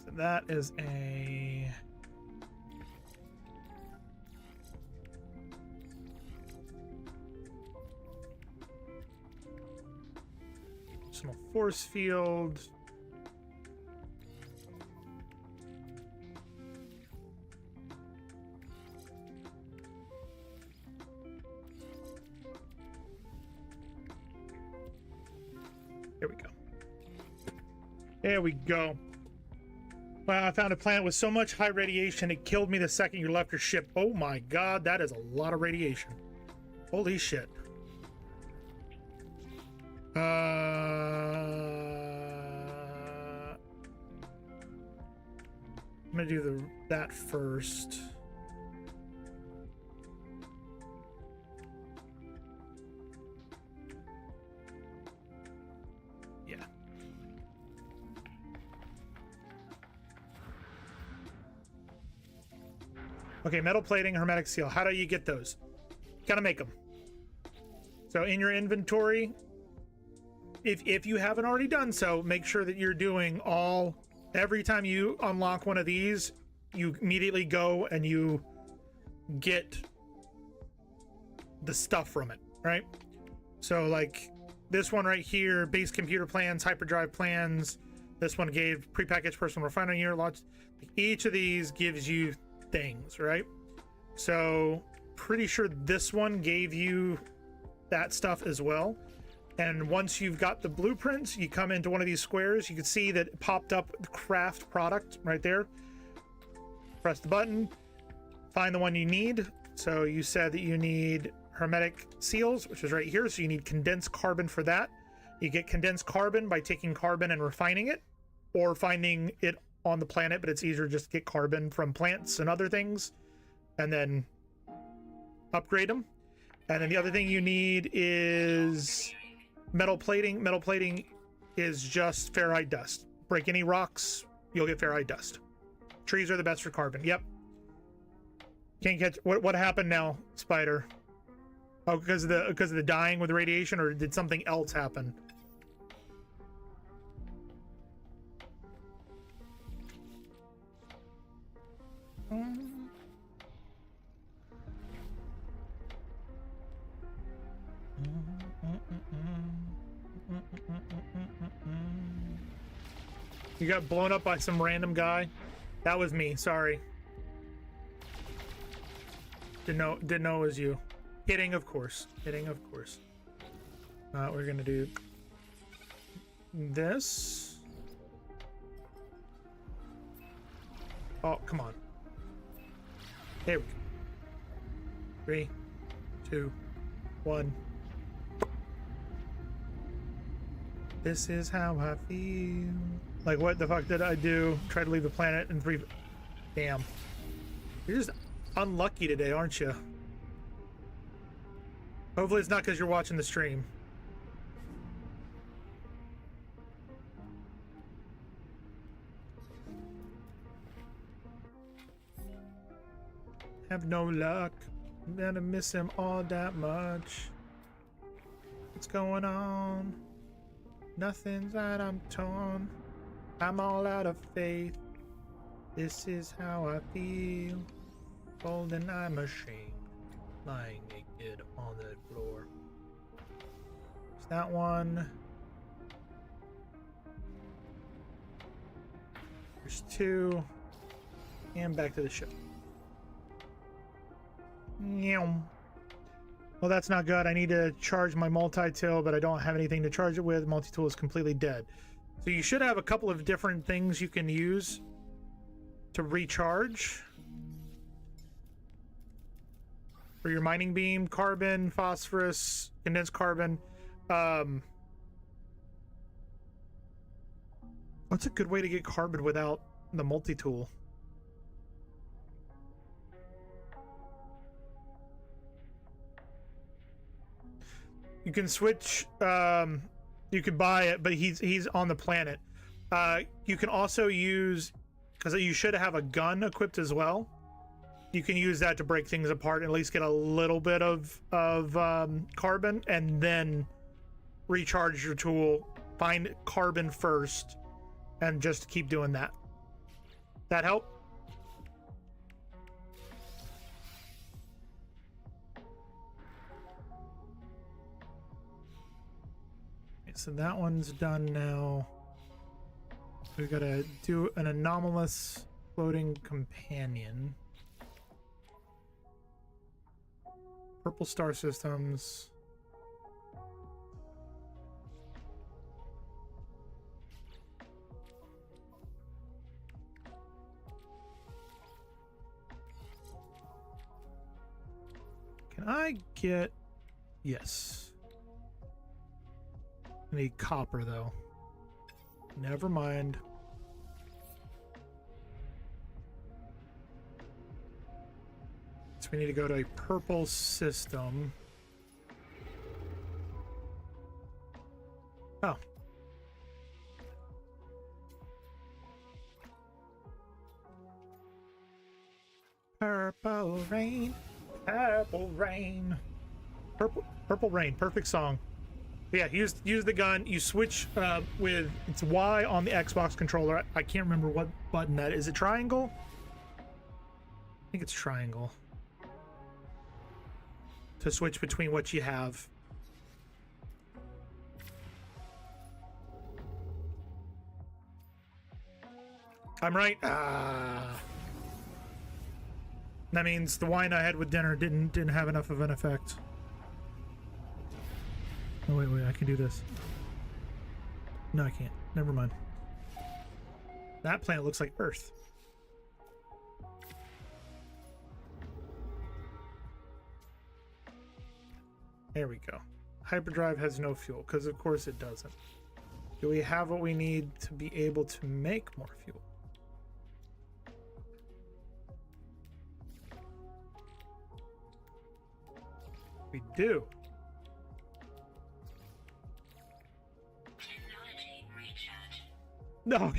So that is a... personal force field. There we go. There we go. Wow, I found a planet with so much high radiation it killed me the second you left your ship. Oh my god, that is a lot of radiation. Holy shit. I'm gonna do that first. Yeah. Okay, metal plating, hermetic seal. How do you get those? Gotta make them. So in your inventory, if you haven't already done so, make sure that you're doing all, every time you unlock one of these, you immediately go and you get the stuff from it, right? So like this one right here, base computer plans, hyperdrive plans. This one gave prepackaged personal refinery unit lots. Each of these gives you things, right? So pretty sure this one gave you that stuff as well. And once you've got the blueprints, you come into one of these squares. You can see that it popped up the craft product right there. Press the button, find the one you need. So you said that you need hermetic seals, which is right here. So you need condensed carbon for that. You get condensed carbon by taking carbon and refining it, or finding it on the planet, but it's easier just to get carbon from plants and other things and then upgrade them. And then the other thing you need is metal plating. Metal plating is just ferrite dust. Break any rocks, you'll get ferrite dust. Trees are the best for carbon. Yep. Can't catch what happened now, Spider? Oh, because of the dying with the radiation, or did something else happen? You got blown up by some random guy. That was me. Sorry. Didn't know it was you. Hitting, of course. Hitting, of course. We're gonna do this. Oh, come on. There we go. 3, 2, 1. This is how I feel. Like, what the fuck did I do? Try to leave the planet in 3. Damn. You're just unlucky today, aren't you? Hopefully it's not because you're watching the stream. Have no luck. I'm gonna miss him all that much. What's going on? Nothing's right, I'm torn. I'm all out of faith. This is how I feel. Cold and I'm ashamed. Lying naked on the floor. There's that one. There's 2. And back to the ship. Well, that's not good. I need to charge my multi-tool, but I don't have anything to charge it with. Multi-tool is completely dead. So you should have a couple of different things you can use to recharge. For your mining beam, carbon, phosphorus, condensed carbon. What's a good way to get carbon without the multi-tool? You can switch, you could buy it, but he's on the planet. You can also use, because you should have a gun equipped as well. You can use that to break things apart and at least get a little bit of carbon, and then recharge your tool. Find carbon first, and just keep doing that. That help? Okay, so that one's done now. We gotta do an anomalous floating companion. Purple star systems. Can I get... Yes. I need copper, though. Never mind. So we need to go to a purple system. Oh. Purple rain, purple rain. Purple rain, perfect song. Yeah, use the gun. You switch with, it's Y on the Xbox controller. I can't remember what button that is. Is it triangle? I think it's triangle. To switch between what you have. I'm right. That means the wine I had with dinner didn't have enough of an effect. Oh, wait, I can do this. No, I can't. Never mind. That planet looks like Earth. There we go. Hyperdrive has no fuel, because of course it doesn't. Do we have what we need to be able to make more fuel? We do. Technology recharge. No.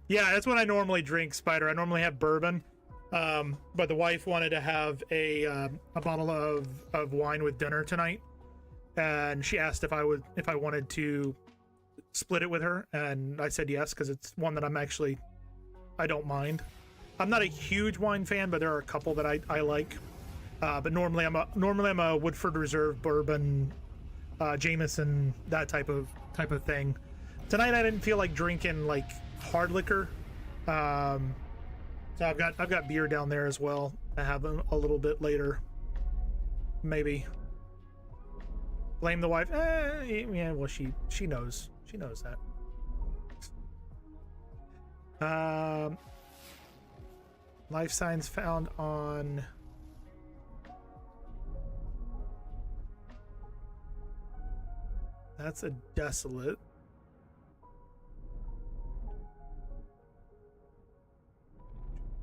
Yeah, that's what I normally drink, Spider. I normally have bourbon. But the wife wanted to have a bottle of wine with dinner tonight. And she asked if I wanted to split it with her, and I said yes, because it's one that I don't mind. I'm not a huge wine fan, but there are a couple that I like. But normally I'm a Woodford Reserve bourbon, Jameson, that type of thing. Tonight I didn't feel like drinking like hard liquor, so I've got beer down there as well. I have a little bit later, maybe. Blame the wife. Yeah, well she knows that. Life signs found on. That's a desolate.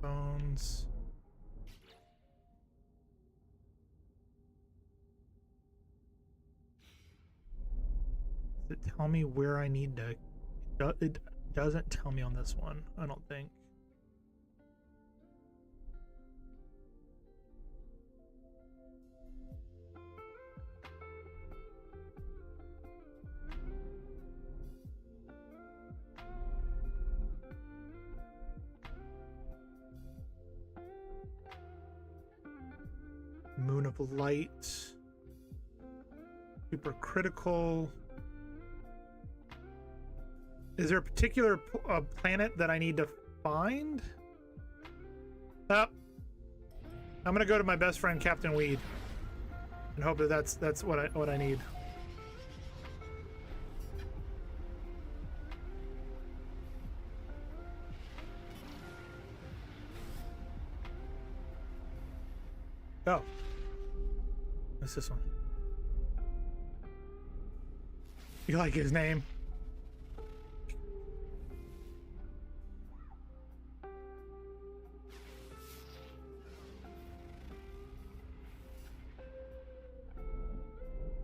Bones. Does it tell me where I need to? It doesn't tell me on this one, I don't think. Moon of Light. Supercritical. Is there a particular planet that I need to find? Oh. I'm gonna go to my best friend Captain Weed and hope that that's what I need. Oh. What's this one? You like his name?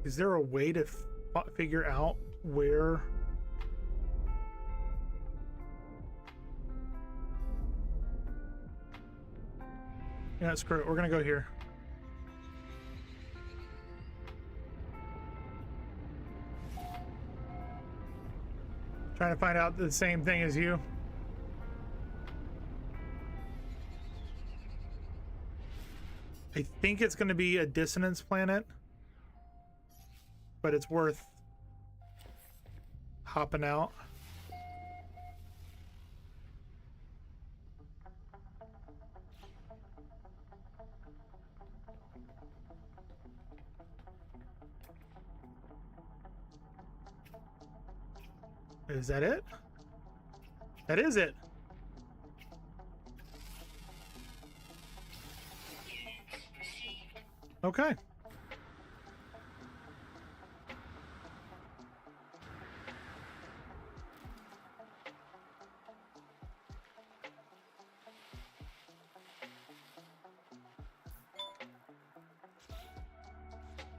Is there a way to figure out where? Yeah, screw it. We're gonna go here. Trying to find out the same thing as you. I think it's going to be a dissonance planet, but it's worth hopping out. Is that it? That is it. Okay.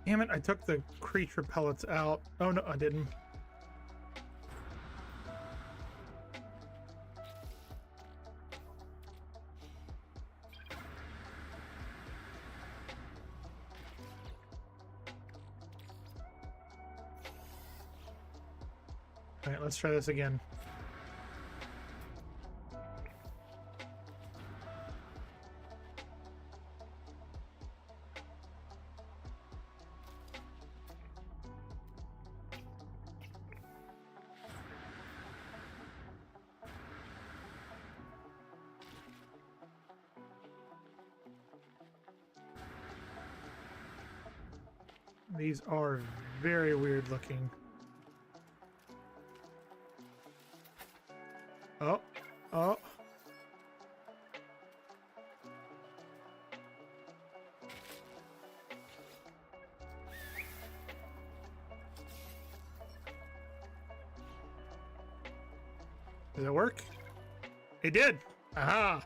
Damn it, I took the creature pellets out. Oh no, I didn't. All right, let's try this again. These are very weird looking. Oh, oh. Did it work? It did. Aha.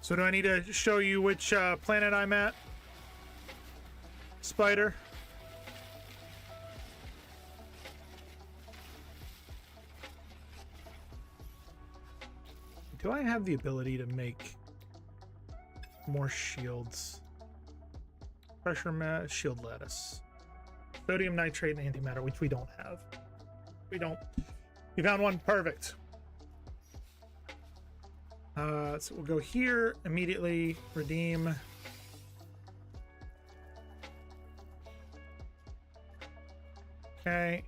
So do I need to show you which planet I'm at? Spider. Do I have the ability to make more shields? Pressure shield lattice. Sodium nitrate and antimatter, which we don't have. We don't. You found one. Perfect. So we'll go here immediately. Redeem. Okay.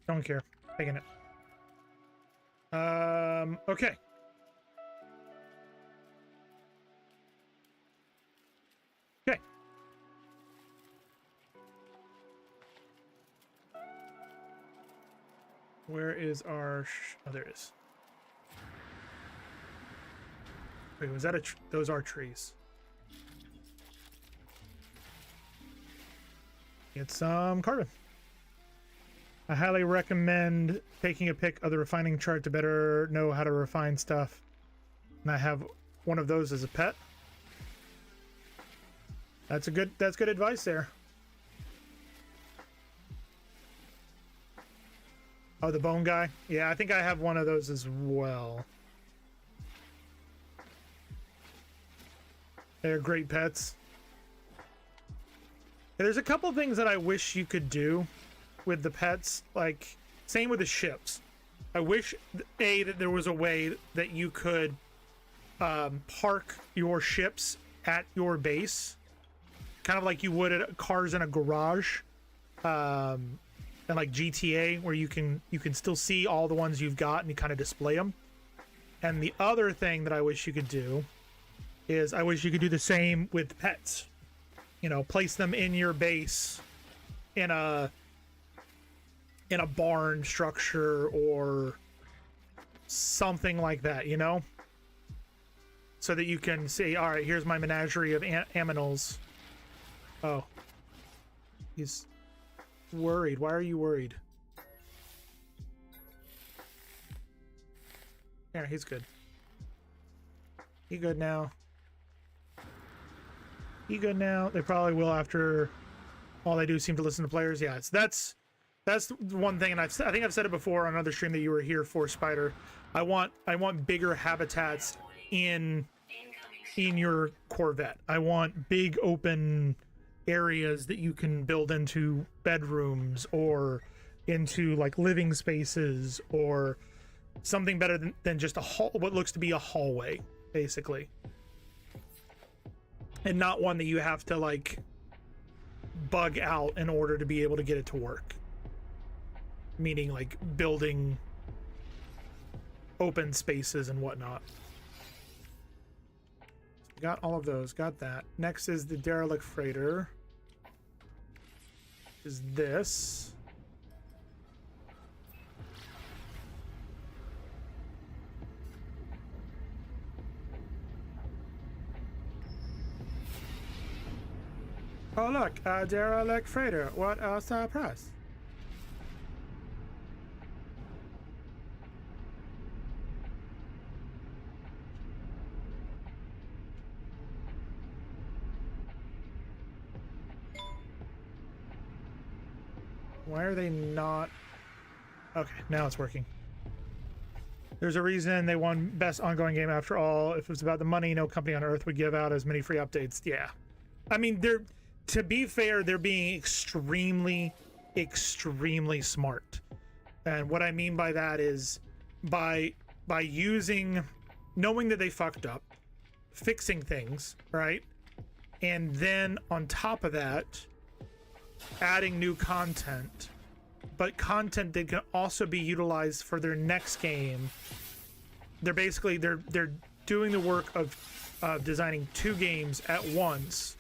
Don't care. Taking it. Okay. Okay. Where is our oh, there it is. Wait, was that a those are trees. Get some carbon. I highly recommend taking a pic of the refining chart to better know how to refine stuff. And I have one of those as a pet. That's good advice there. Oh, the bone guy? Yeah, I think I have one of those as well. They're great pets. There's a couple things that I wish you could do with the pets, like same with the ships. I wish that there was a way that you could park your ships at your base, kind of like you would at cars in a garage, and like GTA, where you can still see all the ones you've got and you kind of display them. And the other thing that I wish you could do is I wish you could do the same with pets. You know, place them in your base in a barn structure or something like that, you know? So that you can say, all right, here's my menagerie of aminals. Oh. He's worried. Why are you worried? Yeah, he's good. He good now. He good now. They probably will after all they do seem to listen to players. Yeah, that's one thing, and I think I've said it before on another stream that you were here for, Spider. I want bigger habitats in your Corvette. I want big open areas that you can build into bedrooms or into like living spaces or something better than just what looks to be a hallway, basically. And not one that you have to like bug out in order to be able to get it to work. Meaning like building open spaces and whatnot. Got all of those, got that. Next is the derelict freighter. Is this. Oh look, a derelict freighter. What a surprise. Why are they not? Okay, now it's working. There's a reason they won best ongoing game after all. If it was about the money, no company on earth would give out as many free updates. Yeah. I mean, to be fair, they're being extremely smart. And what I mean by that is by knowing that they fucked up, fixing things, right? And then on top of that, adding new content, but content that can also be utilized for their next game. They're doing the work of designing 2 games at once,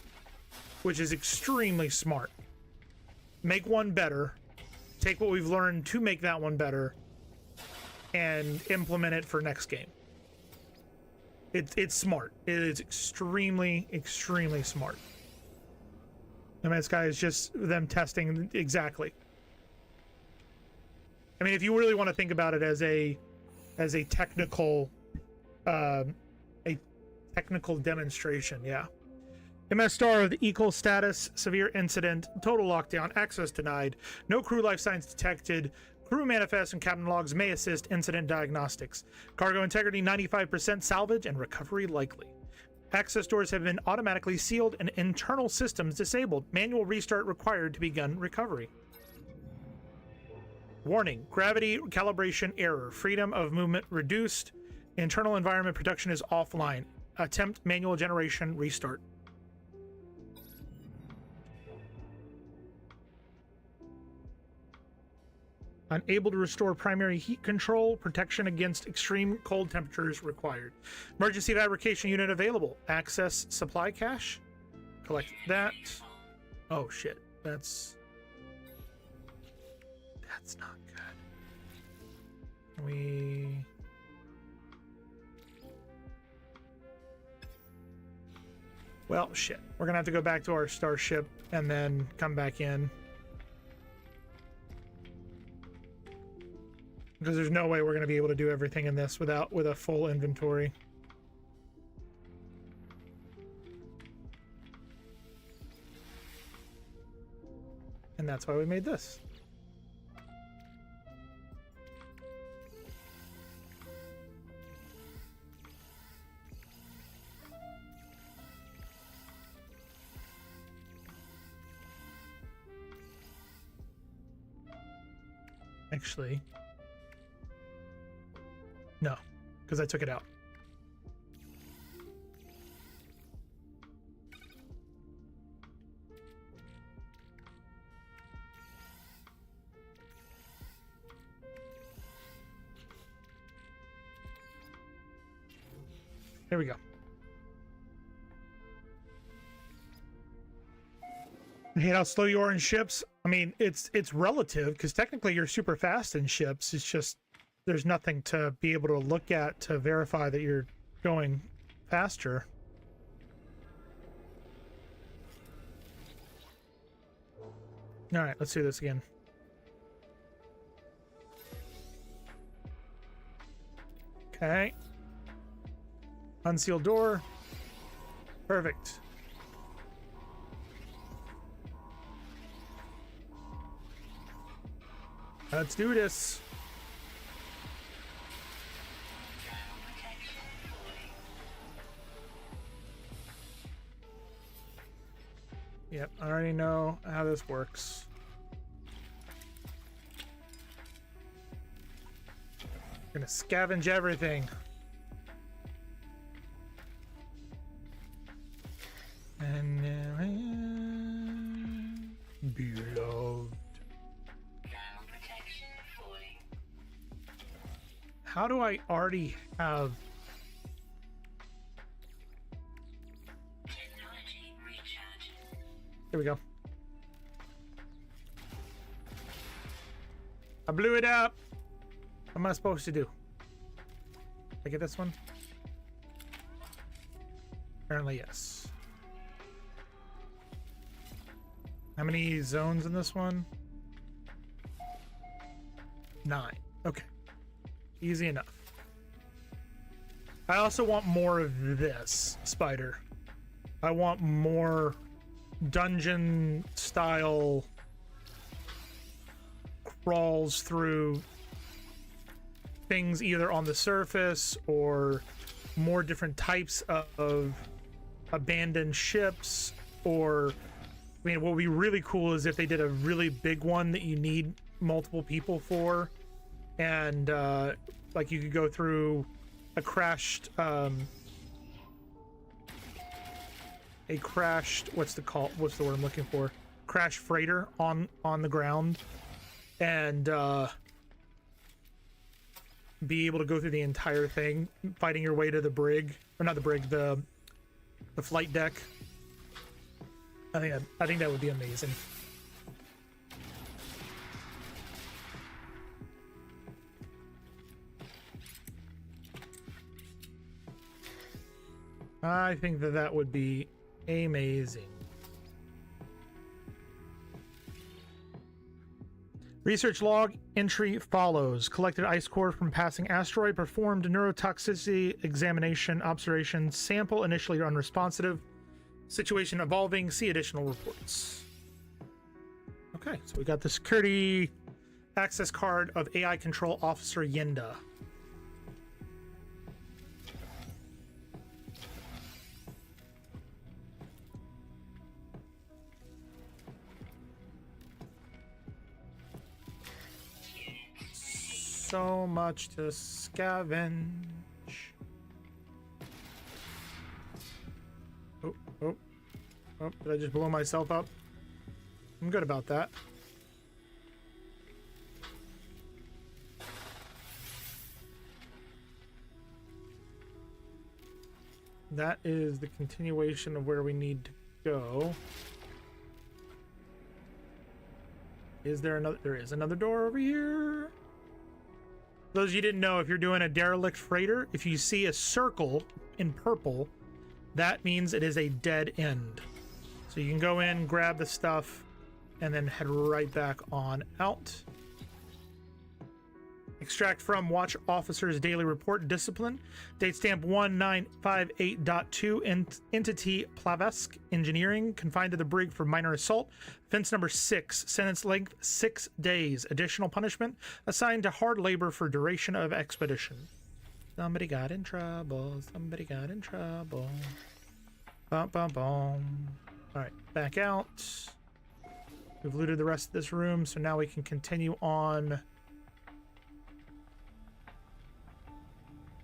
which is extremely smart. Make one better, take what we've learned to make that one better, and implement it for next game. It's smart. It is extremely smart. I mean, this guy is just them testing exactly. I mean, if you really want to think about it as a technical demonstration, yeah. MS star of the equal status, severe incident, total lockdown, access denied, no crew life signs detected, crew manifest and captain logs may assist incident diagnostics. Cargo integrity 95%, salvage and recovery likely. Access doors have been automatically sealed and internal systems disabled. Manual restart required to begin recovery. Warning, gravity calibration error. Freedom of movement reduced. Internal environment protection is offline. Attempt manual generation restart. Unable to restore primary heat control. Protection against extreme cold temperatures required. Emergency fabrication unit available. Access supply cache. Collect that. Oh shit. That's not good. Well, shit. We're gonna have to go back to our starship and then come back in. Because there's no way we're gonna be able to do everything in this with a full inventory. And that's why we made this. Actually, no, because I took it out. There we go. I hate how slow you are in ships. I mean, it's relative because technically you're super fast in ships. It's just there's nothing to be able to look at to verify that you're going faster. All right, let's do this again. Okay. Unsealed door. Perfect. Let's do this. Yep, I already know how this works. I'm gonna scavenge everything. And now I am beloved. How do I already have... Here we go. I blew it up. What am I supposed to do? I get this one? Apparently, yes. How many zones in this one? 9. Okay. Easy enough. I also want more of this spider. I want more dungeon style crawls through things either on the surface or more different types of abandoned ships. Or, I mean, what would be really cool is if they did a really big one that you need multiple people for, and like you could go through a crashed what's the word I'm looking for, crashed freighter on the ground, and be able to go through the entire thing fighting your way to the brig, or not the brig, the flight deck. I think that would be amazing. I think that would be amazing. Research log entry follows. Collected ice core from passing asteroid. Performed neurotoxicity examination observation. Sample initially unresponsive. Situation evolving. See additional reports. Okay, so we got the security access card of AI Control Officer Yenda. So much to scavenge. Oh, did I just blow myself up? I'm good about that. That is the continuation of where we need to go. Is there another? There is another door over here. Those of you didn't know, if you're doing a derelict freighter, if you see a circle in purple, that means it is a dead end. So you can go in, grab the stuff, and then head right back on out. Extract from Watch Officer's Daily Report Discipline. Date stamp 1958.2. Entity Plavesk Engineering. Confined to the brig for minor assault. Offense number 6. Sentence length 6 days. Additional punishment assigned to hard labor for duration of expedition. Somebody got in trouble. Somebody got in trouble. Bum, bum, bum. Alright, back out. We've looted the rest of this room, so now we can continue on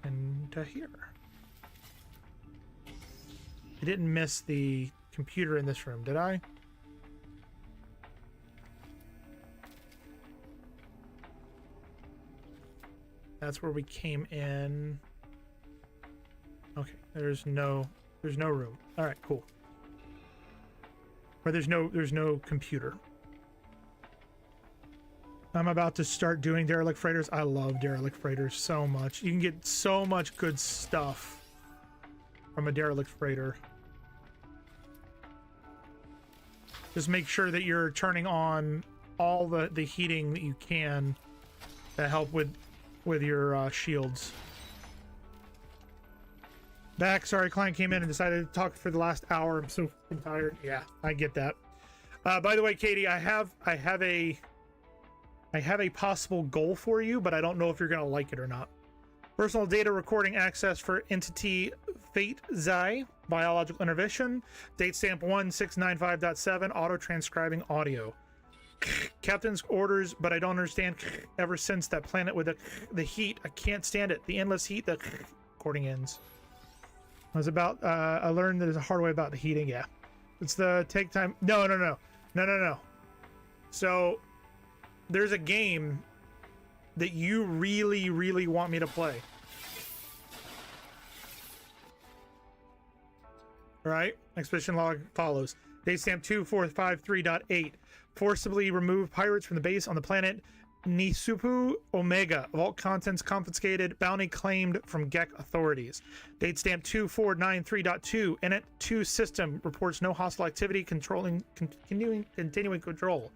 into here. I didn't miss the computer in this room, did I? That's where we came in. Okay, there's no room. All right, cool. Or there's no computer. I'm about to start doing derelict freighters. I love derelict freighters so much. You can get so much good stuff from a derelict freighter. Just make sure that you're turning on all the heating that you can to help with your shields. Back. Sorry, client came in and decided to talk for the last hour. I'm so tired. Yeah, I get that. By the way, Katie, I have a possible goal for you, but I don't know if you're going to like it or not. Personal data recording access for entity Fate Zai, biological intervention. Date stamp 1695.7, auto transcribing audio. Captain's orders, but I don't understand. Ever since that planet with the heat, I can't stand it. The endless heat, the recording ends. I was about, I learned there's a hard way about the heating. Yeah. It's the take time. No. So there's a game that you really, really want me to play. All right. Expedition log follows. Date stamp 2453.8. Forcibly remove pirates from the base on the planet Nisupu Omega. Vault contents confiscated. Bounty claimed from GEC authorities. Date stamp 2493.2. Init 2 system reports no hostile activity. Continuing control.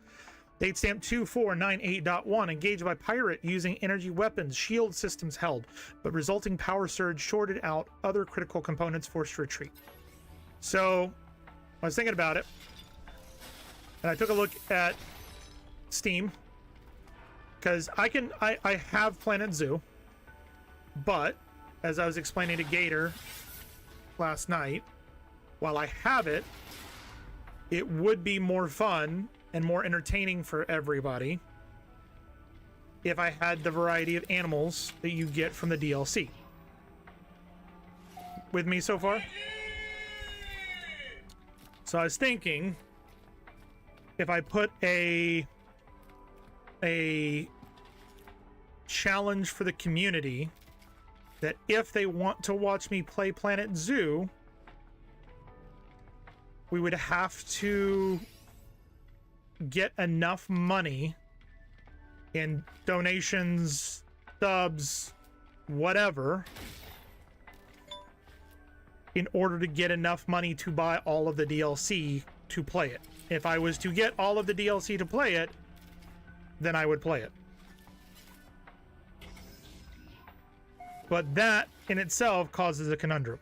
Date stamp 2498.1. Engaged by pirate using energy weapons. Shield systems held, but resulting power surge shorted out other critical components, forced retreat. So I was thinking about it, and I took a look at Steam, because I have Planet Zoo, but as I was explaining to Gator last night, while I have it, it would be more fun and more entertaining for everybody if I had the variety of animals that you get from the DLC. With me so far? So I was thinking, if I put a challenge for the community that if they want to watch me play Planet Zoo, we would have to get enough money in donations, subs, whatever, in order to get enough money to buy all of the DLC to play it. If I was to get all of the DLC to play it, then I would play it. But that in itself causes a conundrum.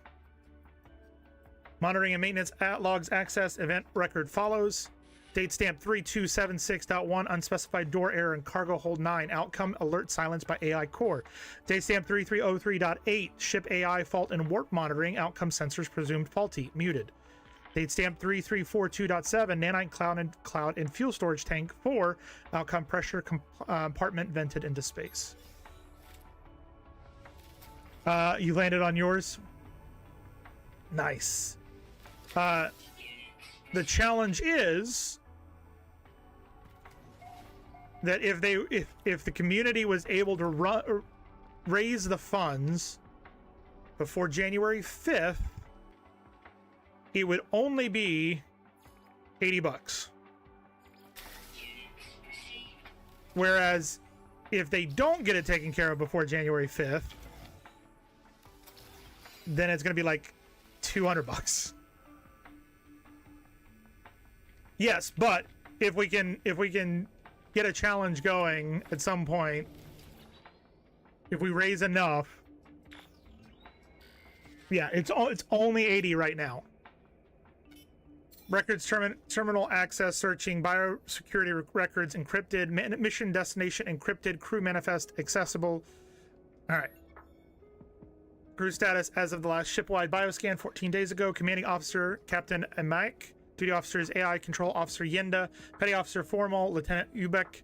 Monitoring and maintenance logs access event record follows. Date stamp 3276.1 unspecified door error and cargo hold 9 outcome alert silenced by AI core. Date stamp 3303.8 ship AI fault and warp monitoring outcome sensors presumed faulty muted. Date stamp 3342.7 nanite cloud and fuel storage tank 4 outcome pressure compartment vented into space. You landed on yours. Nice. The challenge is that if the community was able to raise the funds before January 5th, it would only be $80. Whereas if they don't get it taken care of before January 5th, then it's going to be like $200. Yes, but if we can get a challenge going at some point, if we raise enough, yeah, it's only 80 right now. Records terminal access searching, biosecurity records encrypted, mission destination encrypted, crew manifest accessible. All right. Crew status as of the last shipwide bioscan 14 days ago. Commanding officer Captain Amaik. Duty officers AI control officer Yenda. Petty officer Formal Lieutenant Ubek.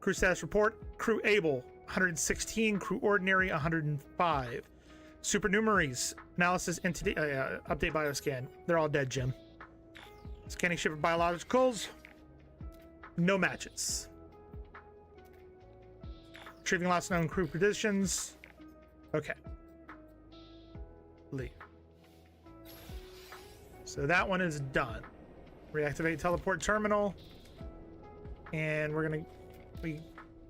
Crew status report. Crew able 116. Crew ordinary 105. Supernumeraries analysis entity update bioscan. They're all dead, Jim. Scanning ship of biologicals. No matches. Retrieving last known crew positions. Okay. Leave. So that one is done. Reactivate teleport terminal. And we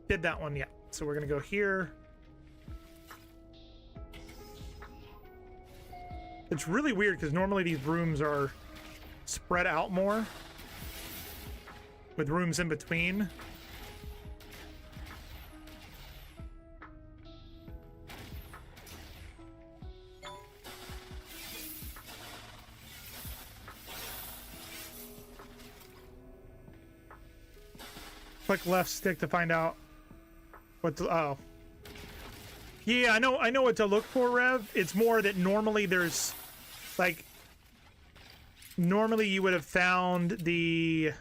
did that one yet. So we're gonna go here. It's really weird because normally these rooms are spread out more with rooms in between. Click left stick to find out what to, oh. Yeah, I know what to look for, Rev. It's more that normally there's like normally you would have found the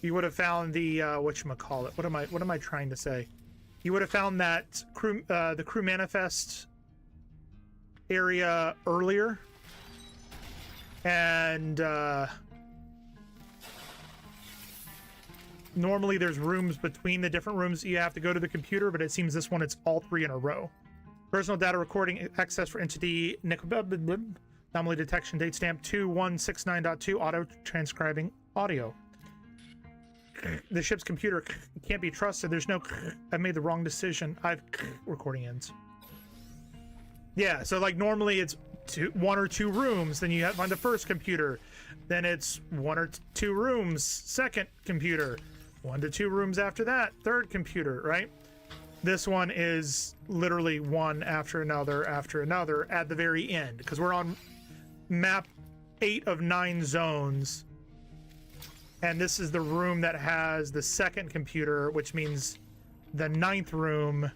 whatchamacallit. What am I trying to say? You would have found that crew the crew manifest area earlier. And normally there's rooms between the different rooms you have to go to the computer, but it seems this one it's all three in a row. Personal data recording access for entity anomaly detection date stamp 2169.2 auto transcribing audio. The ship's computer can't be trusted. There's no I made the wrong decision. Recording ends. Yeah, so like normally it's one or two rooms, then you have on the first computer, then it's one or two rooms, second computer, 1 to 2 rooms after that, third computer, right? This one is literally one after another at the very end, because we're on map 8 of 9 zones, And this is the room that has the second computer, which means the 9th room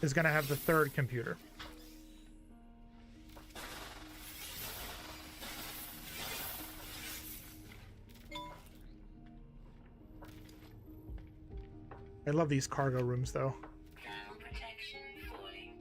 is going to have the 3rd computer. I love these cargo rooms, though. Thermal protection falling.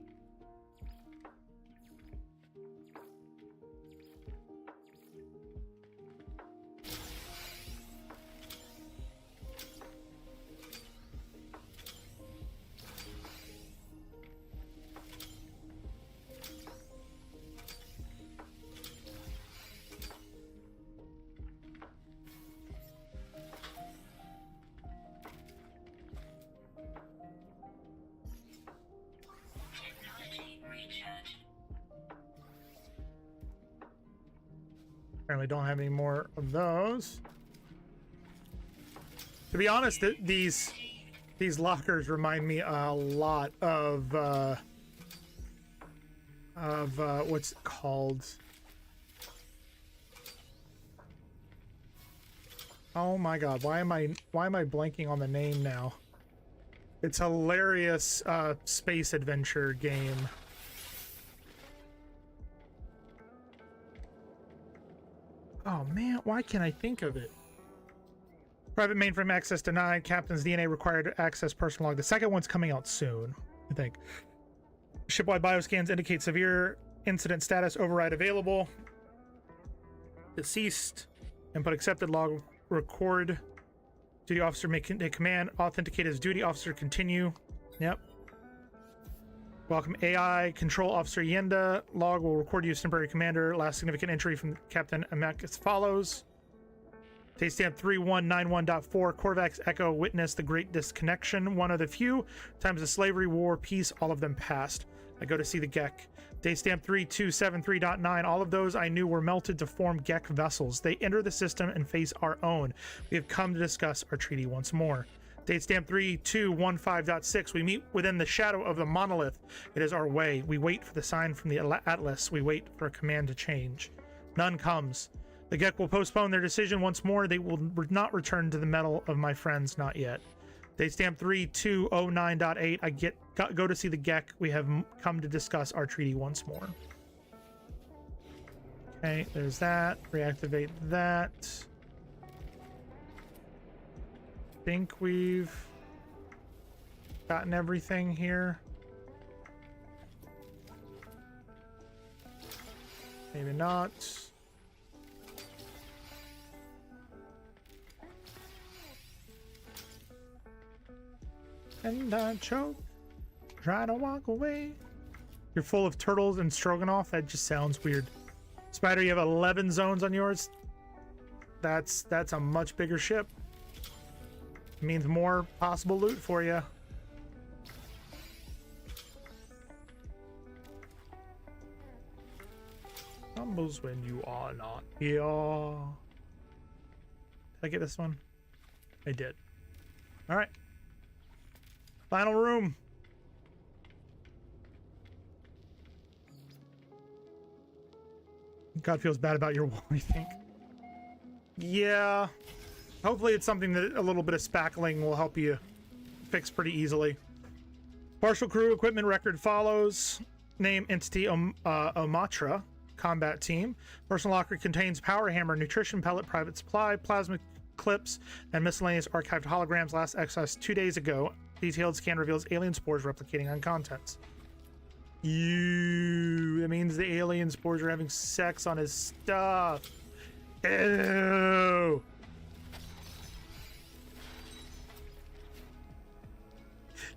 Technology recharge. Apparently don't have any more of those. To be honest, these lockers remind me a lot of what's it called? Oh my god, why am I blanking on the name now? It's a hilarious space adventure game. Oh man, why can't I think of it? Private mainframe access denied. Captain's DNA required to access personal log. The second one's coming out soon, I think. Shipwide bioscans indicate severe incident status. Override available. Deceased. Input accepted. Log record. Duty officer may take command. Authenticate as duty officer. Continue. Yep. Welcome AI. Control Officer Yenda. Log will record you as temporary commander. Last significant entry from Captain Amek as follows. Date stamp 3191.4. Korvax Echo witnessed the great disconnection. One of the few times of slavery, war, peace, all of them passed. I go to see the Gek. Date stamp 3273.9. All of those I knew were melted to form Gek vessels. They enter the system and face our own. We have come to discuss our treaty once more. Date stamp 3215.6. We meet within the shadow of the monolith. It is our way. We wait for the sign from the Atlas. We wait for a command to change. None comes. The Gek will postpone their decision once more. They will not return to the metal of my friends, not yet. Date stamp 3209.8. I go to see the Gek. We have come to discuss our treaty once more. Okay, there's that. Reactivate that. Think we've gotten everything here. Maybe not. And I choke, try to walk away. You're full of turtles and stroganoff. That just sounds weird. Spider, you have 11 zones on yours. That's a much bigger ship. It means more possible loot for you. Stumbles when you are not here. Did I get this one? I did. All right. Final room. God feels bad about your wall, I think. Yeah. Hopefully it's something that a little bit of spackling will help you fix pretty easily. Partial crew equipment record follows. Name entity Omatra. Combat team. Personal locker contains power hammer, nutrition pellet, private supply, plasma clips, and miscellaneous archived holograms last accessed 2 days ago. Detailed scan reveals alien spores replicating on contents. That means the alien spores are having sex on his stuff. Ew.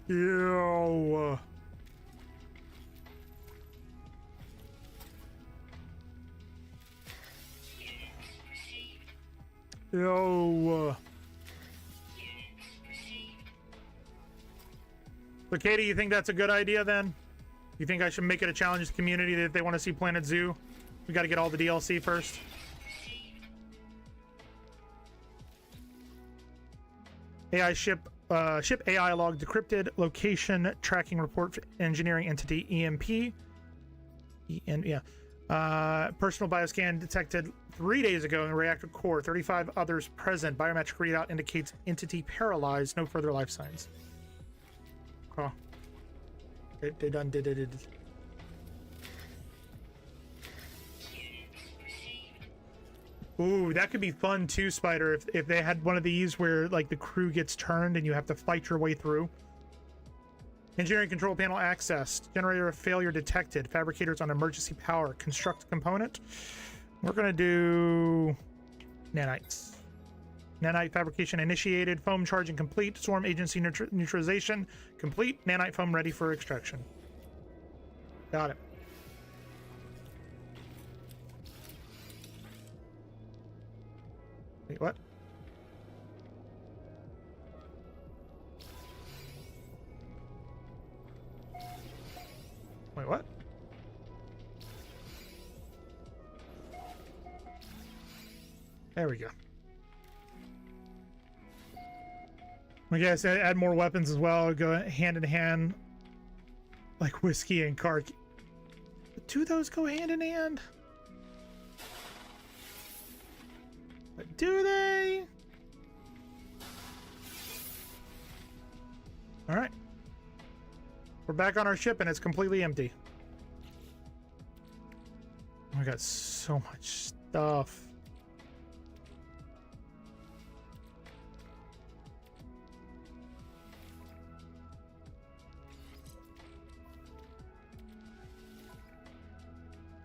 Ew. Ew. So, Katie, you think that's a good idea then? You think I should make it a challenge to the community that if they want to see Planet Zoo, we got to get all the DLC first? AI ship AI log decrypted location tracking report for engineering entity EMP. Personal bioscan detected 3 days ago in the reactor core. 35 others present. Biometric readout indicates entity paralyzed. No further life signs. Oh. They done did it. Ooh, that could be fun too, Spider, if they had one of these where like the crew gets turned and you have to fight your way through. Engineering control panel accessed. Generator of failure detected. Fabricators on emergency power. Construct component. We're gonna do nanites. Nanite fabrication initiated. Foam charging complete. Swarm agency neutralization complete. Nanite foam ready for extraction. Got it. Wait, what? Wait, what? There we go. I guess add more weapons as well. Go hand in hand, like whiskey and car. Do those go hand in hand? But do they? All right. We're back on our ship and it's completely empty. Oh, I got so much stuff.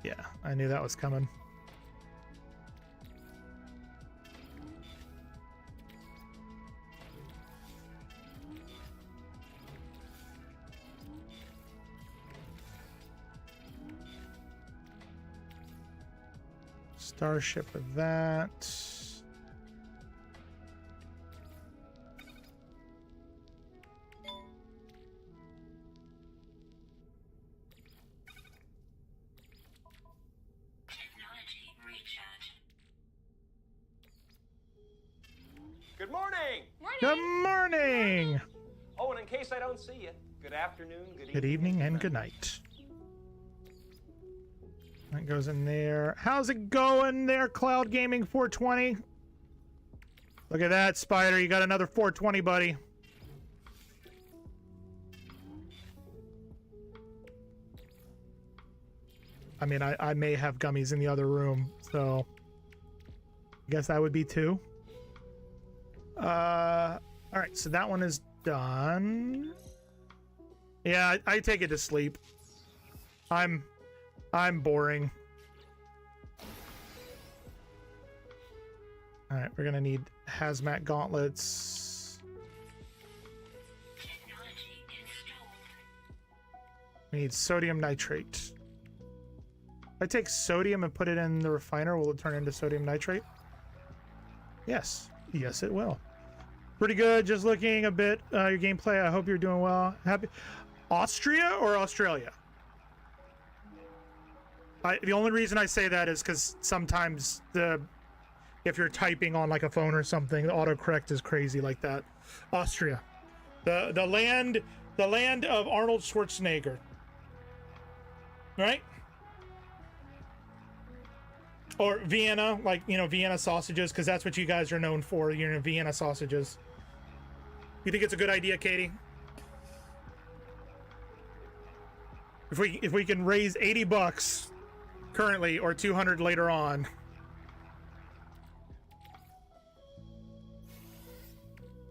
Yeah, I knew that was coming. Starship of that. Technology recharge. Good morning! Good morning. Oh, and in case I don't see you, good afternoon, Good evening and good night. That goes in there. How's it going there, Cloud Gaming 420? Look at that, Spider. You got another 420, buddy. I mean, I may have gummies in the other room, so I guess that would be 2. All right, so that one is done. Yeah, I take it to sleep. I'm boring. All right, we're gonna need hazmat gauntlets. Technology installed. We need sodium nitrate. If I take sodium and put it in the refiner, will it turn into sodium nitrate? Yes. Yes, it will. Pretty good. Just looking a bit your gameplay. I hope you're doing well. Happy. Austria or Australia? The only reason I say that is because sometimes if you're typing on like a phone or something, the autocorrect is crazy like that. Austria, the land of Arnold Schwarzenegger, right? Or Vienna, like, you know, Vienna sausages, because that's what you guys are known for. You know, Vienna sausages. You think it's a good idea, Katie? If we can raise $80 currently or 200 later on.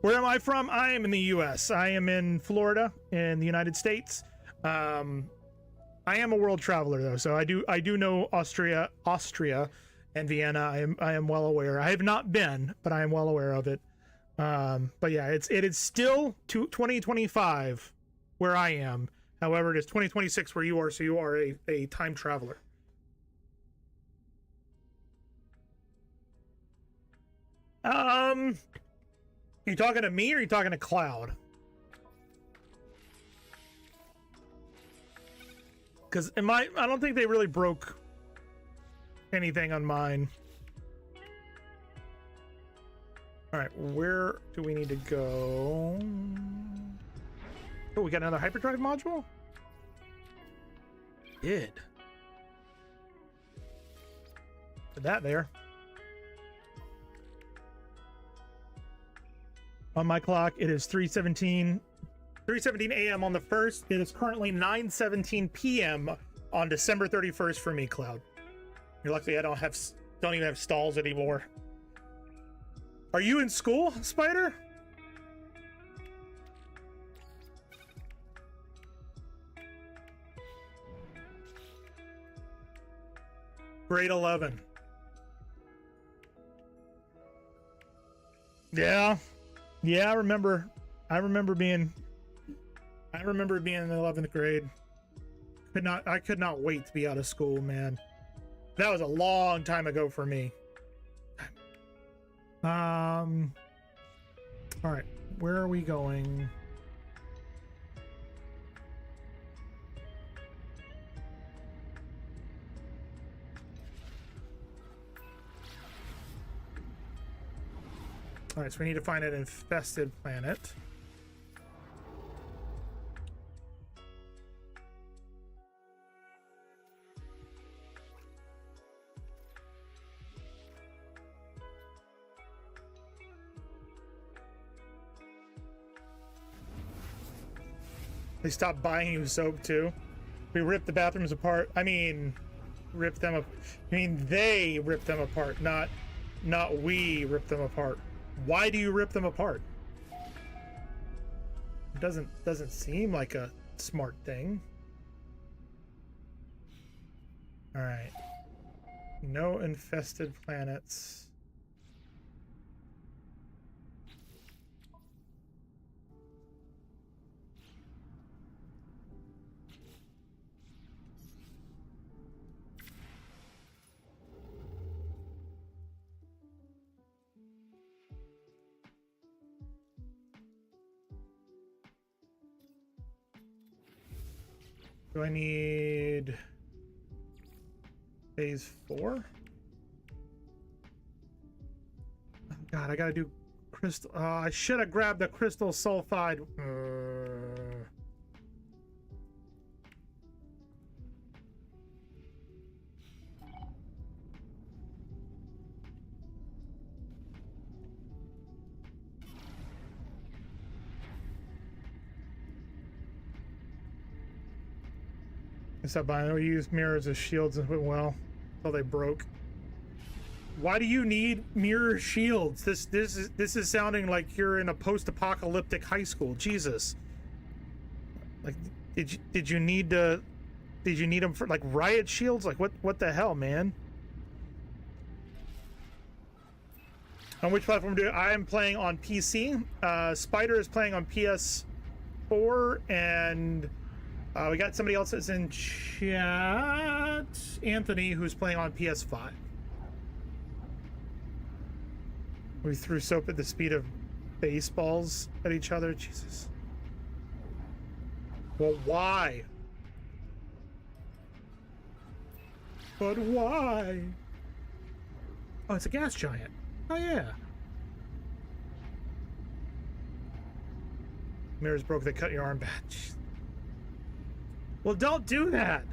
Where am I from? I am in the US. I am in Florida in the United States. I am a world traveler though, so I do know Austria and Vienna. I am well aware. I have not been, but I am well aware of it. But yeah, it is still 2025 where I am. However, it is 2026 where you are, so you are a time traveler. You talking to me or you talking to Cloud? Because I don't think they really broke anything on mine. All right, where do we need to go? Oh, we got another hyperdrive module? Did. Put that there. On my clock, it is 3:17 a.m. on the 1st. It is currently 9:17 p.m. on December 31st for me, Cloud. You're lucky I don't even have stalls anymore. Are you in school, Spider? Grade 11. Yeah. Yeah, I remember being in the 11th grade. I could not wait to be out of school, man. That was a long time ago for me. All right, where are we going? All right, so we need to find an infested planet. They stopped buying you soap too. We ripped the bathrooms apart. I mean, ripped them up. I mean, they ripped them apart, not we ripped them apart. Why do you rip them apart? It doesn't seem like a smart thing. All right. No infested planets. Do I need phase 4? Oh God, I gotta do crystal. I should have grabbed the crystal sulfide. Except I used mirrors as shields and went well until they broke. Why do you need mirror shields? This is sounding like you're in a post-apocalyptic high school. Jesus. Like, did you need them for like riot shields? Like what the hell, man? On which platform do I am playing on PC? Spider is playing on PS4, and we got somebody else that's in chat, Anthony, who's playing on PS5. We threw soap at the speed of baseballs at each other. Jesus. Well, why? But why? Oh, it's a gas giant. Oh, yeah. Mirrors broke, they cut your arm back. Jeez. Well, don't do that.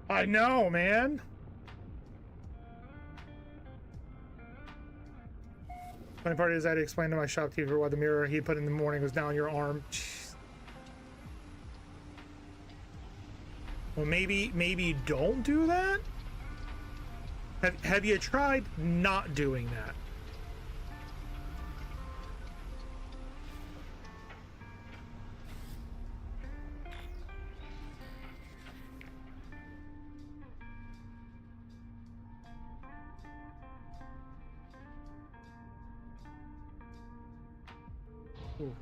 I know, man. Funny part is I had to explain to my shopkeeper why the mirror he put in the morning was down your arm. Jeez. Well, maybe don't do that? Have you tried not doing that? Ooh.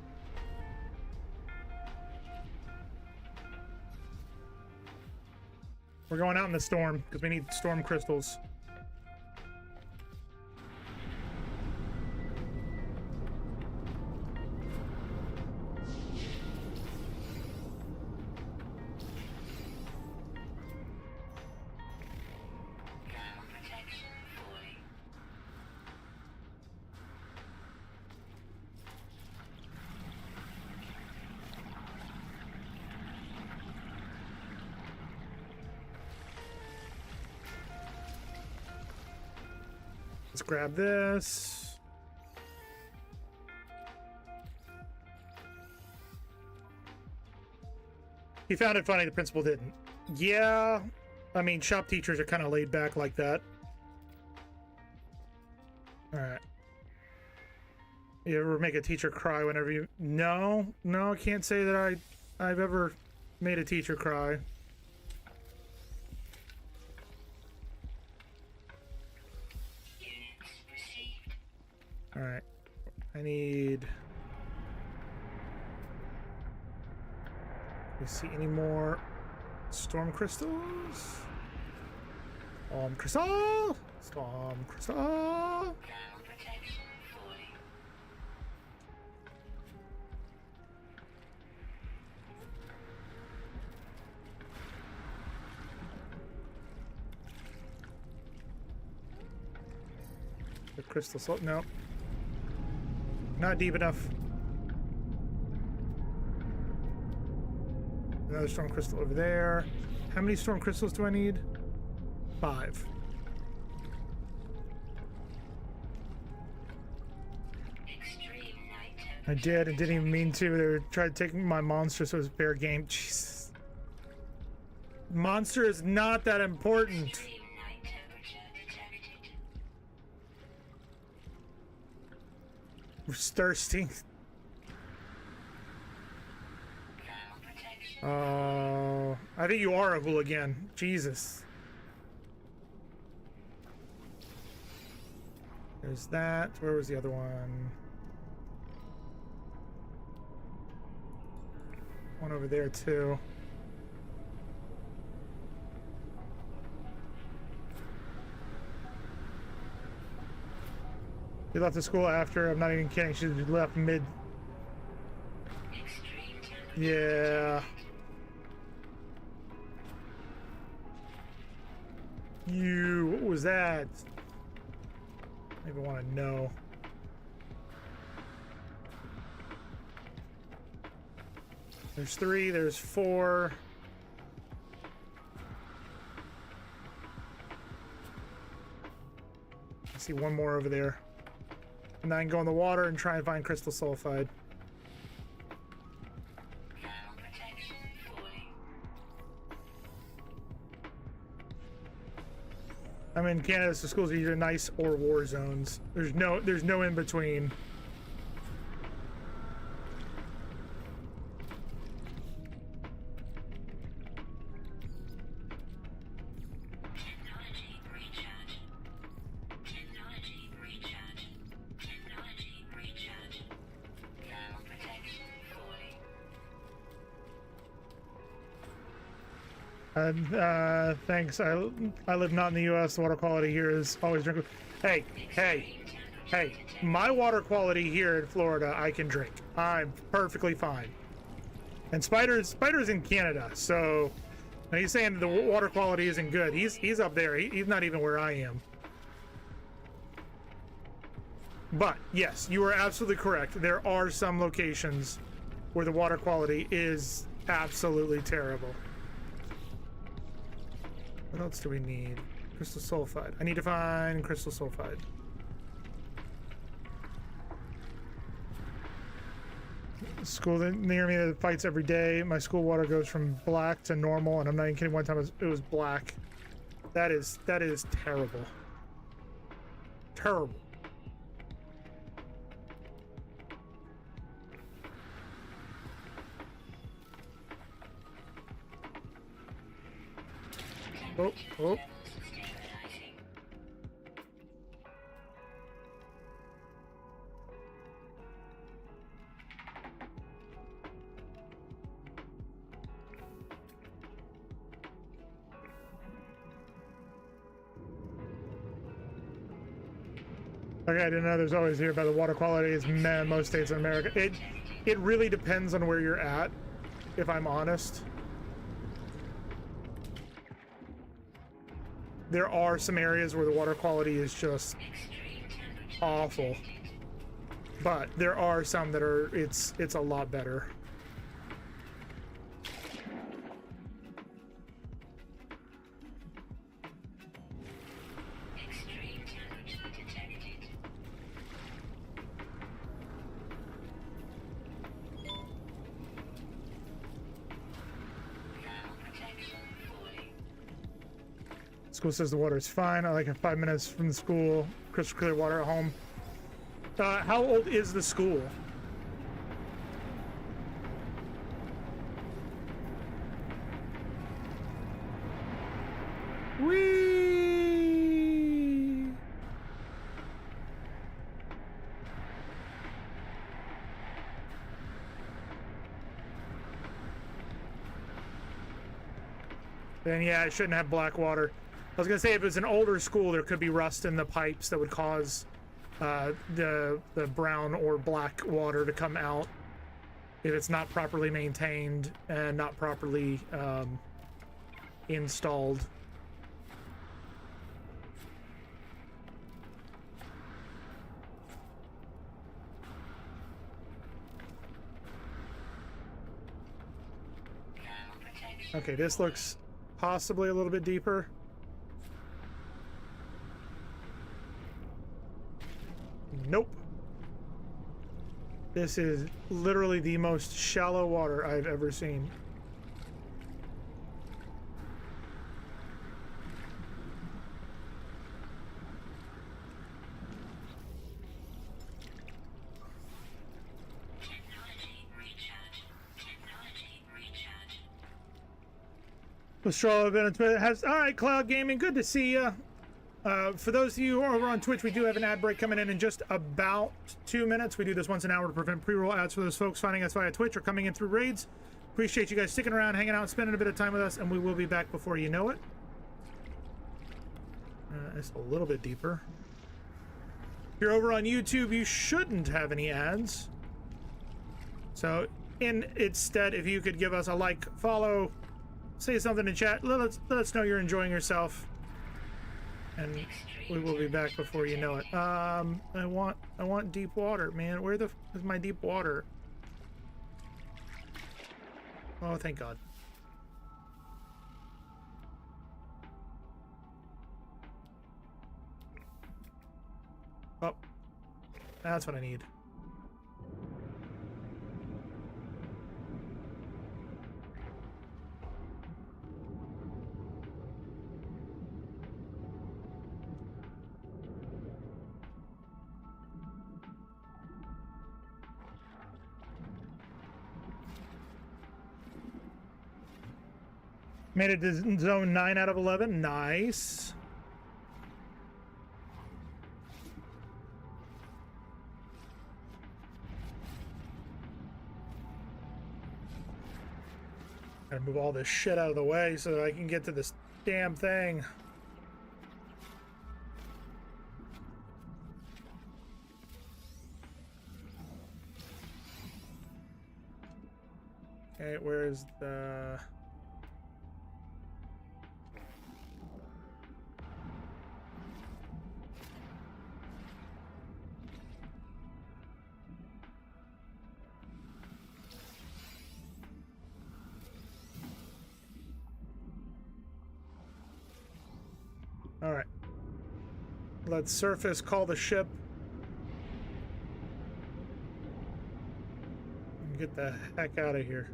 We're going out in the storm because we need storm crystals. Let's grab this. He found it funny, the principal didn't. Yeah, I mean, shop teachers are kind of laid back like that. All right. You ever make a teacher cry whenever you... No, I can't say that I've ever made a teacher cry. All right, I need... Do we see any more storm crystals? Storm crystal! Storm crystal! The crystal salt, no. Not deep enough. Another storm crystal over there. How many storm crystals do I need? 5. I did. I didn't even mean to. They were trying to take my monster, so it was fair game. Jesus. Monster is not that important. We're thirsty. I think you are a hooligan. Jesus. There's that. Where was the other one? One over there too. She left the school after. I'm not even kidding. She left mid. Yeah. What was that? I even want to know. There's 3, there's 4. I see one more over there. And then I can go in the water and try and find crystal sulfide. I'm in Canada, so schools are either nice or war zones. There's no in between. Thanks. I live not in the U.S. The water quality here is always drinkable. Hey! My water quality here in Florida, I can drink. I'm perfectly fine. And Spider's in Canada, so now he's saying the water quality isn't good. He's up there. He's not even where I am. But yes, you are absolutely correct. There are some locations where the water quality is absolutely terrible. What else do we need? Crystal sulfide. I need to find crystal sulfide. School near me that fights every day. My school water goes from black to normal, and I'm not even kidding. One time it was black. That is terrible. Terrible. Oh. Okay, I didn't know there's always here, but the water quality is meh in most states in America. It really depends on where you're at, if I'm honest. There are some areas where the water quality is just awful, but there are some that are it's a lot better. School says the water is fine. I like it 5 minutes from the school. Crystal clear water at home. How old is the school? Whee! Then yeah, it shouldn't have black water. I was gonna say if it's an older school, there could be rust in the pipes that would cause the brown or black water to come out if it's not properly maintained and not properly installed. Okay, this looks possibly a little bit deeper. Nope. This is literally the most shallow water I've ever seen. All right, Cloud Gaming, good to see you. For those of you who are over on Twitch, we do have an ad break coming in just about 2 minutes. We do this once an hour to prevent pre-roll ads for those folks finding us via Twitch or coming in through raids. Appreciate you guys sticking around, hanging out, spending a bit of time with us, and we will be back before you know it. It's a little bit deeper. If you're over on YouTube, you shouldn't have any ads. So in its stead, if you could give us a like, follow, say something in chat, let us know you're enjoying yourself, and we will be back before you know it. I want deep water, man. Where the f is my deep water? Oh, thank God. Oh, that's what I need. Made it to zone 9 out of 11. Nice. Gotta move all this shit out of the way so that I can get to this damn thing. Okay, where's the... All right. Let's surface, call the ship. And get the heck out of here.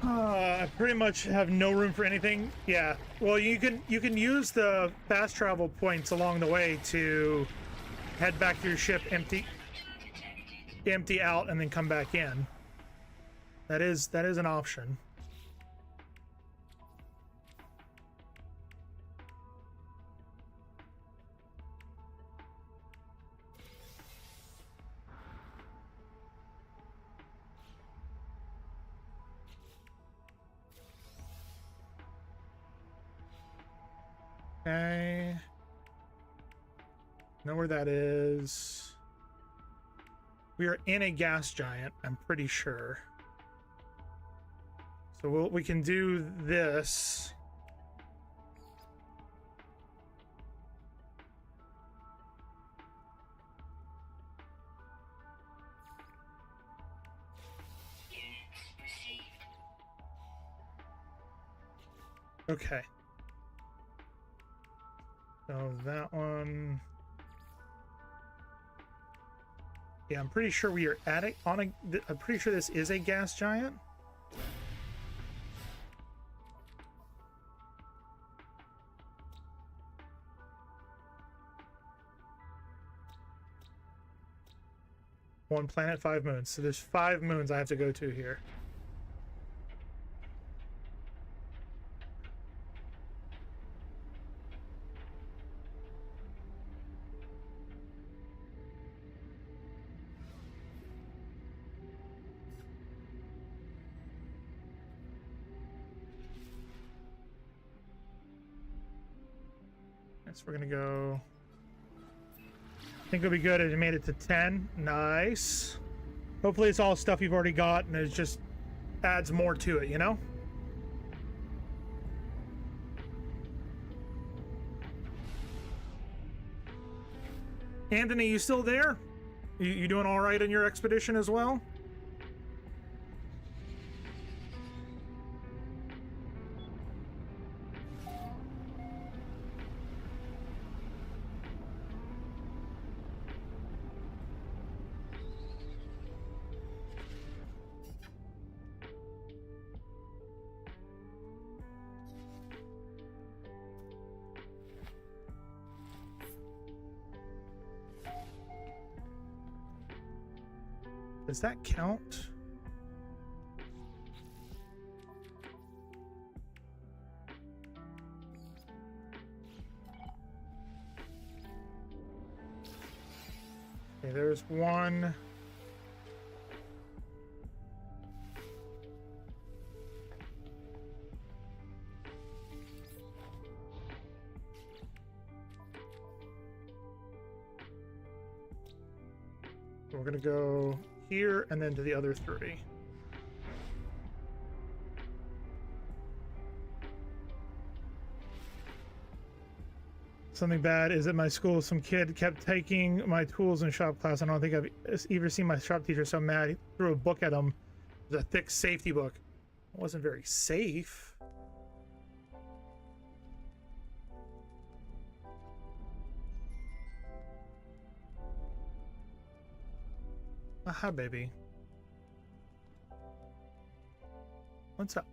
I pretty much have no room for anything. Yeah. Well, you can use the fast travel points along the way to head back to your ship, empty out, and then come back in. That is an option. Okay. Know where that is. We are in a gas giant, I'm pretty sure. So we can do this. Okay. So that one... Yeah, I'm pretty sure we are at it on a. I'm pretty sure this is a gas giant. One planet, 5 moons. So there's 5 moons I have to go to here. So we're gonna go. I think it'll be good. It made it to 10. Nice. Hopefully it's all stuff you've already got and it just adds more to it, you know? Anthony, you still there? You doing all right on your expedition as well? Does that count? Okay, there's one. We're gonna go here and then to the other 3. Something bad is at my school. Some kid kept taking my tools in shop class. I don't think I've ever seen my shop teacher so mad. He threw a book at him. It was a thick safety book. It wasn't very safe. Aha, baby. What's up?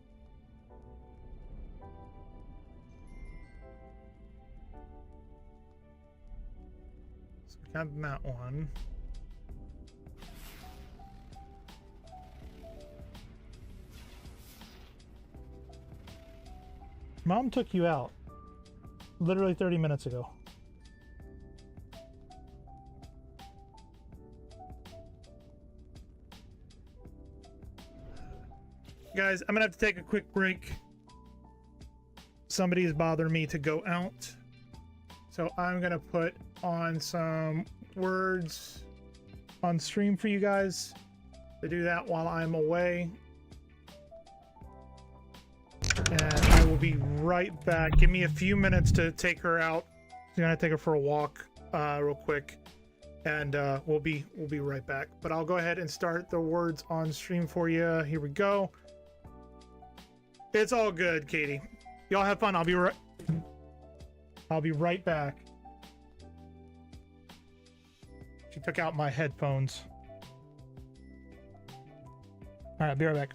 So we got that one. Mom took you out literally 30 minutes ago. Guys, I'm gonna have to take a quick break. Somebody is bothering me to go out. So I'm gonna put on some words on stream for you guys to do that while I'm away. And I will be right back. Give me a few minutes to take her out. I'm gonna take her for a walk real quick. And we'll be right back. But I'll go ahead and start the words on stream for you. Here we go. It's all good, Katie. Y'all have fun. I'll be right back. She took out my headphones. All right, I'll be right back.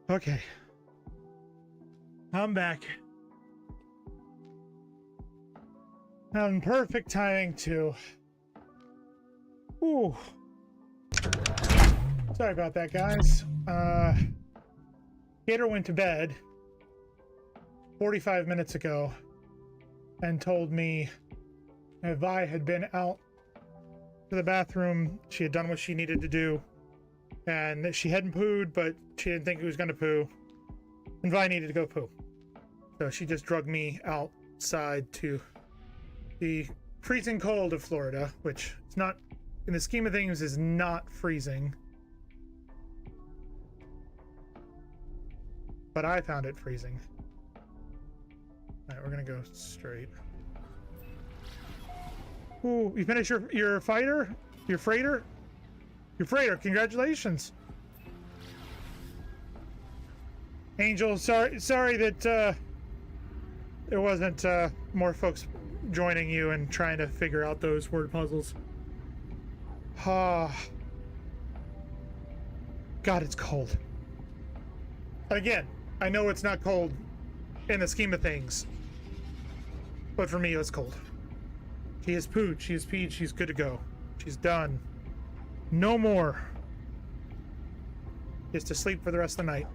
Okay. I'm back. And perfect timing too. Ooh. Sorry about that, guys. Gator went to bed 45 minutes ago and told me if I had been out to the bathroom, she had done what she needed to do, and she hadn't pooed, but she didn't think it was going to poo, and Vi needed to go poo. So she just drugged me outside to the freezing cold of Florida, which is not, in the scheme of things, is not freezing. But I found it freezing. Alright, we're gonna go straight. Ooh, you finished your fighter? Your freighter? Your freighter, congratulations. Angel, sorry that there wasn't more folks joining you and trying to figure out those word puzzles. God, it's cold. Again, I know it's not cold in the scheme of things, but for me it's cold. She has pooed, she has peed, she's good to go. She's done. No more. Just to sleep for the rest of the night.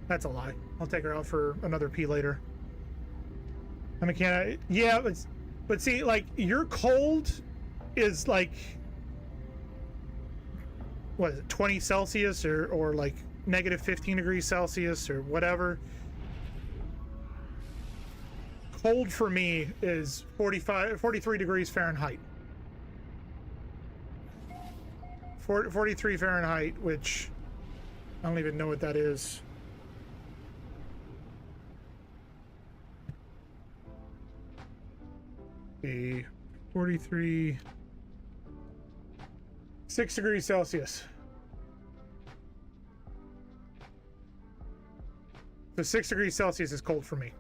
That's a lie. I'll take her out for another pee later. I mean, can't I? Yeah, but see, like, your cold is like, what is it, 20 Celsius or like negative 15 degrees Celsius or whatever. Cold for me is 43 degrees Fahrenheit. 43 Fahrenheit, which I don't even know what that is. The 43, 6 degrees Celsius. So 6 degrees Celsius is cold for me.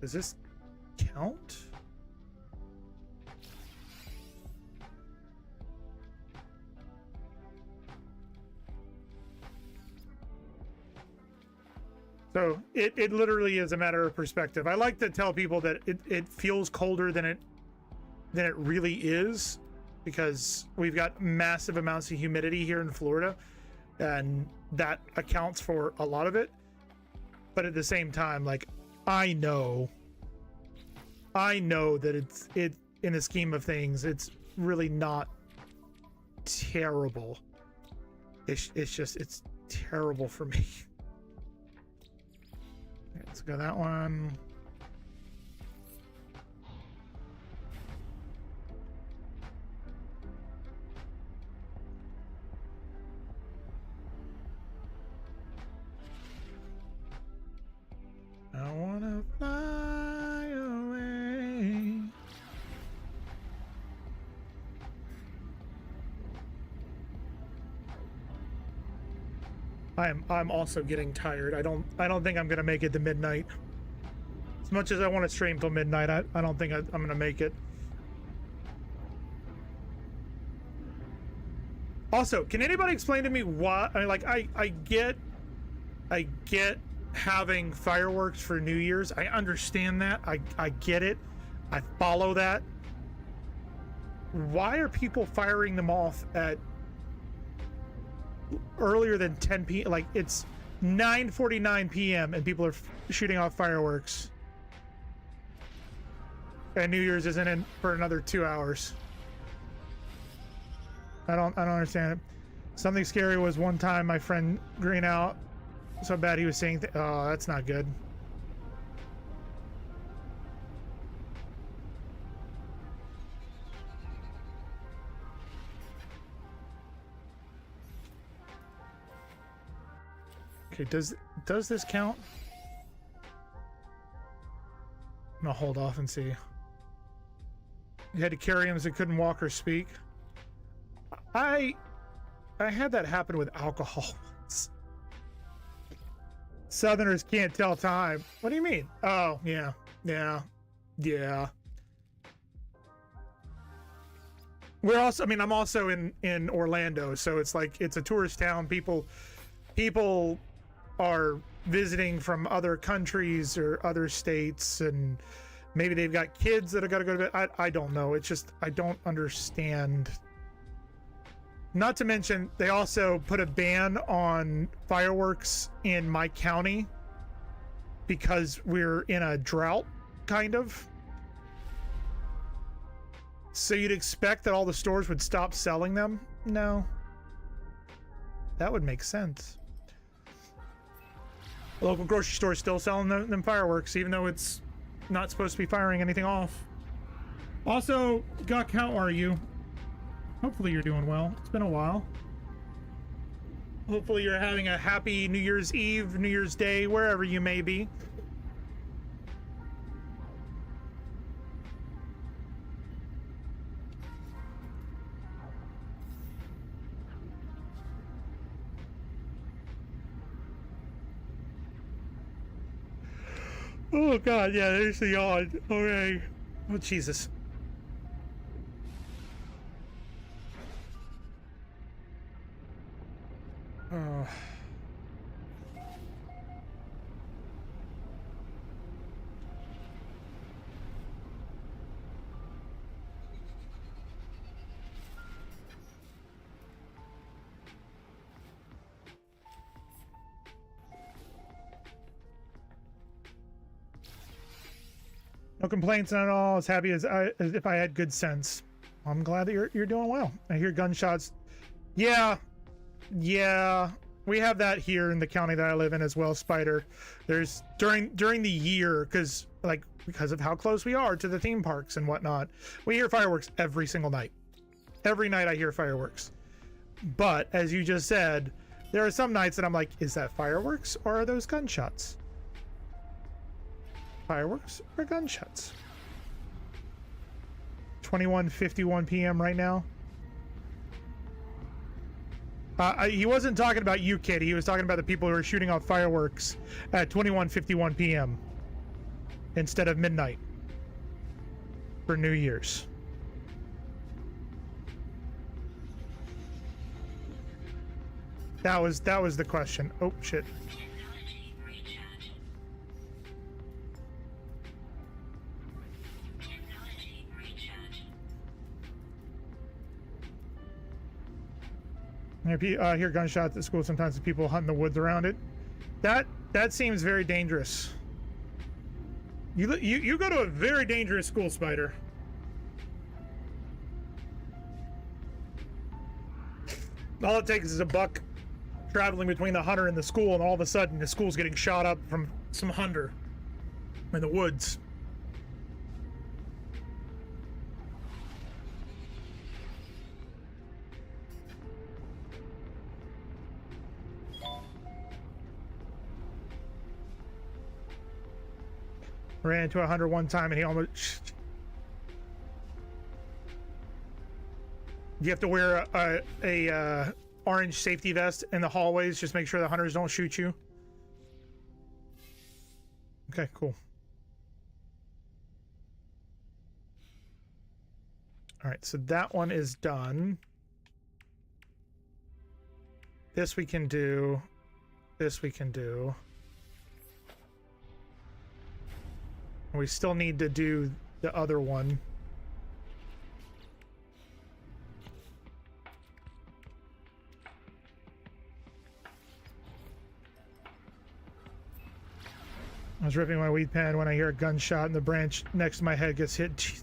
Does this count? So it literally is a matter of perspective. I like to tell people that it feels colder than it really is, because we've got massive amounts of humidity here in Florida, and that accounts for a lot of it. But at the same time, like, I know that it in the scheme of things, it's really not terrible. It's just, it's terrible for me. Let's go that one. I wanna fly away. I'm also getting tired. I don't think I'm gonna make it to midnight. As much as I want to stream till midnight, I don't think I'm gonna make it. Also, can anybody explain to me why? I mean, like, I get having fireworks for New Year's. I understand that. I get it. I follow that. Why are people firing them off at earlier than 10 p.m.? Like, it's 9:49 p.m. and people are shooting off fireworks, and New Year's isn't in for another 2 hours. I don't understand it. Something scary was one time my friend green out so bad he was saying oh, that's not good. Okay, does this count? I'm gonna hold off and see. You had to carry him as he couldn't walk or speak. I had that happen with alcohol once. Southerners can't tell time. What do you mean? Oh, yeah. Yeah. Yeah. We're also, I mean, I'm also in Orlando, so it's like it's a tourist town. People are visiting from other countries or other states, and maybe they've got kids that have got to go to bed. I don't know. It's just I don't understand. Not to mention, they also put a ban on fireworks in my county because we're in a drought, kind of. So you'd expect that all the stores would stop selling them? No. That would make sense. The local grocery store is still selling them fireworks, even though it's not supposed to be firing anything off. Also, Guck, how are you? Hopefully you're doing well. It's been a while. Hopefully you're having a happy New Year's Eve, New Year's Day, wherever you may be. Oh God, yeah, there's the yawn. Okay. Oh Jesus. Oh. No complaints at all. As happy as if I had good sense. I'm glad that you're doing well. I hear gunshots. Yeah, we have that here in the county that I live in as well, Spider. There's during the year, because of how close we are to the theme parks and whatnot, we hear fireworks every single night. Every night I hear fireworks. But as you just said, there are some nights that I'm like, is that fireworks or are those gunshots? Fireworks or gunshots? 21:51 p.m. right now. He wasn't talking about you, kid. He was talking about the people who are shooting off fireworks at 21:51 p.m. instead of midnight for New Year's. That was the question. Oh shit. Technology recharge. Technology recharge. I hear gunshots at school sometimes. People hunt in the woods around it. That seems very dangerous. You go to a very dangerous school, Spider. All it takes is a buck traveling between the hunter and the school, and all of a sudden the school's getting shot up from some hunter in the woods. Ran into a hunter one time and he almost... You have to wear a orange safety vest in the hallways. Just make sure the hunters don't shoot you. Okay, cool. All right, so that one is done. This we can do. This we can do. We still need to do the other one. I was ripping my weed pen when I hear a gunshot and the branch next to my head gets hit. Jeez.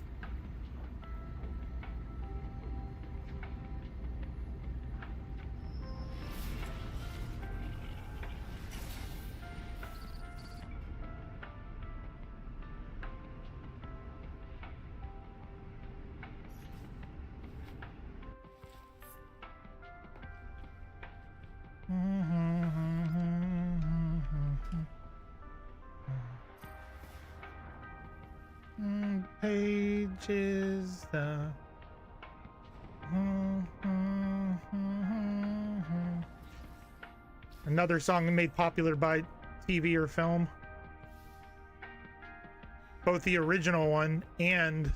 Pages the another song made popular by TV or film. both the original one and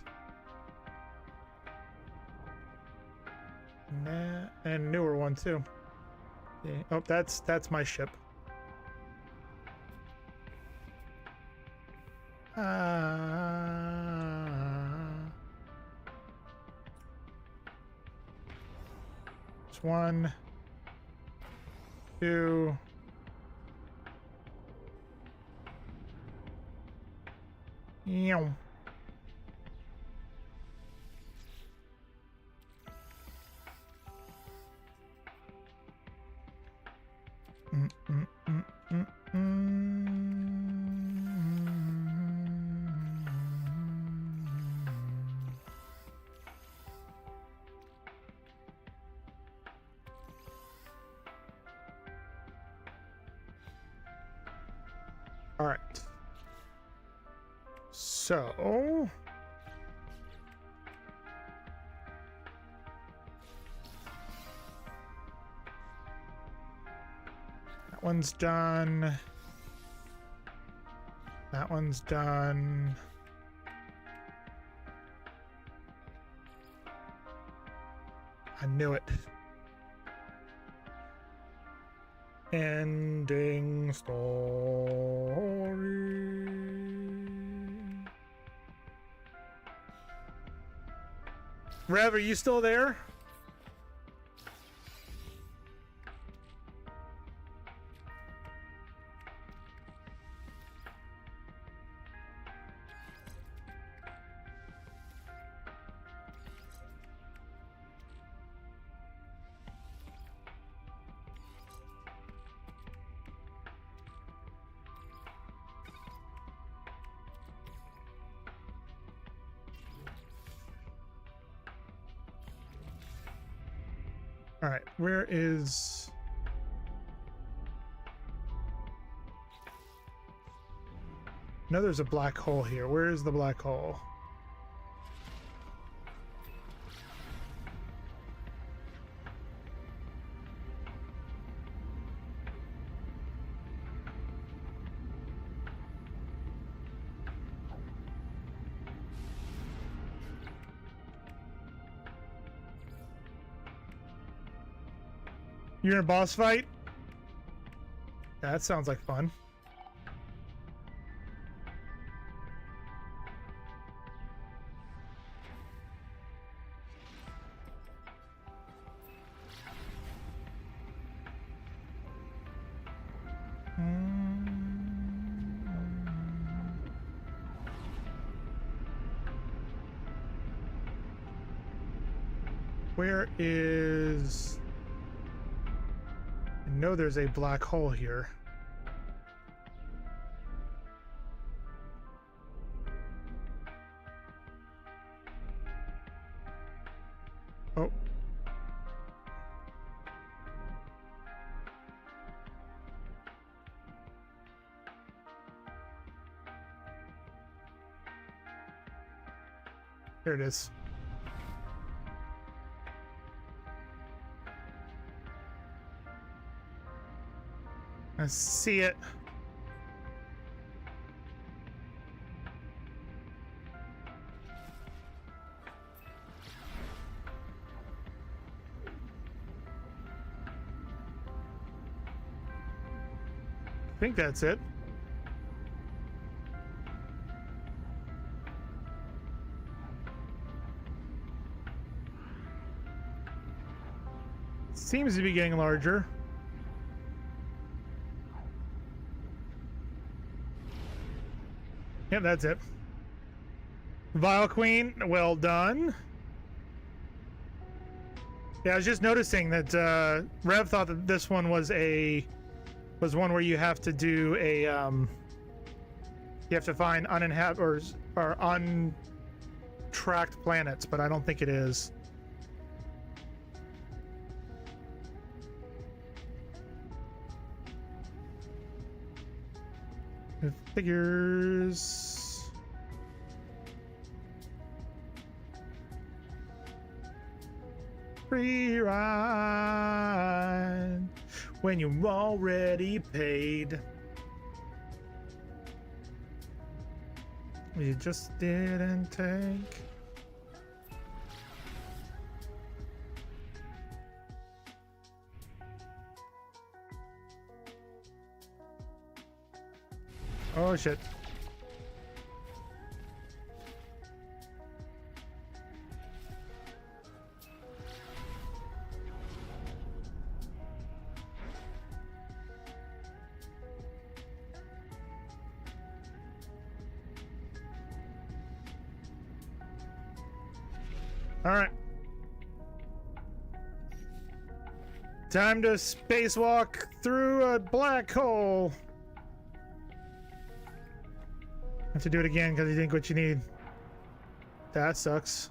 newer one too. Yeah. Oh, that's my ship. It's 1, 2. Meow. All right. So that one's done. That one's done. I knew it. Ending story. Rev, are you still there? All right, where is... No, there's a black hole here. Where is the black hole? You're in a boss fight? That sounds like fun. Where is... I know there's a black hole here. Oh. There it is. I see it. I think that's it. Seems to be getting larger. Yep, that's it. Vile Queen, well done. Yeah, I was just noticing that Rev thought that this one was one where you have to do a you have to find uninhabited or untracked planets, but I don't think it is. It figures. Free ride when you're already paid. we just didn't take. Oh shit. All right. Time to spacewalk through a black hole. Have to do it again because you didn't get what you need. That sucks.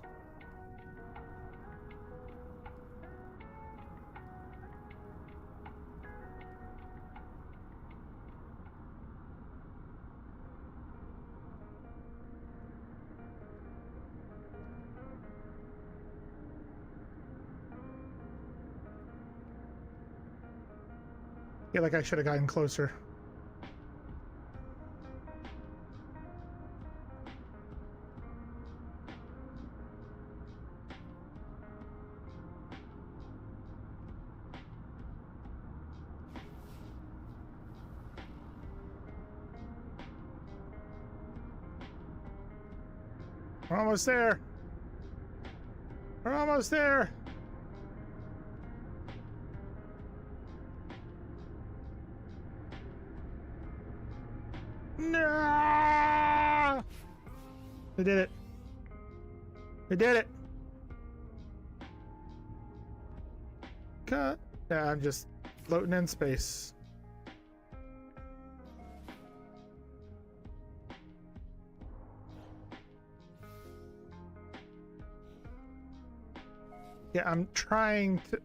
Yeah, like I should have gotten closer. We're almost there. We're almost there. No! We did it. We did it. Cut. Yeah, I'm just floating in space. Yeah, I'm trying to.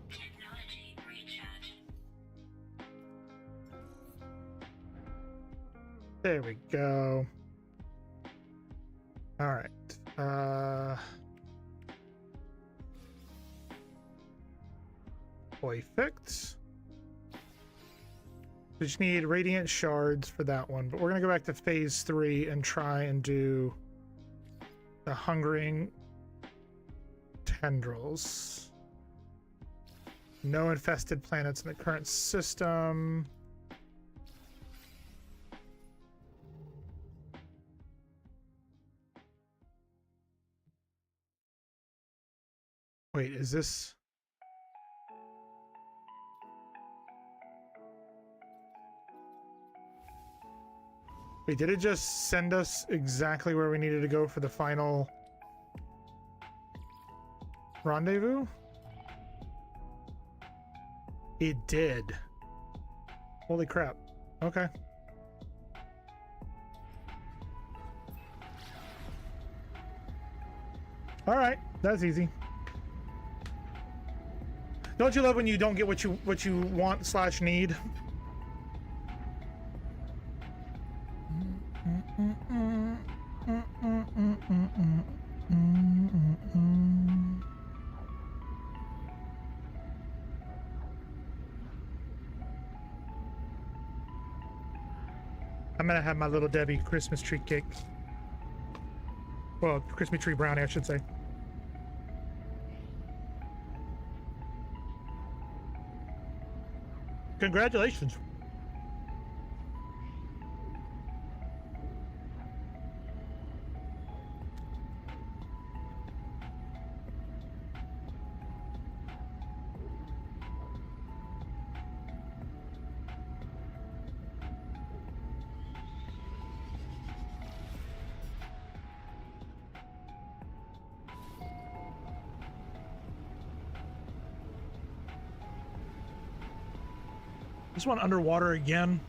Technology recharge. There we go. All right. Perfect. We just need radiant shards for that one, but we're gonna go back to phase 3 and try and do the hungering tendrils. No infested planets in the current system. Wait, is this? Wait, did it just send us exactly where we needed to go for the final rendezvous? It did. Holy crap. Okay. All right, that's easy. Don't you love when you don't get what you want / need? I'm gonna have my little Debbie Christmas tree cake. Well, Christmas tree brownie, I should say. Congratulations. This one underwater again.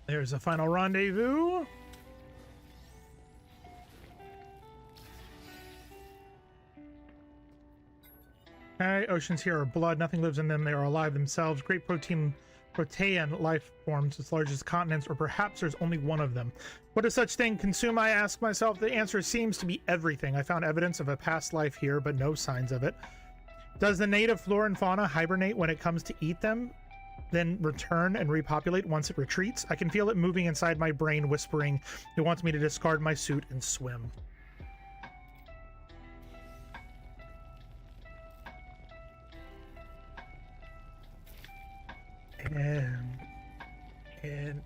There's a final rendezvous. Okay, oceans here are blood. Nothing lives in them. They are alive themselves. Great protein life forms as large as continents, or perhaps there's only one of them. What does such thing consume, I ask myself? The answer seems to be everything. I found evidence of a past life here, but no signs of it. Does the native flora and fauna hibernate when it comes to eat them, then return and repopulate once it retreats? I can feel it moving inside my brain, whispering it wants me to discard my suit and swim. And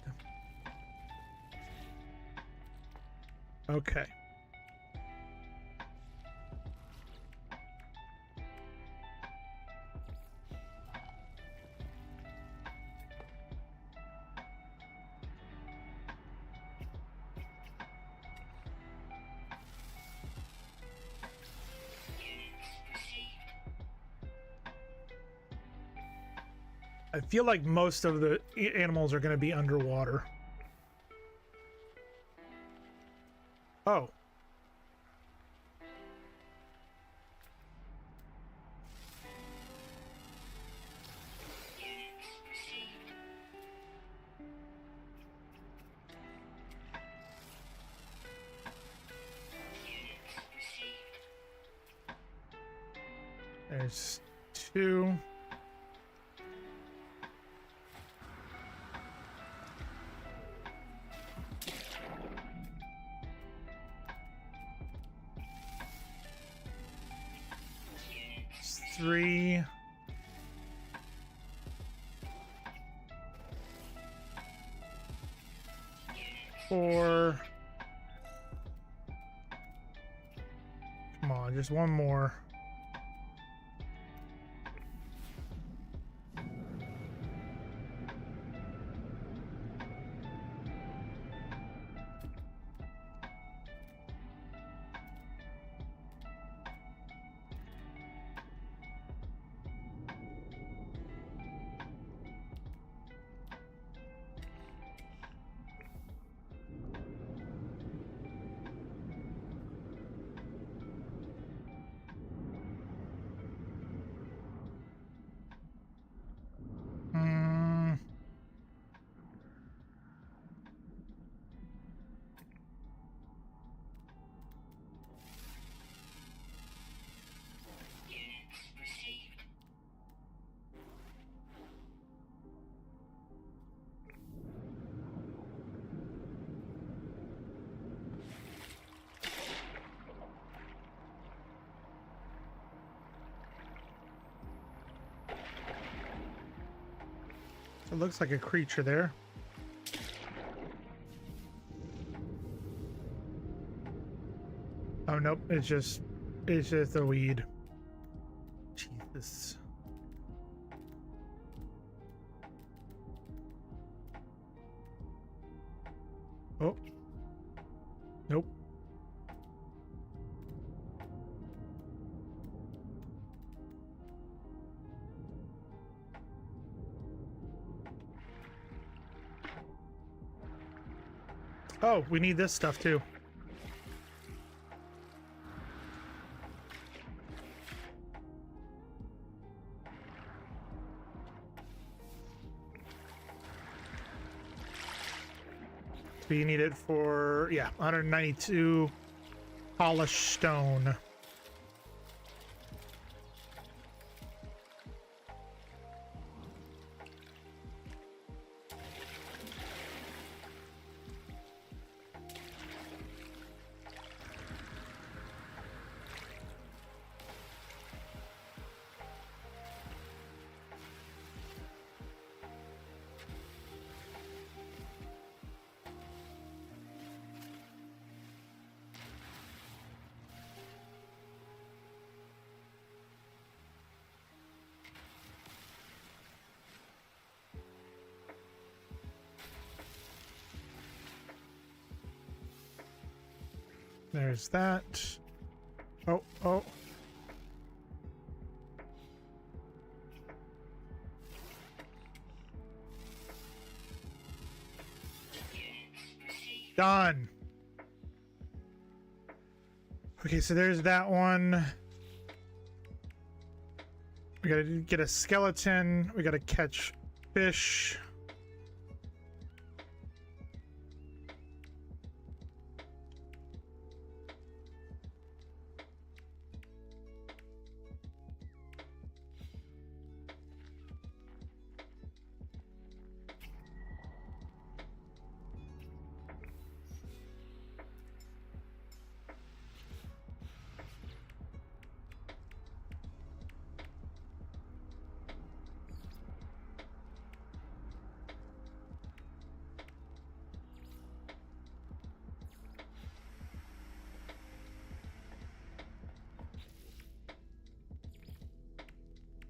okay. I feel like most of the animals are going to be underwater. Oh. There's two. Three. Four. Come on, just one more. It looks like a creature there. Oh nope, it's just a weed. Jesus. Oh. Nope. Oh, we need this stuff too. We need it for, yeah, 192 polished stone. There's that. Oh, oh. Done. Okay, so there's that one. We gotta get a skeleton. We gotta catch fish.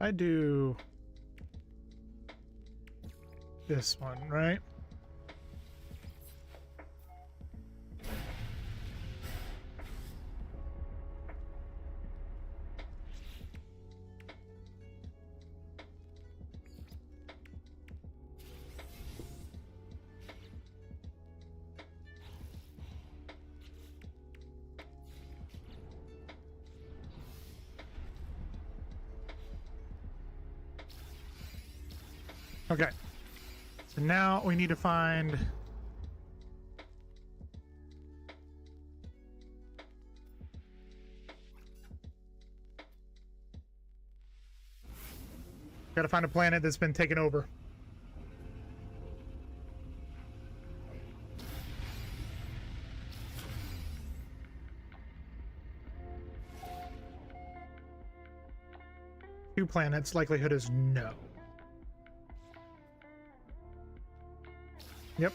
I do this one, right? Okay, so now we need to find gotta find a planet that's been taken over. Two planets, likelihood is no. Yep,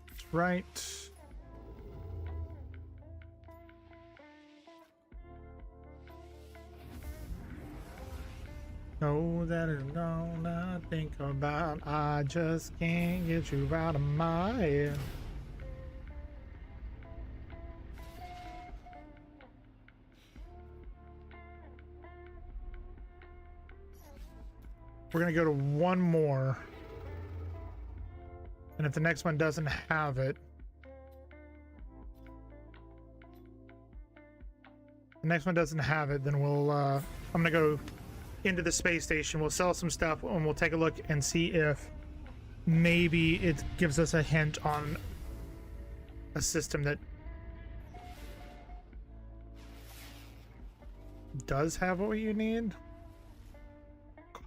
that's right. Know that it's gonna think about. I just can't get you out of my head. We're gonna go to one more. And if the next one doesn't have it, then we'll, I'm gonna go into the space station. We'll sell some stuff and we'll take a look and see if maybe it gives us a hint on a system that does have what you need.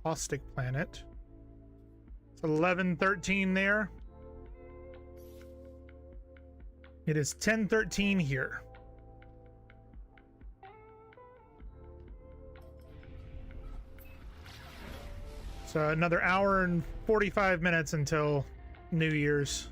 Caustic planet. It's 1113 there. It is 1013 here. So another hour and 45 minutes until New Year's.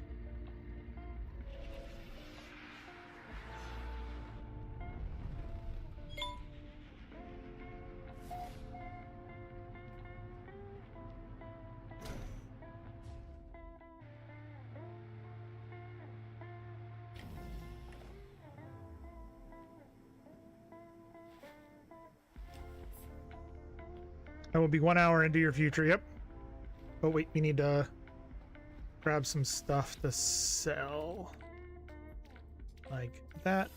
That will be 1 hour into your future, yep. Oh wait, we need to grab some stuff to sell. Like that.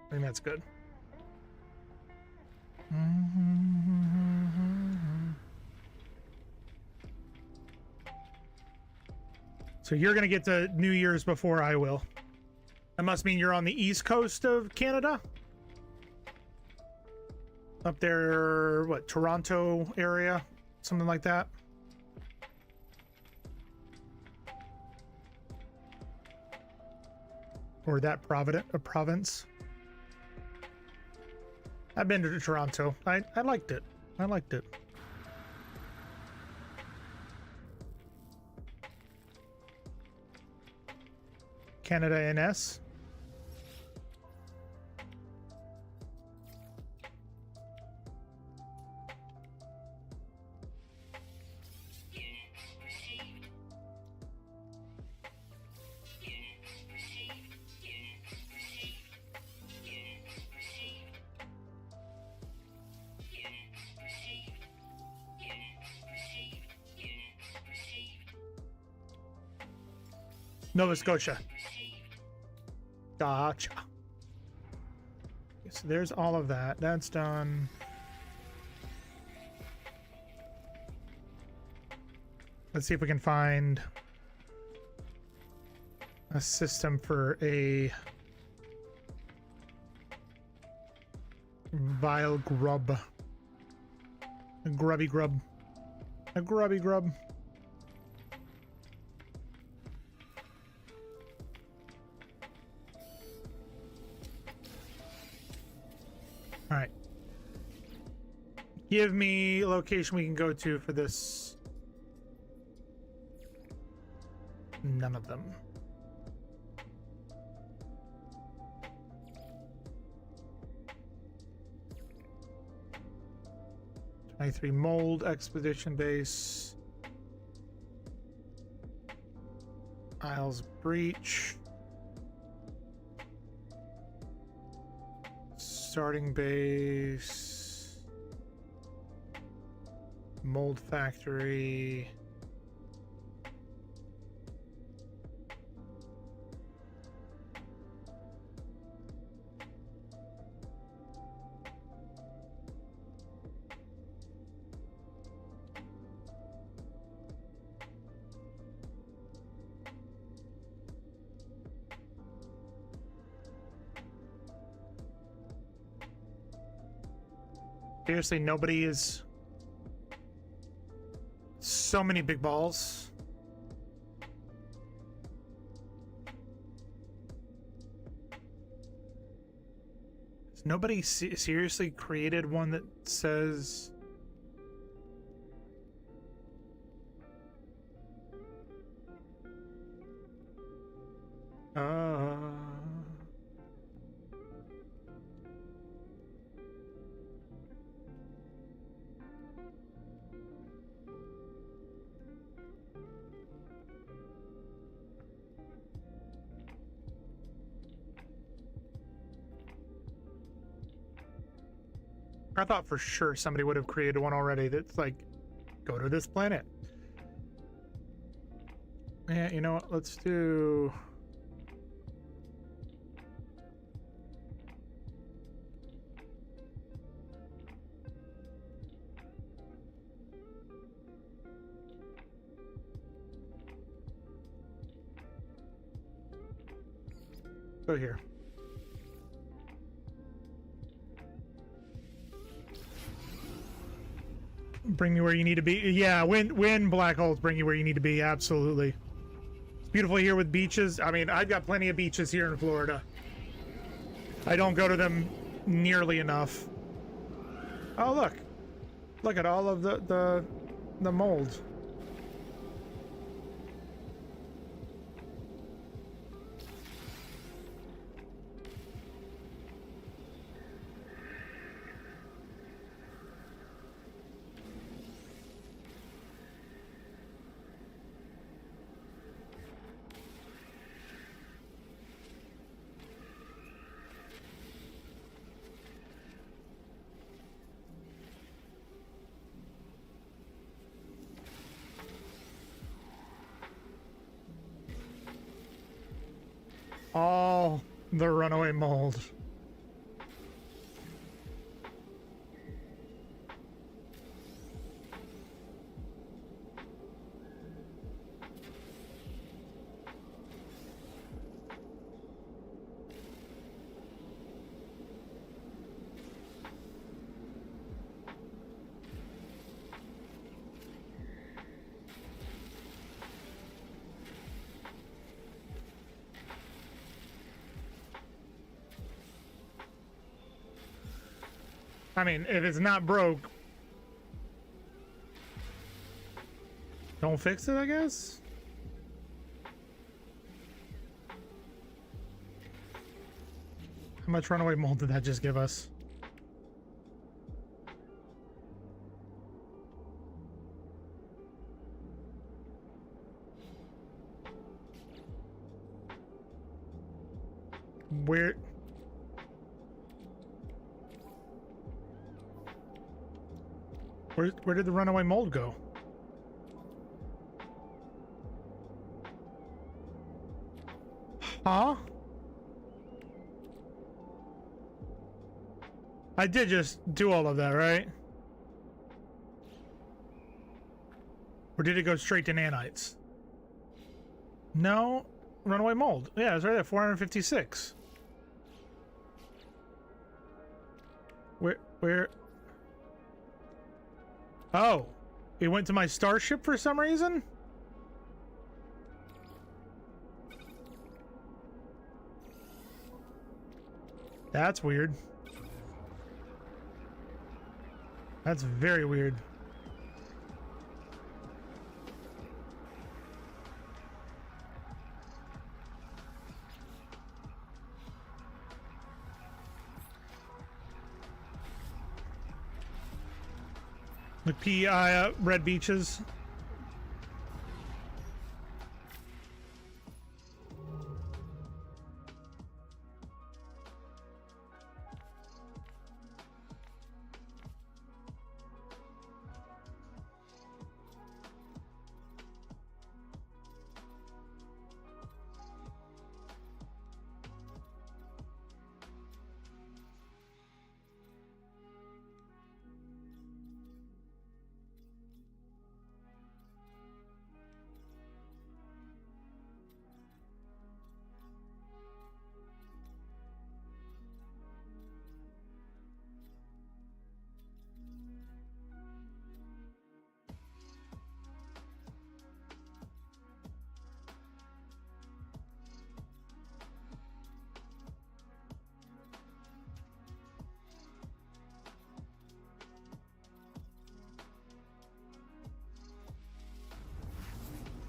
I think that's good. So you're gonna get to New Year's before I will. That must mean you're on the east coast of Canada? Up there, what, Toronto area? Something like that? Or that province? I've been to Toronto. I liked it. I liked it. Canada NS. Nova Scotia. Gotcha. So there's all of that. That's done. Let's see if we can find a system for a vile grub. A grubby grub. A grubby grub. All right. Give me a location we can go to for this. None of them. 23 mold expedition base. Isles breach. Starting base. Mold factory. Seriously, nobody is... So many big balls. Has nobody seriously created one that says... I thought for sure somebody would have created one already that's like, go to this planet. Yeah, you know what? Let's do... Go here. Bring you where you need to be. Yeah, when black holes bring you where you need to be, absolutely. It's beautiful here with beaches. I mean, I've got plenty of beaches here in Florida. I don't go to them nearly enough. Oh, look. Look at all of the mold. All the runaway mold. I mean, if it's not broke, don't fix it, I guess? How much runaway mold did that just give us? Where... Where did the runaway mold go? Huh? I did just do all of that, right? Or did it go straight to nanites? No. Runaway mold. Yeah, it's right there. 456. Where? Oh. It went to my starship for some reason? That's weird. That's very weird. The PI red beaches.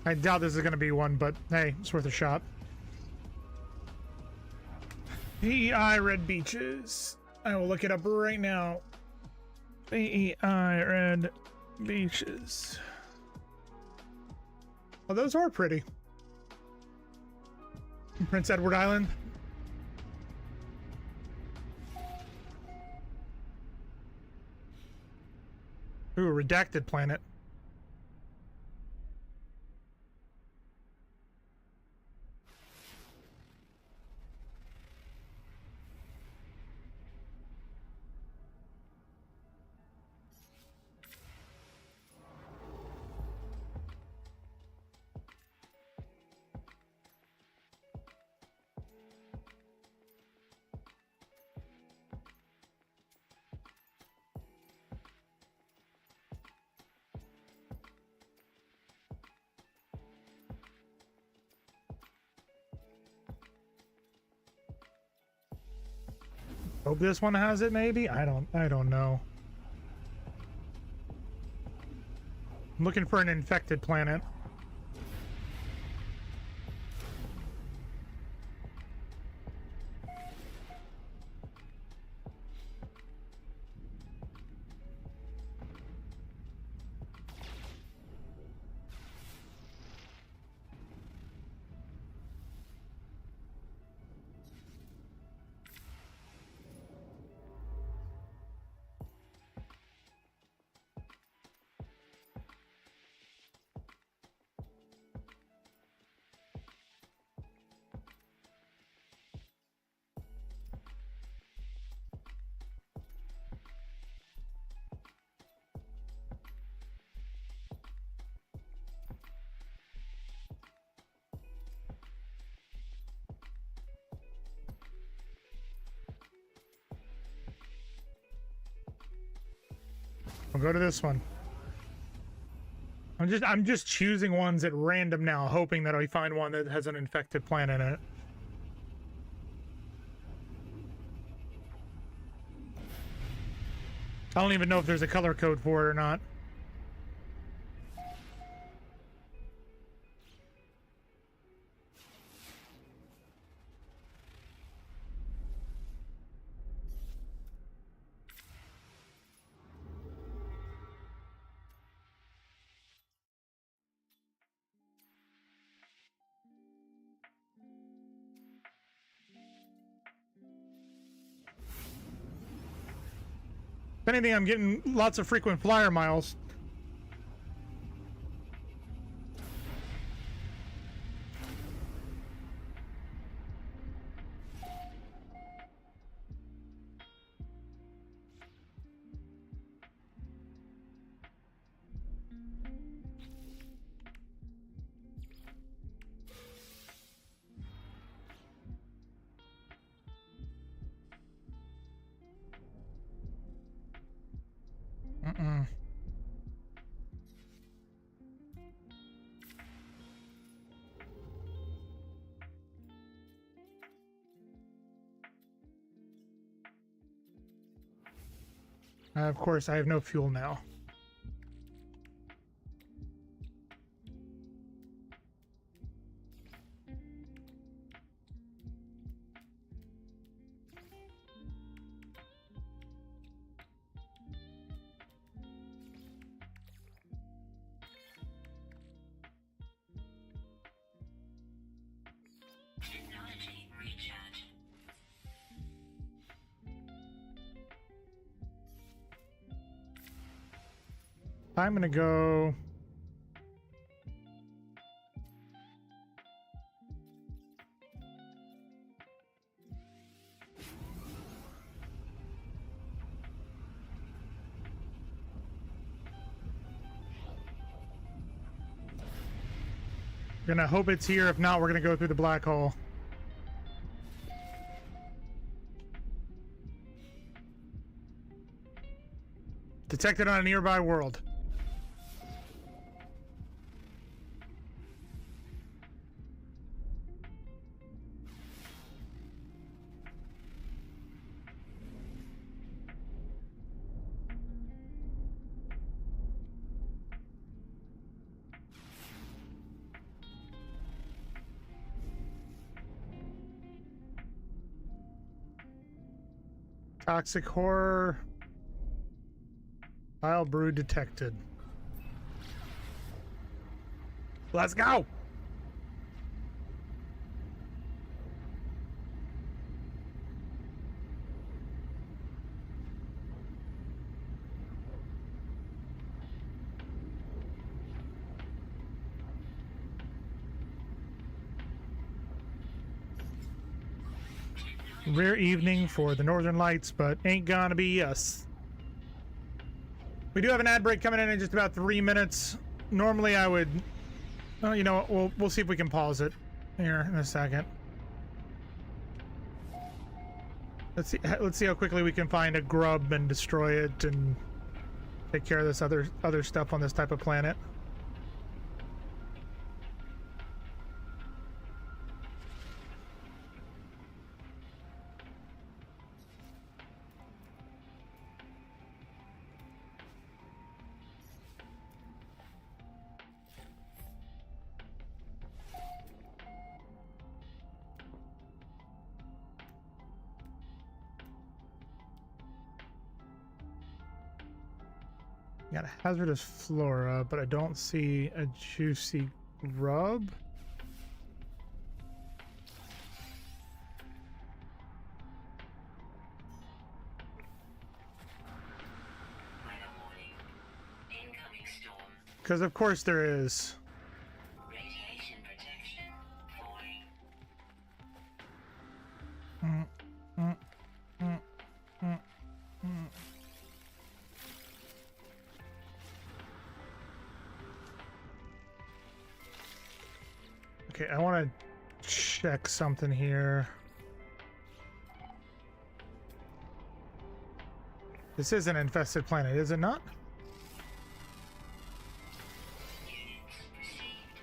I doubt this is going to be one, but hey, it's worth a shot. PEI Red Beaches. I will look it up right now. PEI Red Beaches. Oh, those are pretty. Prince Edward Island. Ooh, a redacted planet. Hope this one has it, maybe? I don't know. I'm looking for an infected planet. We'll go to this one. I'm just choosing ones at random now, hoping that I find one that has an infected planet in it. I don't even know if there's a color code for it or not. If anything, I'm getting lots of frequent flyer miles. Mm-mm. Of course, I have no fuel now. Technology recharge. I'm gonna go. Gonna hope it's here. If not, we're gonna go through the black hole. Detected on a nearby world. Toxic horror. Vile brew detected. Let's go! Rare evening for the Northern Lights, but ain't gonna be us. We do have an ad break coming in just about 3 minutes. Normally I would, well, you know what, we'll see if we can pause it here in a second. Let's see how quickly we can find a grub and destroy it and take care of this other stuff on this type of planet. Got a hazardous flora, but I don't see a juicy grub. Incoming storm. Because of course there is. Radiation protection falling. Okay, I want to check something here. This is an infested planet, is it not? Units received.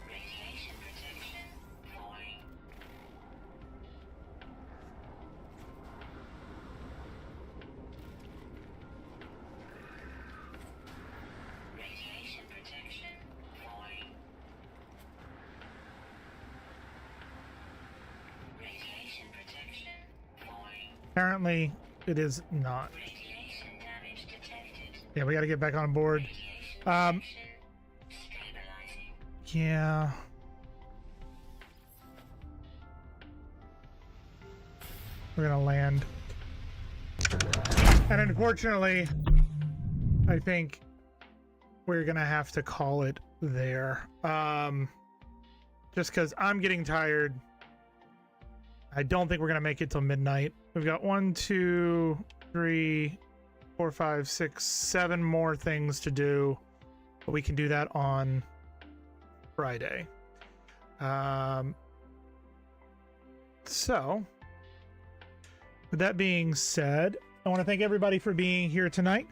Radiation protection falling. Radiation protection falling. Radiation protection falling. Apparently, it is not. Radiation damage detected. Yeah, we got to get back on board. Radiation protection stabilizing. Yeah. We're gonna land. And unfortunately, I think we're gonna have to call it there. Just because I'm getting tired. I don't think we're gonna make it till midnight. We've got 1, 2, 3, 4, 5, 6, 7 more things to do. But we can do that on Friday. So with that being said, I want to thank everybody for being here tonight.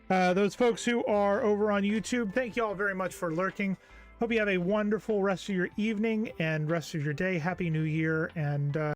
Those folks who are over on YouTube, thank you all very much for lurking. Hope you have a wonderful rest of your evening and rest of your day. Happy New Year, and